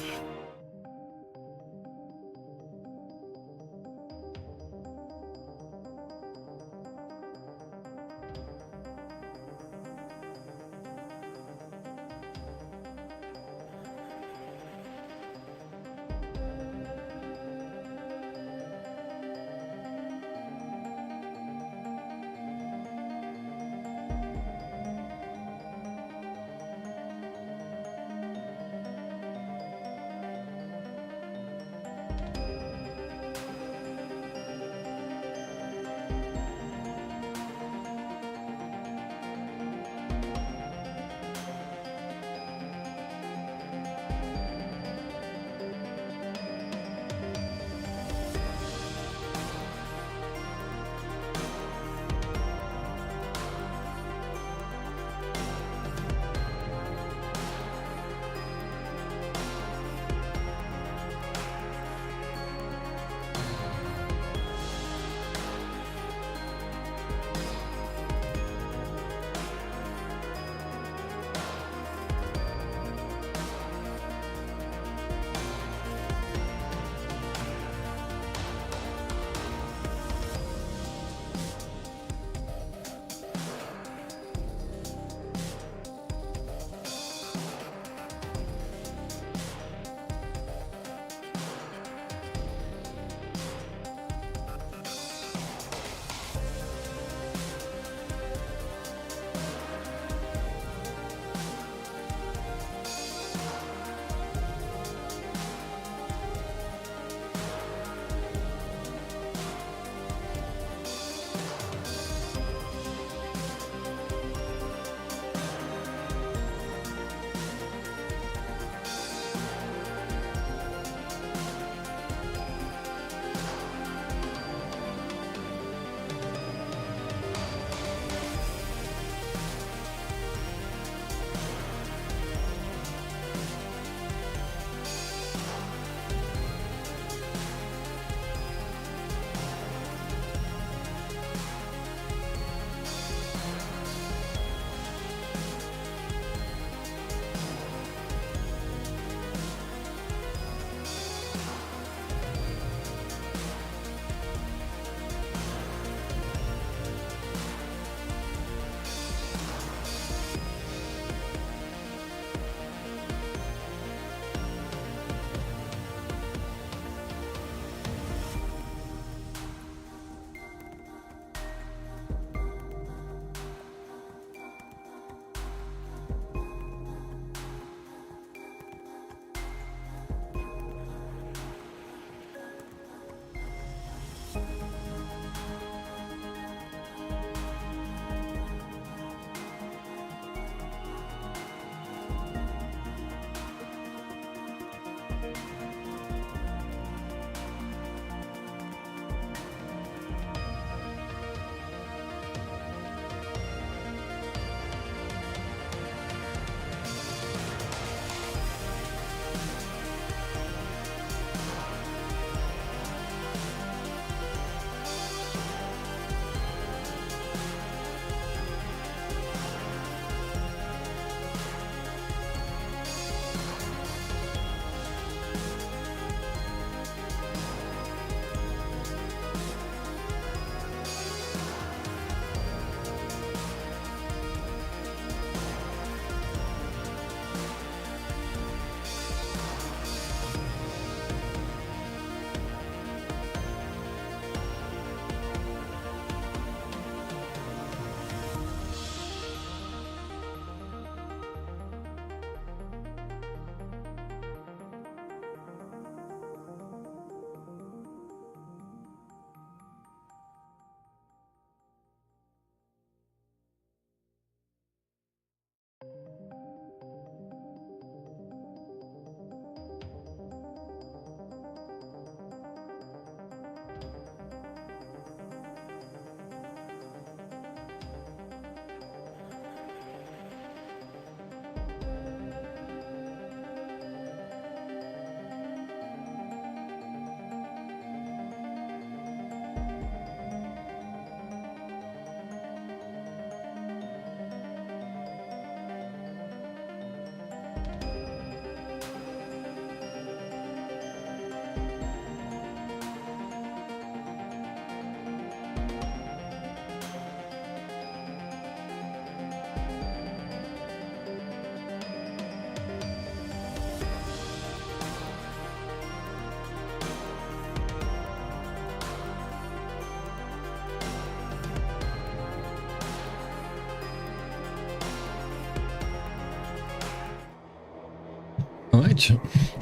Alright,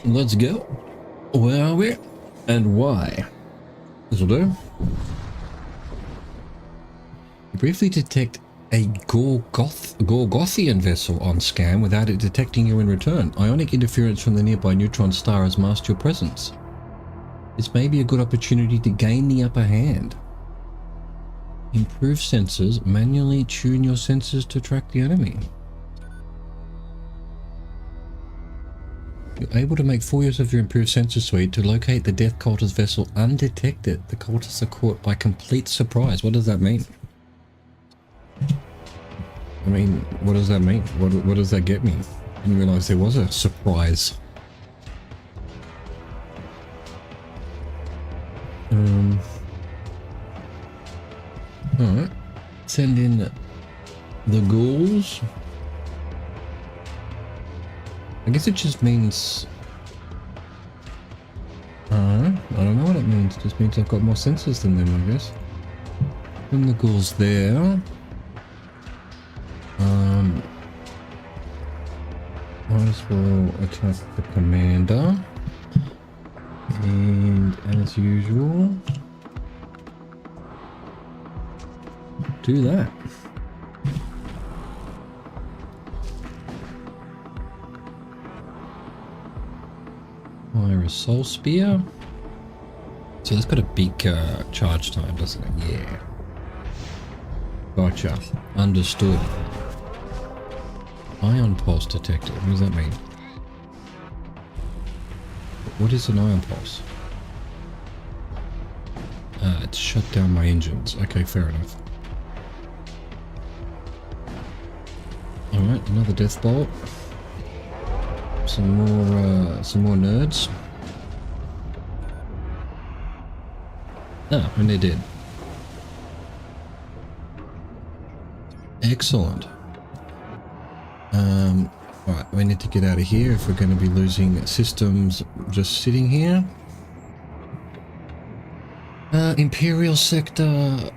let's go. Where are we? And why? This'll do. You briefly detect a Gorgothian vessel on scan without it detecting you in return. Ionic interference from the nearby neutron star has masked your presence. This may be a good opportunity to gain the upper hand. Improve sensors. Manually tune your sensors to track the enemy. You're able to make full use of your improved sensor suite to locate the Death Cultist vessel undetected. The cultists are caught by complete surprise. What does that mean? I mean, what does that mean? What does that get me? I didn't realize there was a surprise. Alright. Send in the ghouls. I guess it just means... I don't know what it means. It just means I've got more sensors than them, I guess. And the ghouls there. Might as well attack the commander. And as usual, do that. Fire a soul spear. So that's got a big charge time, doesn't it? Yeah. Gotcha. Understood. Ion pulse detected. What does that mean? What is an ion pulse? It's shut down my engines. Okay, fair enough. Alright, another death bolt. Some more nerds. Ah, and they're dead. Excellent. Alright, we need to get out of here if we're going to be losing systems just sitting here. Imperial sector.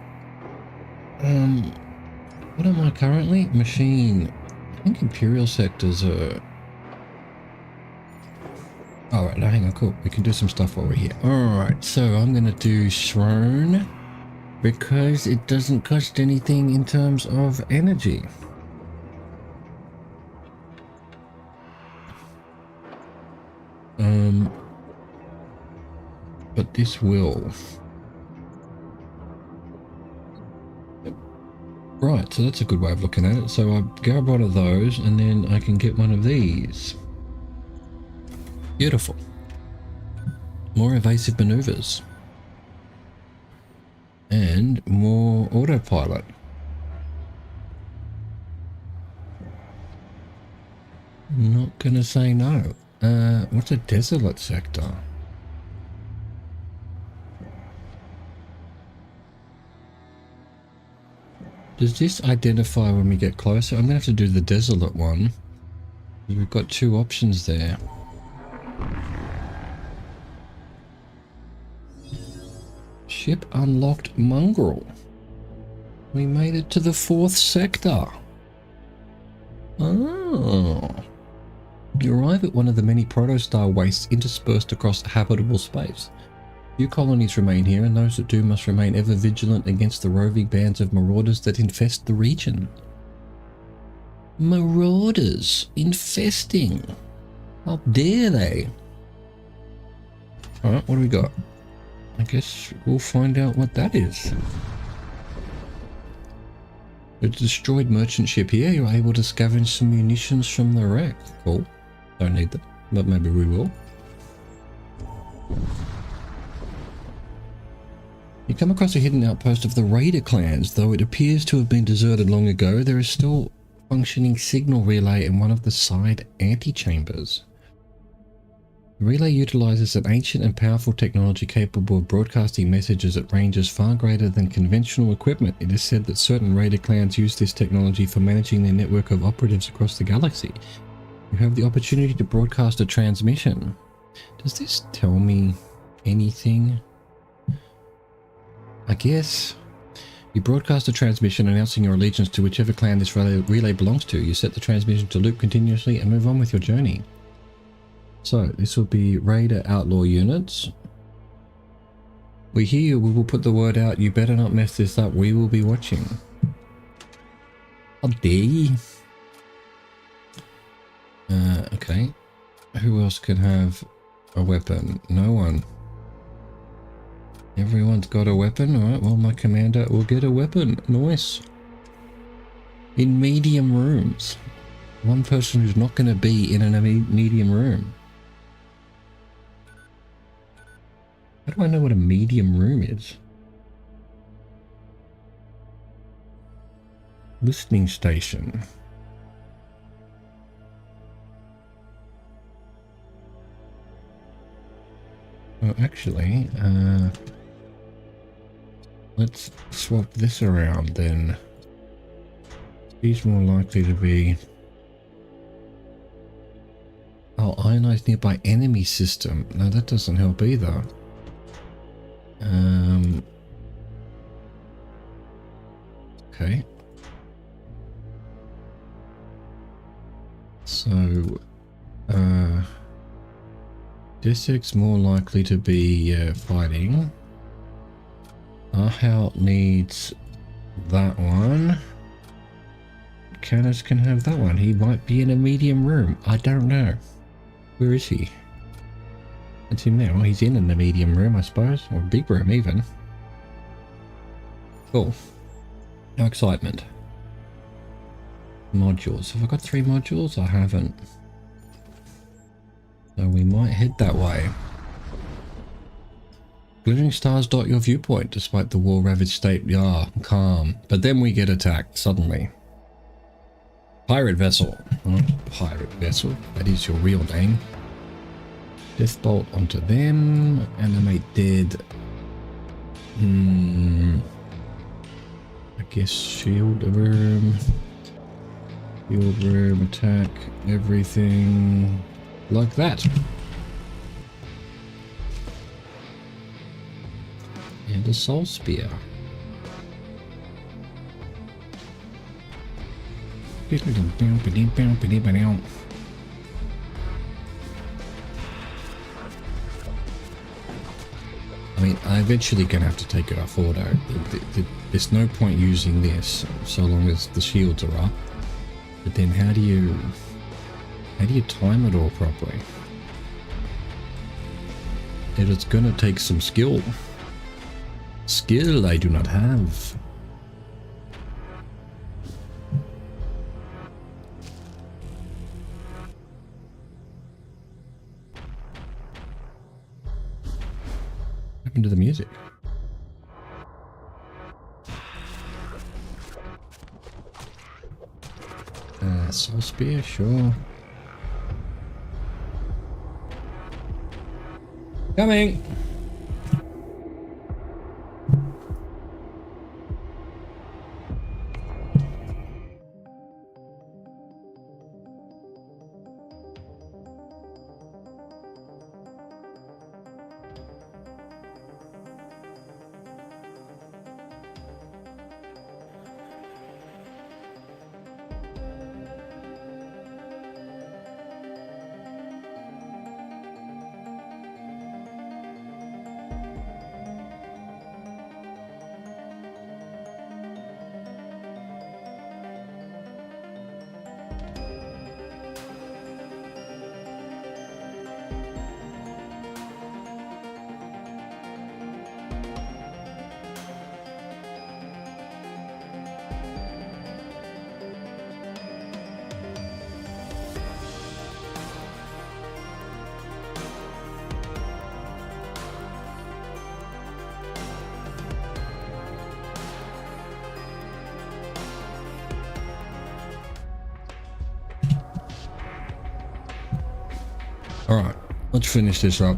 What am I currently? Machine. I think Imperial sectors are... Alright, now hang on, cool. We can do some stuff while we're here. Alright, so I'm going to do Tron because it doesn't cost anything in terms of energy. But this will. Right, so that's a good way of looking at it. So I grab one of those and then I can get one of these. Beautiful. More evasive maneuvers. And more autopilot. Not gonna say no. What's a desolate sector? Does this identify when we get closer? I'm gonna have to do the desolate one. We've got two options there. Ship unlocked mongrel. We made it to the 4th sector. Oh. You arrive at one of the many protostar wastes interspersed across habitable space. Few colonies remain here, and those that do must remain ever vigilant against the roving bands of marauders that infest the region. Marauders infesting. How dare they? Alright, what do we got? I guess we'll find out what that is. A destroyed merchant ship here. You're able to scavenge some munitions from the wreck. Cool. Don't need them, but maybe we will. You come across a hidden outpost of the Raider clans. Though it appears to have been deserted long ago, there is still a functioning signal relay in one of the side antechambers. The relay utilizes an ancient and powerful technology capable of broadcasting messages at ranges far greater than conventional equipment. It is said that certain Raider clans use this technology for managing their network of operatives across the galaxy. You have the opportunity to broadcast a transmission. Does this tell me anything? I guess. You broadcast a transmission announcing your allegiance to whichever clan this relay belongs to. You set the transmission to loop continuously and move on with your journey. So this will be Raider Outlaw units. We hear you, we will put the word out. You better not mess this up. We will be watching. How dare ye? Okay. Who else can have a weapon? No one. Everyone's got a weapon? Alright, well my commander will get a weapon. Nice. In medium rooms. One person who's not going to be in a medium room. How do I know what a medium room is? Listening station. Well, actually, let's swap this around then. He's more likely to be... Oh, ionized nearby enemy system. No, that doesn't help either. Okay. So, District's more likely to be fighting. Ahau needs that one. Canis can have that one. He might be in a medium room. I don't know. Where is he? That's him now. He's in the medium room, I suppose. Or a big room, even. Cool. No excitement. Modules. Have I got 3 modules? I haven't. So we might head that way. Glittering stars dot your viewpoint despite the war-ravaged state. Yeah, calm. But then we get attacked suddenly. Pirate vessel. Oh, pirate vessel. That is your real name. Death bolt onto them. Animate dead. I guess shield room. Shield room attack. Everything like that. And a soul spear. I mean, I'm eventually gonna have to take it off auto. There's no point using this so long as the shields are up. But then how do you time it all properly? It's gonna take some skill. Skill I do not have. What happened to the music? Soul spear, sure. Coming! Alright, let's finish this up.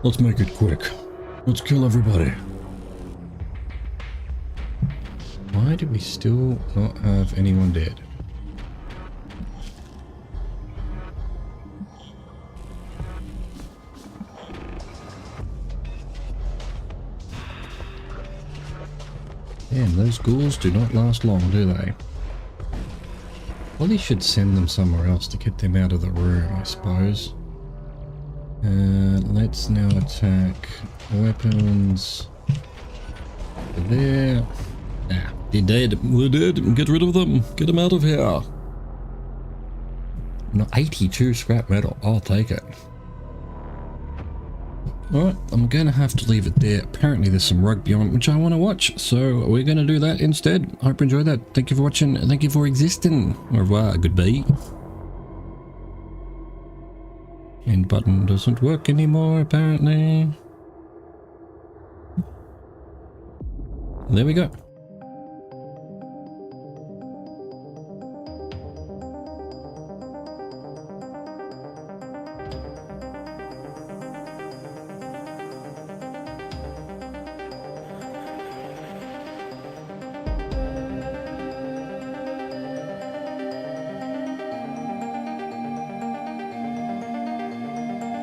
Let's make it quick. Let's kill everybody. Why do we still not have anyone dead? Damn, those ghouls do not last long, do they? Probably should send them somewhere else to get them out of the room, I suppose. Let's now attack weapons. There. Ah, they're dead. We're dead. Get rid of them. Get them out of here. No, 82 scrap metal. I'll take it. Alright, I'm going to have to leave it there. Apparently there's some rugby on which I want to watch, so we're going to do that instead. Hope you enjoyed that. Thank you for watching. Thank you for existing. Au revoir. Goodbye. End button doesn't work anymore, apparently. There we go.